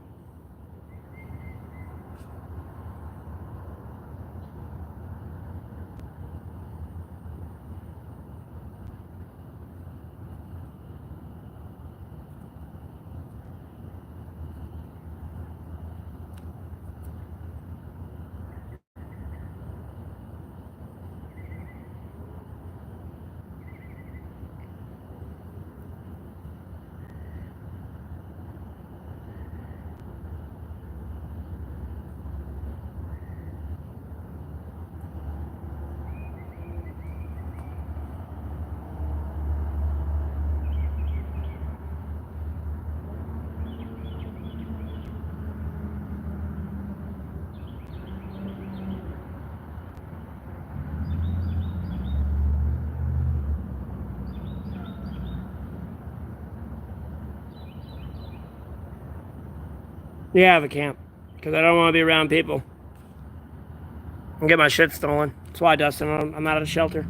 Yeah, I have a camp. Because I don't want to be around people and get my shit stolen. That's why, Dustin, I'm out of the shelter.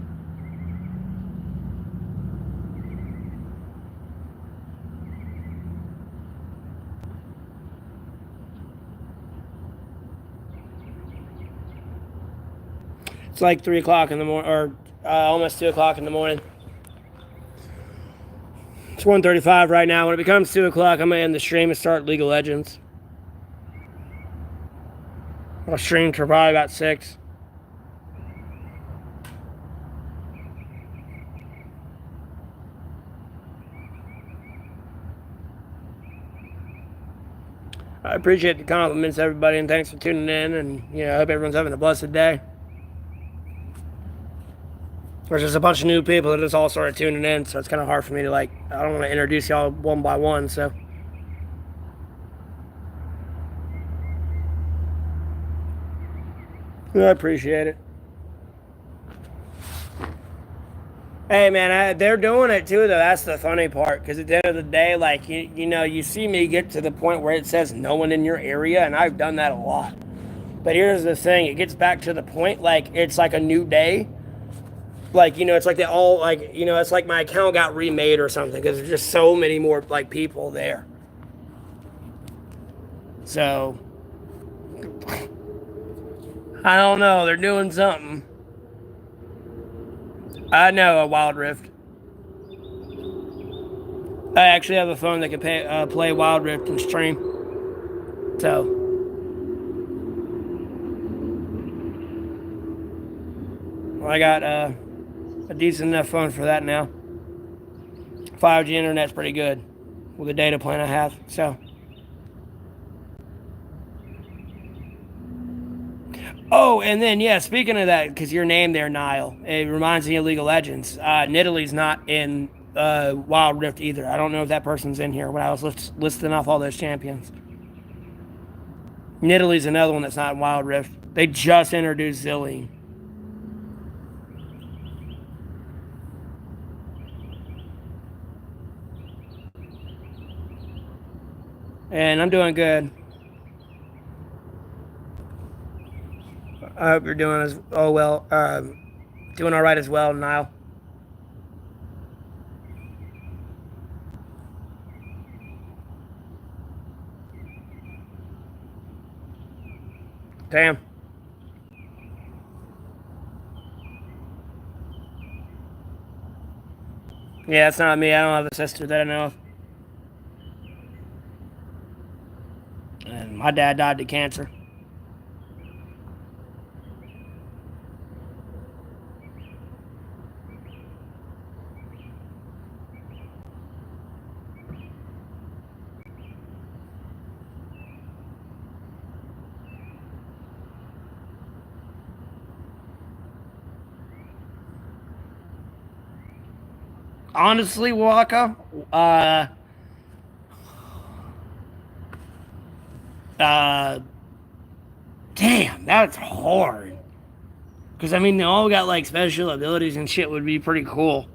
It's like 3 o'clock in the morning, or almost 2 o'clock in the morning. It's 1:35 right now. When it becomes 2 o'clock, I'm going to end the stream and start League of Legends. I'll stream for probably about 6. I appreciate the compliments, everybody, and thanks for tuning in. And I hope everyone's having a blessed day. There's just a bunch of new people that just all started tuning in, so it's kind of hard for me to I don't want to introduce y'all one by one, so. I appreciate it. Hey, man, they're doing it too, though. That's the funny part, because at the end of the day, you see me get to the point where it says no one in your area, and I've done that a lot. But here's the thing, it gets back to the point, it's like a new day. It's like they all, it's like my account got remade or something, because there's just so many more, people there. So, I don't know, they're doing something. I know, a Wild Rift. I actually have a phone that can play Wild Rift and stream. So. Well, I got a decent enough phone for that now. 5G internet's pretty good with the data plan I have, so. Oh, and then, speaking of that, because your name there, Niall, it reminds me of League of Legends. Nidalee not in Wild Rift either. I don't know if that person's in here when I was listing off all those champions. Nidalee's another one that's not in Wild Rift. They just introduced Zillion. And I'm doing good. I hope you're doing doing all right as well, Niall. Damn. Yeah, it's not me. I don't have a sister that I know of. And my dad died to cancer. Honestly, Waka, damn, that's hard. Because, they all got, special abilities and shit would be pretty cool.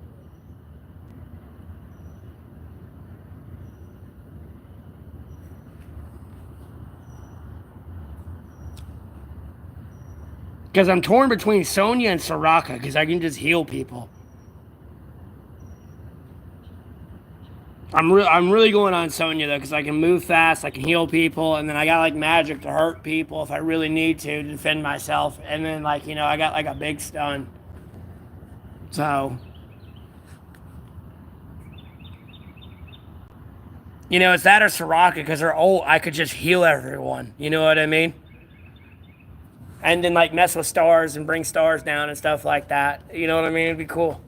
Because I'm torn between Sonya and Soraka, because I can just heal people. I'm really going on Sonya though, because I can move fast, I can heal people, and then I got magic to hurt people if I really need to defend myself, and then I got a big stun. So, it's that or Soraka, because they're old. I could just heal everyone. You know what I mean? And then mess with stars and bring stars down and stuff like that. You know what I mean? It'd be cool.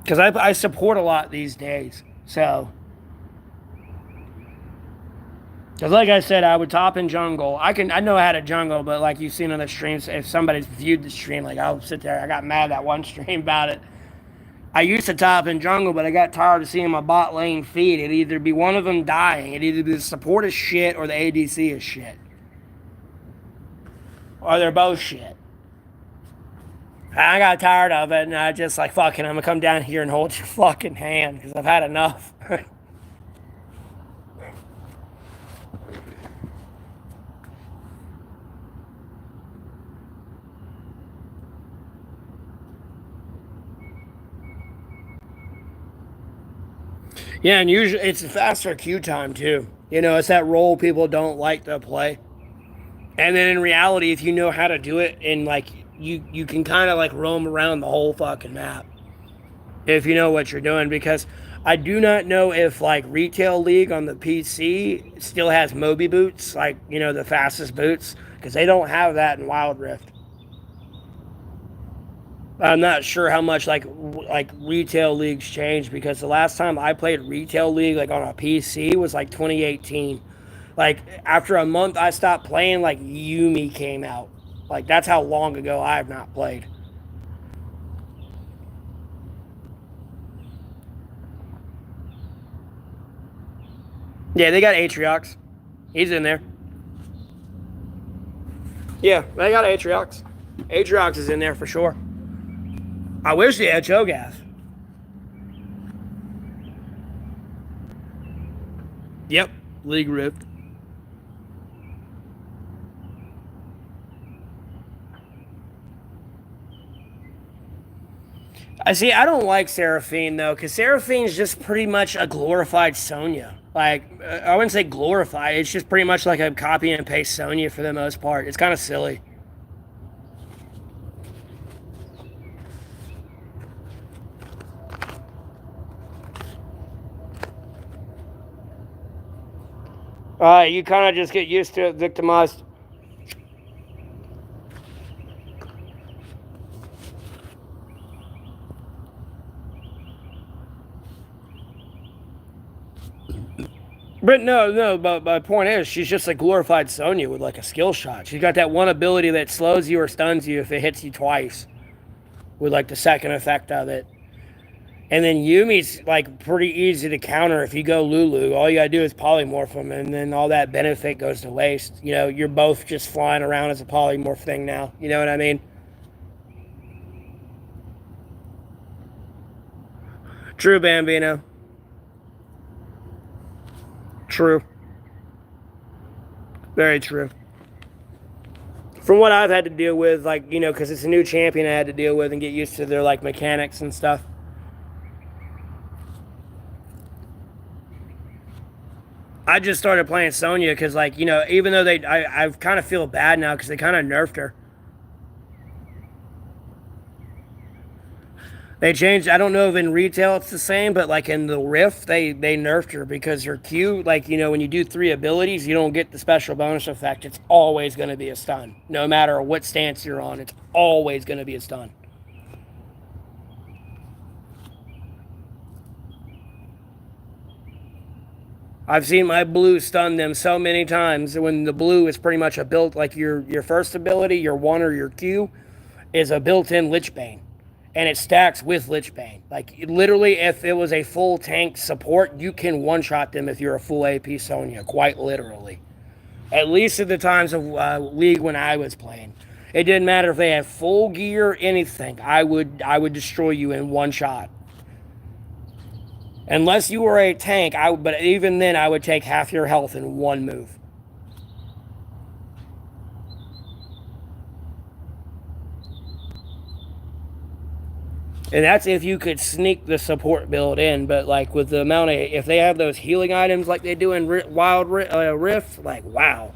Because I support a lot these days. So. Because like I said, I would top in jungle. I know how to jungle, but you've seen on the streams, if somebody's viewed the stream, I'll sit there. I got mad that one stream about it. I used to top in jungle, but I got tired of seeing my bot lane feed. It'd either be one of them dying. It'd either be the support is shit or the ADC is shit. Or they're both shit. I got tired of it, and I just fucking, I'm gonna come down here and hold your fucking hand, because I've had enough. Yeah, and usually it's a faster queue time too. You know, it's that role people don't like to play. And then in reality, if you know how to do it, and like you can kind of like roam around the whole fucking map if you know what you're doing. Because I do not know if like Retail League on the PC still has Moby boots, like you know the fastest boots, because they don't have that in Wild Rift. I'm not sure how much like Retail League's changed, because the last time I played Retail League like on a PC was like 2018. Like after a month I stopped playing, like Yumi came out. Like that's how long ago I have not played. Yeah, they got Atriox. He's in there. Yeah, they got Atriox. Atriox is in there for sure. I wish they had Cho'Gath. Yep, League Rift. I see. I don't like Seraphine though, because Seraphine's just pretty much a glorified Sonya. Like I wouldn't say glorified. It's just pretty much like a copy and paste Sonya for the most part. It's kind of silly. You kind of just get used to it, victimized. But no. But my point is, she's just a glorified Sonya with like a skill shot. She's got that one ability that slows you or stuns you if it hits you twice, with like the second effect of it. And then Yumi's like pretty easy to counter if you go Lulu. All you gotta do is polymorph them, and then all that benefit goes to waste. You know, you're both just flying around as a polymorph thing now. You know what I mean? True, Bambino. True. Very true. From what I've had to deal with, like, you know, because it's a new champion I had to deal with and get used to their, like, mechanics and stuff. I just started playing Sonya because, like, you know, even though I kind of feel bad now because they kind of nerfed her. They changed. I don't know if in retail it's the same, but like in the Rift, they nerfed her because her Q, like you know, when you do three abilities, you don't get the special bonus effect. It's always going to be a stun, no matter what stance you're on. It's always going to be a stun. I've seen my blue stun them so many times. When the blue is pretty much a built like your first ability, your one or your Q, is a built-in Lich Bane, and it stacks with Lich Bane. Like literally, if it was a full tank support, you can one-shot them if you're a full AP Sonya. Quite literally, at least at the times of League when I was playing, it didn't matter if they had full gear, anything. I would destroy you in one shot. Unless you were a tank, but even then, I would take half your health in one move. And that's if you could sneak the support build in. But like with the amount of, if they have those healing items like they do in Wild Rift, like wow.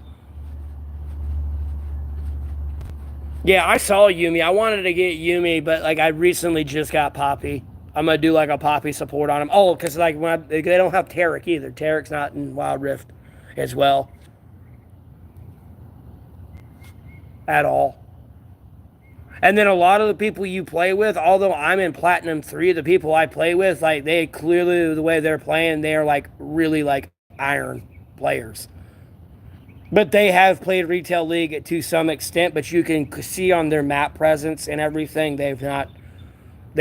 Yeah, I saw Yumi. I wanted to get Yumi, but like I recently just got Poppy. I'm gonna do like a Poppy support on him. Oh, because like they don't have Tarek either. Tarek's not in Wild Rift as well at all. And then a lot of the people you play with, although I'm in Platinum 3, the people I play with, like they clearly the way they're playing, they're like really like iron players. But they have played Retail League to some extent, but you can see on their map presence and everything, they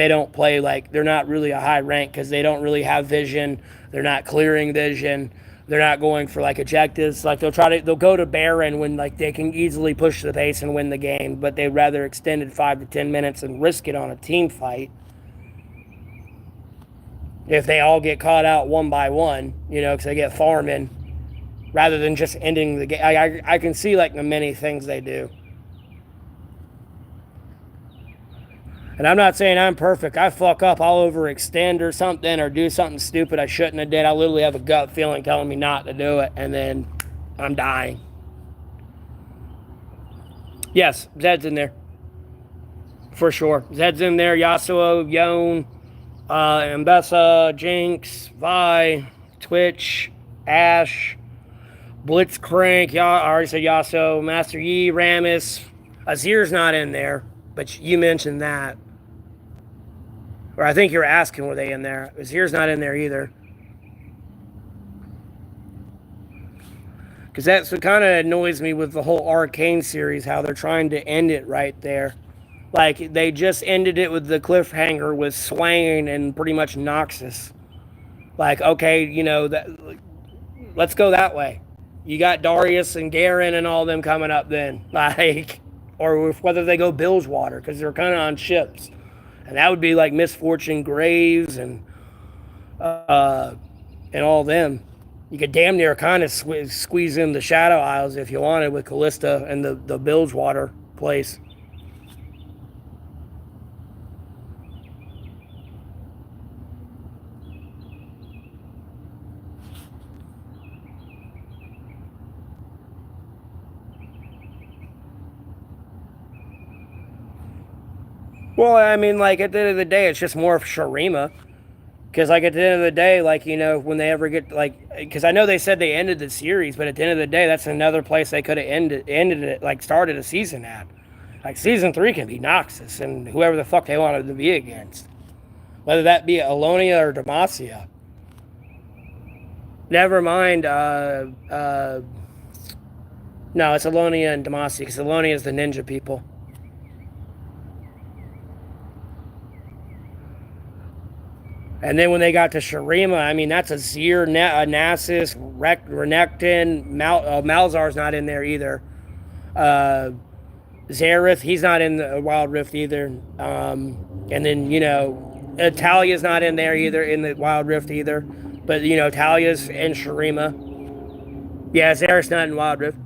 don't play like, they're not really a high rank because they don't really have vision. They're not clearing vision. They're not going for like objectives. Like they'll go to Baron when like they can easily push the pace and win the game, but they'd rather extend it 5 to 10 minutes and risk it on a team fight. If they all get caught out one by one, you know, because they get farming, rather than just ending the game. I can see like the many things they do. And I'm not saying I'm perfect. I fuck up, I'll overextend or something, or do something stupid I shouldn't have did. I literally have a gut feeling telling me not to do it, and then I'm dying. Yes, Zed's in there. For sure. Zed's in there. Yasuo, Yone, Ambessa, Jinx, Vi, Twitch, Ash, Blitzcrank, I already said Yasuo, Master Yi, Rammus. Azir's not in there, but you mentioned that. Or I think you're asking, were they in there? Azir's not in there either. Because that's what kind of annoys me with the whole Arcane series, how they're trying to end it right there. Like, they just ended it with the cliffhanger with Swain and pretty much Noxus. Like, okay, let's go that way. You got Darius and Garen and all them coming up then. Like, or whether they go Bilgewater, because they're kind of on ships. And that would be like Misfortune Graves and all them. You could damn near kind of squeeze in the Shadow Isles if you wanted with Callista and the Bilgewater place. Well, I mean, like, at the end of the day, it's just more of Shurima. Because, like, at the end of the day, like, when they ever get, like, because I know they said they ended the series, but at the end of the day, that's another place they could have ended it, like, started a season at. Like, season 3 can be Noxus and whoever the fuck they wanted to be against. Whether that be Alonia or Demacia. Never mind, no, it's Alonia and Demacia, because Alonia is the ninja people. And then when they got to Shurima, I mean, that's Azir, Nasus, Renekton, Malzar's not in there either. Zareth, he's not in the Wild Rift either. And then, Talia's not in there either, in the Wild Rift either. But, Talia's in Shurima. Yeah, Zareth's not in Wild Rift.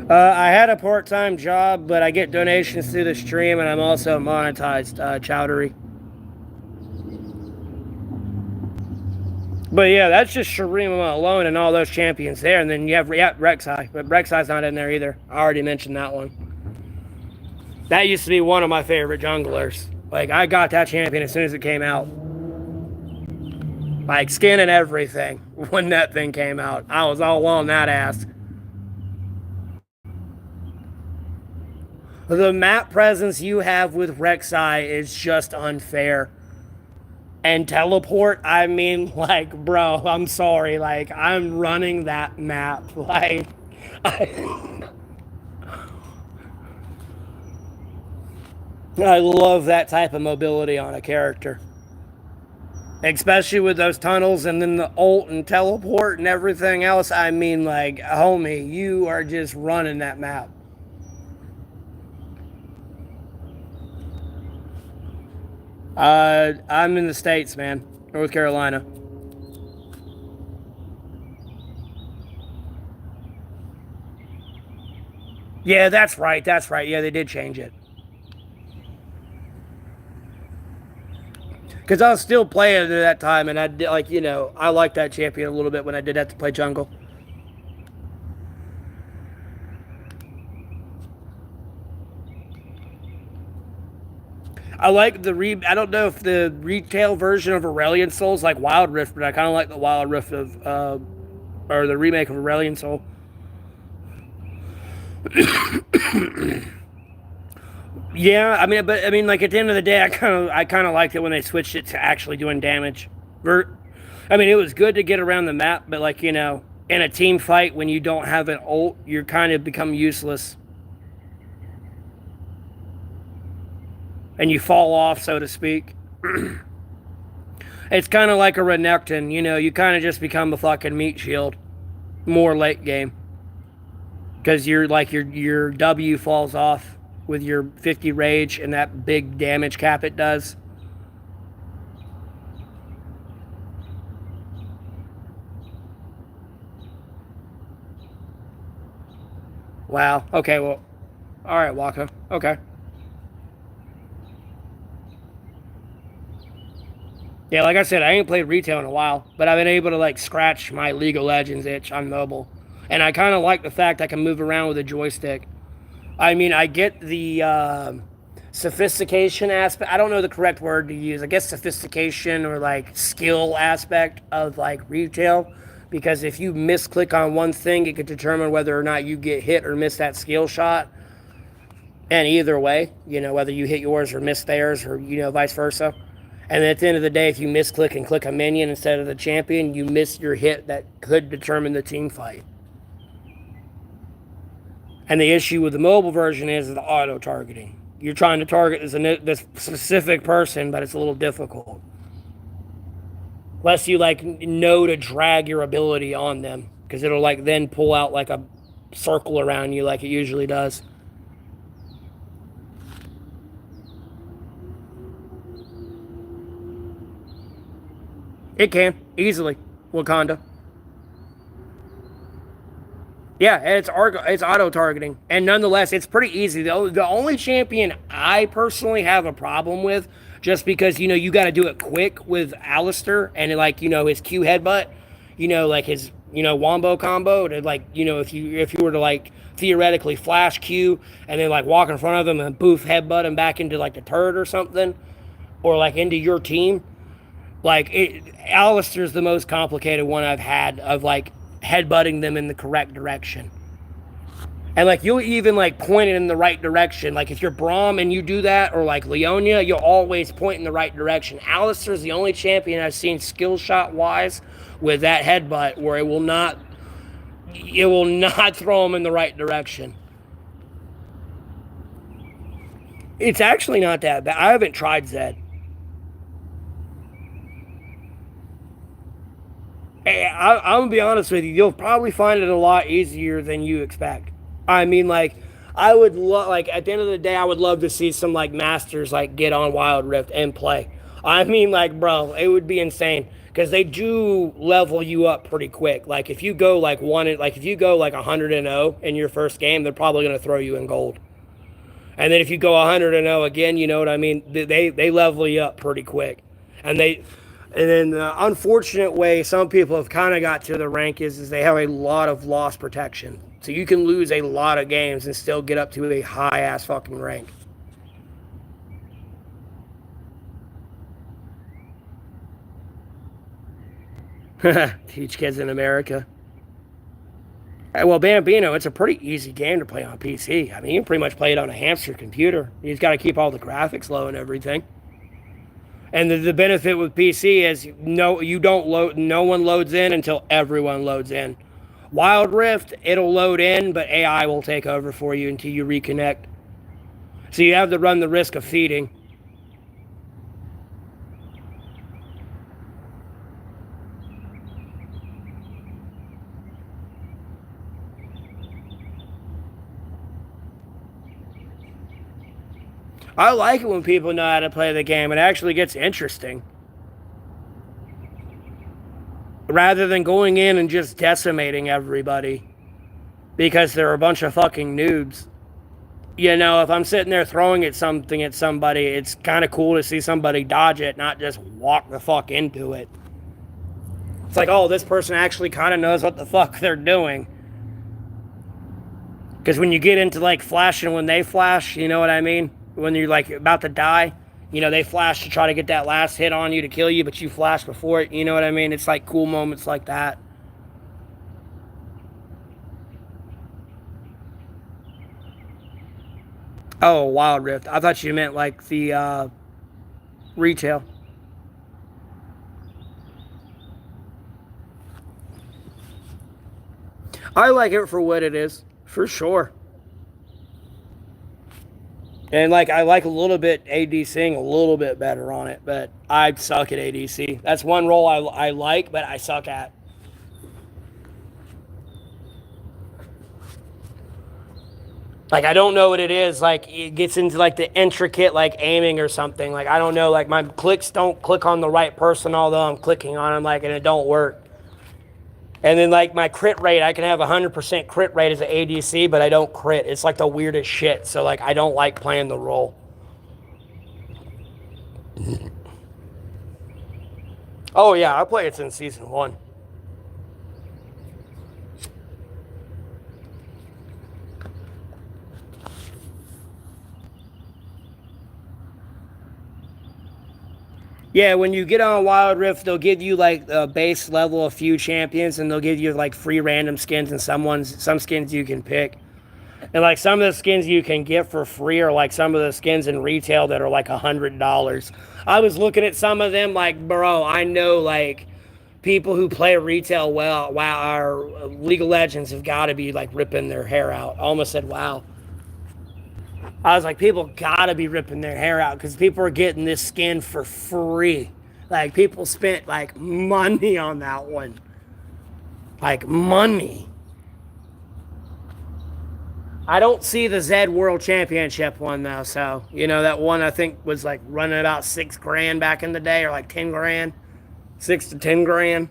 I had a part-time job, but I get donations through the stream, and I'm also monetized, Chowdery. But yeah, that's just Shurima alone and all those champions there. And then you have Rek'Sai, but Rek'Sai's not in there either. I already mentioned that one. That used to be one of my favorite junglers. Like, I got that champion as soon as it came out. Like, skin and everything when that thing came out. I was all on that ass. The map presence you have with Rek'Sai is just unfair. And teleport, I mean, like, bro, I'm sorry. Like, I'm running that map. Like, I love that type of mobility on a character. Especially with those tunnels and then the ult and teleport and everything else. I mean, like, homie, you are just running that map. I'm in the States, man. North Carolina. Yeah, that's right. That's right. Yeah, they did change it. Because I was still playing at that time, and I did, like, I liked that champion a little bit when I did have to play jungle. I like I don't know if the retail version of Aurelion Soul is like Wild Rift, but I kind of like the Wild Rift of, or the remake of Aurelion Soul. Yeah, I mean, like, at the end of the day, I kind of liked it when they switched it to actually doing damage. I mean, it was good to get around the map, but, like, in a team fight when you don't have an ult, you kind of become useless. And you fall off, so to speak. It's kind of like a Renekton, you kind of just become a fucking meat shield. More late game. Because your W falls off with your 50 rage and that big damage cap it does. Wow. Okay, well. Alright, Waka. Okay. Yeah, like I said, I ain't played retail in a while, but I've been able to like scratch my League of Legends itch on mobile, and I kind of like the fact I can move around with a joystick. I mean, I get the sophistication aspect. I don't know the correct word to use. I guess sophistication or like skill aspect of like retail, because if you misclick on one thing, it could determine whether or not you get hit or miss that skill shot. And either way, whether you hit yours or miss theirs or, vice versa. And then at the end of the day, if you misclick and click a minion instead of the champion, you miss your hit that could determine the team fight. And the issue with the mobile version is the auto targeting. You're trying to target this specific person, but it's a little difficult. Unless you like know to drag your ability on them, because it'll like then pull out like a circle around you like it usually does. It can easily. Wakanda. Yeah, it's auto targeting, and nonetheless, it's pretty easy. The only champion I personally have a problem with, just because you got to do it quick with Alistair and like his Q headbutt, like his wombo combo to like if you were to like theoretically flash Q and then like walk in front of him and boof headbutt him back into like the turret or something, or like into your team. Like Alistair's the most complicated one I've had of like headbutting them in the correct direction. And like you'll even like point it in the right direction. Like if you're Braum and you do that, or like Leonia, you'll always point in the right direction. Alistair's the only champion I've seen skill shot wise with that headbutt where it will not throw him in the right direction. It's actually not that bad. I haven't tried Zed. I'm gonna be honest with you. You'll probably find it a lot easier than you expect. I mean, like, I would love, like, at the end of the day, I would love to see some like masters like get on Wild Rift and play. I mean, like, bro, it would be insane because they do level you up pretty quick. Like, if you go like if you go like 100-0 in your first game, they're probably gonna throw you in gold. And then if you go 100-0 again, you know what I mean? They level you up pretty quick, and they and then the unfortunate way some people have kind of got to the rank is they have a lot of loss protection. So you can lose a lot of games and still get up to a high ass fucking rank. Teach kids in America. Well, Bambino, it's a pretty easy game to play on PC. I mean, you can pretty much play it on a hamster computer. You just got to keep all the graphics low and everything. And the benefit with PC is you don't load. No one loads in until everyone loads in. Wild Rift, it'll load in, but AI will take over for you until you reconnect. So you have to run the risk of feeding. I like it when people know how to play the game. It actually gets interesting. Rather than going in and just decimating everybody because they're a bunch of fucking noobs. If I'm sitting there throwing something at somebody, it's kind of cool to see somebody dodge it, not just walk the fuck into it. It's like, oh, this person actually kind of knows what the fuck they're doing. Because when you get into like flashing when they flash, you know what I mean? When you're like about to die, they flash to try to get that last hit on you to kill you, but you flash before it, you know what I mean? It's like cool moments like that. Oh, Wild Rift. I thought you meant like the retail. I like it for what it is, for sure. And like I like a little bit ADCing a little bit better on it, but I suck at ADC. That's one role I like, but I suck at. Like I don't know what it is. Like it gets into like the intricate like aiming or something. Like I don't know. Like my clicks don't click on the right person, although I'm clicking on them. Like and it don't work. And then like my crit rate, I can have 100% crit rate as an ADC, but I don't crit. It's like the weirdest shit. So like I don't like playing the role. Oh yeah, I play it since season 1. Yeah, when you get on Wild Rift, they'll give you like a base level of few champions, and they'll give you like free random skins, and some skins you can pick. And like some of the skins you can get for free are like some of the skins in retail that are like $100. I was looking at some of them like, bro, I know like people who play retail well, wow, our League of Legends have got to be like ripping their hair out. I almost said wow. I was like, people gotta be ripping their hair out because people are getting this skin for free. Like, people spent like money on that one. Like, money. I don't see the Zed World Championship one though, so that one I think was like running about $6,000 back in the day, or like 10 grand, 6 to 10 grand.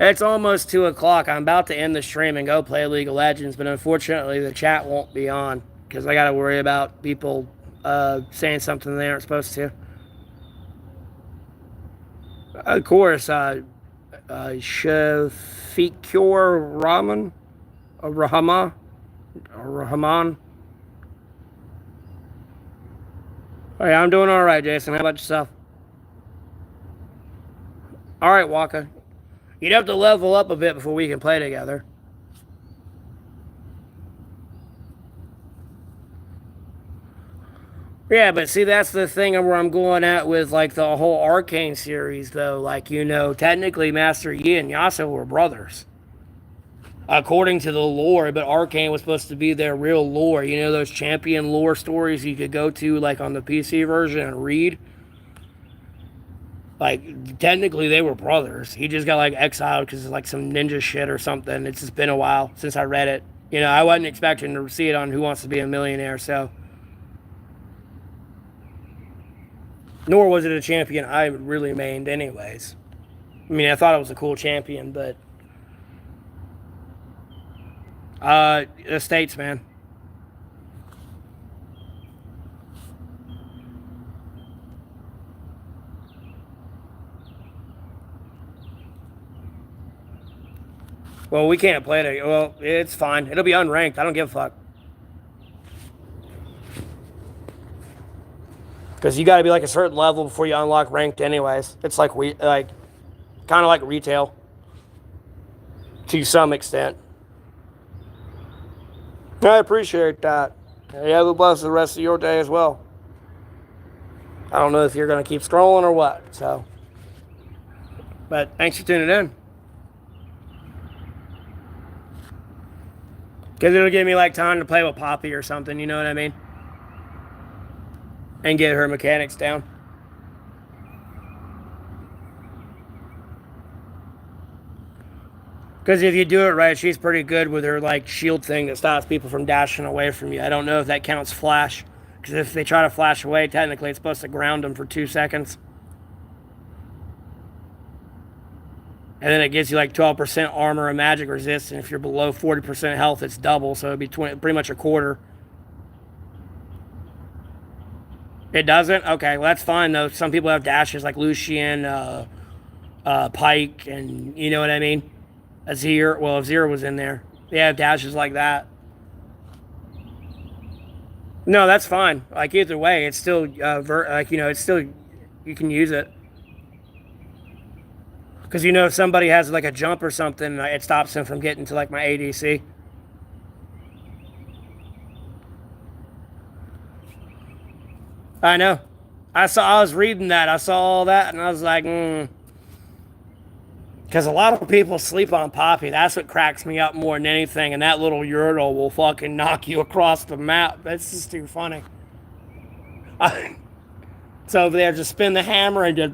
It's almost 2 o'clock. I'm about to end the stream and go play League of Legends, but unfortunately the chat won't be on because I got to worry about people saying something they aren't supposed to. Of course, Shafiqur Rahman, Rahman. Hey, I'm doing all right, Jason. How about yourself? All right, Waka. You'd have to level up a bit before we can play together. Yeah, but see, that's the thing where I'm going at with like the whole Arcane series, though. Like, technically Master Yi and Yasuo were brothers, according to the lore, but Arcane was supposed to be their real lore. Those champion lore stories you could go to like on the PC version and read? Like, technically they were brothers. He just got like exiled because of like some ninja shit or something. It's just been a while since I read it. I wasn't expecting to see it on Who Wants to Be a Millionaire, so. Nor was it a champion I really mained anyways. I mean, I thought it was a cool champion, but the States, man. Well, we can't play it. Well, it's fine. It'll be unranked. I don't give a fuck. Because you got to be like a certain level before you unlock ranked anyways. It's like kind of like retail to some extent. I appreciate that. You have a blessed the rest of your day as well. I don't know if you're going to keep scrolling or what, so. But thanks for tuning in. Because it'll give me like time to play with Poppy or something, you know what I mean? And get her mechanics down. Because if you do it right, she's pretty good with her like shield thing that stops people from dashing away from you. I don't know if that counts flash. Because if they try to flash away, technically it's supposed to ground them for 2 seconds. And then it gives you like 12% armor and magic resist. And if you're below 40% health, it's double. So it'd be pretty much a quarter. It doesn't? Okay, well, that's fine, though. Some people have dashes like Lucian, Pike, and you know what I mean? Azir. Well, Azir was in there. They have dashes like that. No, that's fine. Like, either way, it's still, it's still, you can use it. Because, if somebody has, like, a jump or something, it stops them from getting to, like, my ADC. I know. I was reading that. I saw all that, and I was like, Because a lot of people sleep on Poppy. That's what cracks me up more than anything. And that little Yordle will fucking knock you across the map. That's just too funny. So over there, just spin the hammer and just...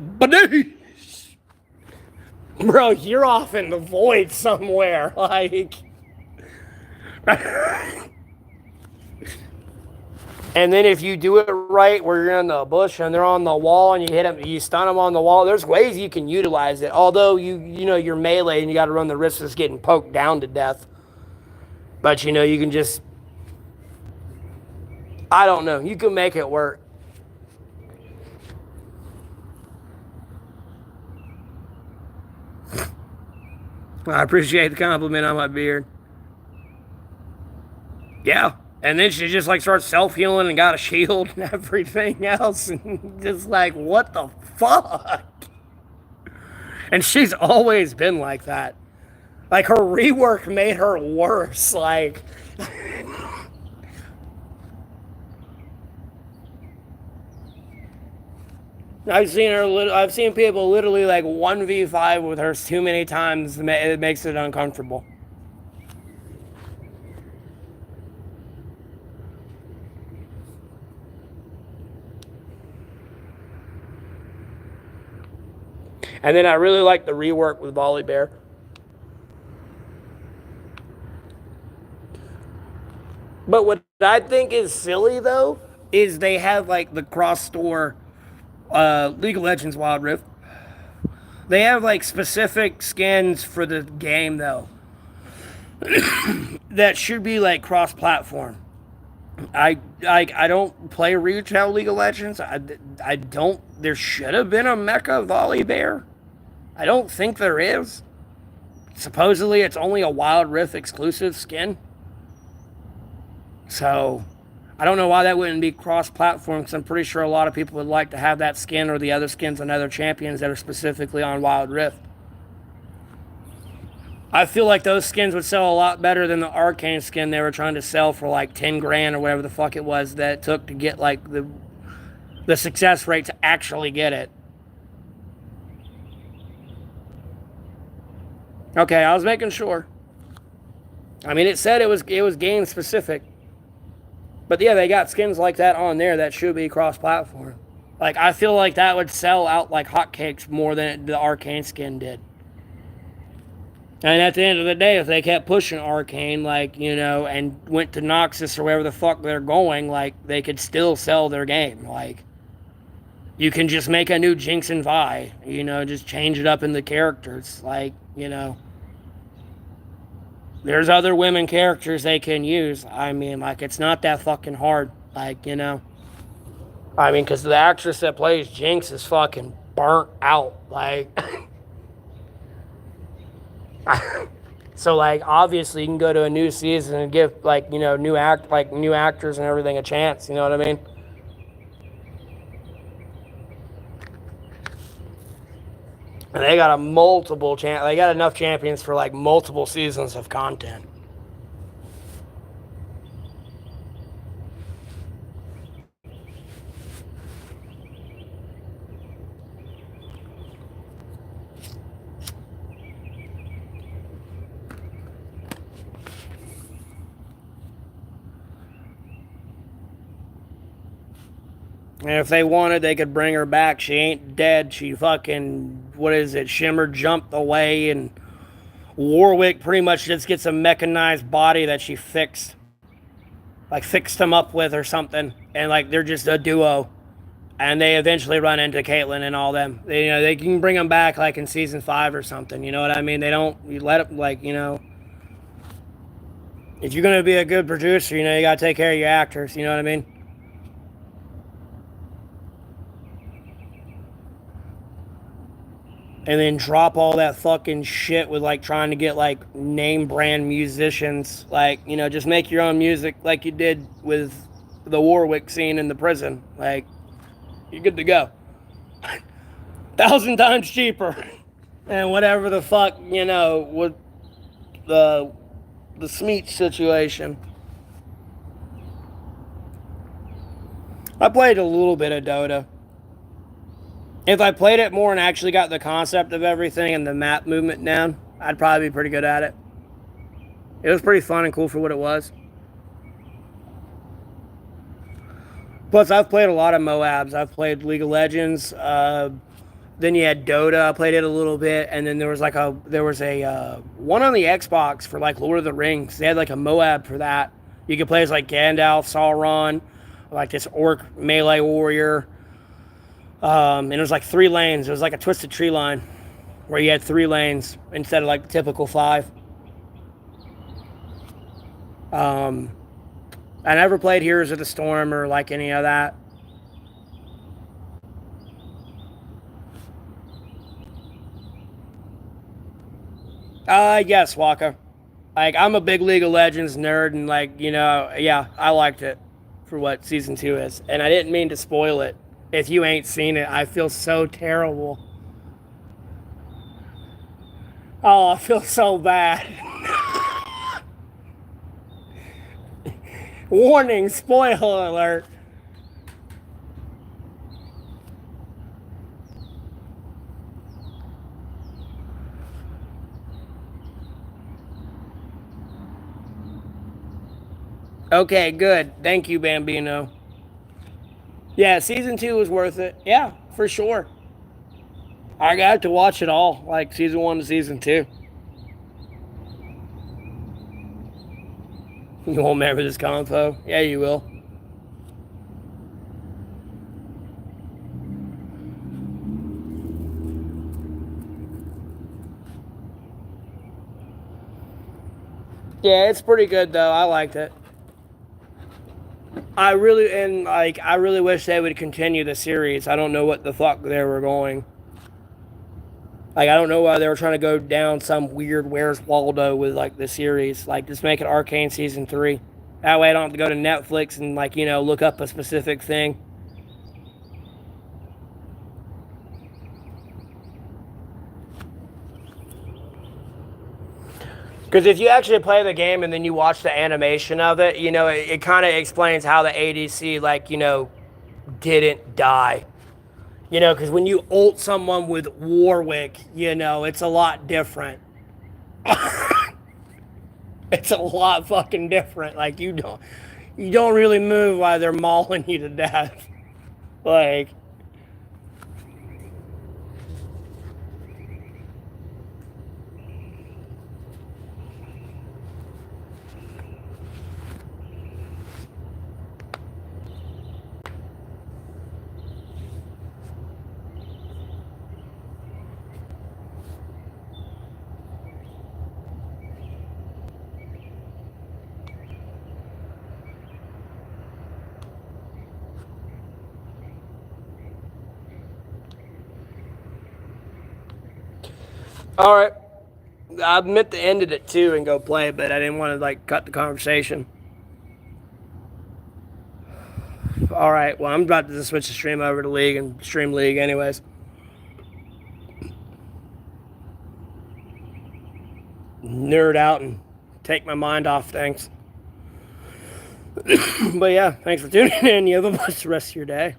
Bro, you're off in the void somewhere. Like... And then if you do it right, where you're in the bush and they're on the wall and you hit them, you stun them on the wall. There's ways you can utilize it. Although you're melee and you got to run the risk of getting poked down to death. But you can just, I don't know. You can make it work. I appreciate the compliment on my beard. Yeah. And then she just like starts self healing and got a shield and everything else. And just like, what the fuck? And she's always been like that. Like, her rework made her worse. Like, I've seen people literally like 1v5 with her too many times. It makes it uncomfortable. And then I really like the rework with Volley Bear. But what I think is silly though is they have like the cross store League of Legends Wild Rift. They have like specific skins for the game though that should be like cross platform. I don't play retail League of Legends. I don't. There should have been a Mecha Volley Bear. I don't think there is. Supposedly, it's only a Wild Rift exclusive skin. So, I don't know why that wouldn't be cross-platform. Because I'm pretty sure a lot of people would like to have that skin or the other skins and other champions that are specifically on Wild Rift. I feel like those skins would sell a lot better than the Arcane skin they were trying to sell for like 10 grand or whatever the fuck it was that it took to get like the success rate to actually get it. Okay, I was making sure. I mean, it said it was game specific, but yeah, they got skins like that on there that should be cross-platform. Like, I feel like that would sell out like hotcakes more than the Arcane skin did. And at the end of the day, if they kept pushing Arcane, like, you know, and went to Noxus or wherever the fuck they're going, like, they could still sell their game. Like, you can just make a new Jinx and Vi, you know, just change it up in the characters. Like, you know, there's other women characters they can use. I mean, like, it's not that fucking hard. Like, you know, I mean, because the actress that plays Jinx is fucking burnt out. Like, so like obviously you can go to a new season and give like, you know, new actors and everything a chance. You know what I mean? And they got they got enough champions for like multiple seasons of content. And if they wanted, they could bring her back. She ain't dead. She fucking, what is it? Shimmer jumped away, and Warwick pretty much just gets a mechanized body that she fixed. Like, fixed him up with or something. And, like, they're just a duo. And they eventually run into Caitlyn and all them. They, you know, they can bring them back, like, in season 5 or something. You know what I mean? They don't, you let them, like, you know. If you're going to be a good producer, you know, you got to take care of your actors. You know what I mean? And then drop all that fucking shit with like trying to get like name brand musicians. Like, you know, just make your own music like you did with the Warwick scene in the prison. Like, you're good to go. 1,000 times cheaper. And whatever the fuck, you know, with the Smeech situation. I played a little bit of Dota. If I played it more and actually got the concept of everything and the map movement down, I'd probably be pretty good at it. It was pretty fun and cool for what it was. Plus, I've played a lot of MOABs. I've played League of Legends. Then you had Dota. I played it a little bit, and then there was a one on the Xbox for like Lord of the Rings. They had like a MOAB for that. You could play as like Gandalf, Sauron, like this orc melee warrior. And it was like 3 lanes. It was like a twisted tree line where you had 3 lanes instead of like the typical 5. I never played Heroes of the Storm or like any of that. Yes, Waka. Like, I'm a big League of Legends nerd, and, like, yeah, I liked it for what season 2 is. And I didn't mean to spoil it. If you ain't seen it, I feel so terrible. Oh, I feel so bad. Warning, spoiler alert. Okay, good. Thank you, Bambino. Yeah, season 2 was worth it. Yeah, for sure. I got to watch it all, like season 1 to season 2. You won't remember this convo? Yeah, you will. Yeah, it's pretty good though. I liked it. I really wish they would continue the series. I don't know what the fuck they were going. Like, I don't know why they were trying to go down some weird Where's Waldo with like the series. Like, just make it Arcane season 3. That way I don't have to go to Netflix and, like, look up a specific thing. Because if you actually play the game and then you watch the animation of it, it kind of explains how the ADC, like, didn't die. Because when you ult someone with Warwick, it's a lot different. It's a lot fucking different. Like, you don't really move while they're mauling you to death. Like, all right. I meant to end it at 2 and go play, but I didn't want to, like, cut the conversation. All right. Well, I'm about to switch the stream over to League and stream League, anyways. Nerd out and take my mind off things. But yeah, thanks for tuning in. You have a blessed rest of your day.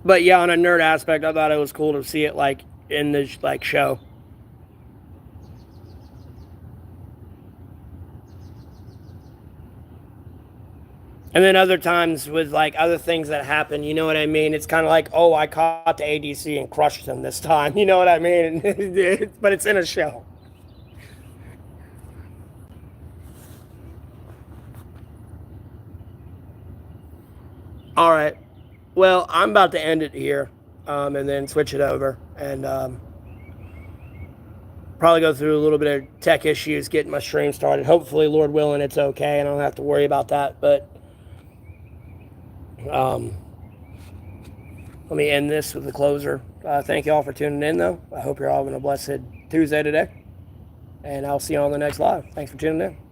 But yeah, on a nerd aspect, I thought it was cool to see it, like, in the, like, show. And then other times with, like, other things that happen, you know what I mean? It's kind of like, oh, I caught the ADC and crushed him this time. You know what I mean? But it's in a show. All right. Well, I'm about to end it here, and then switch it over, and probably go through a little bit of tech issues getting my stream started. Hopefully, Lord willing, it's okay, and I don't have to worry about that. But let me end this with the closer. Thank you all for tuning in, though. I hope you're all having a blessed Tuesday today, and I'll see you on the next live. Thanks for tuning in.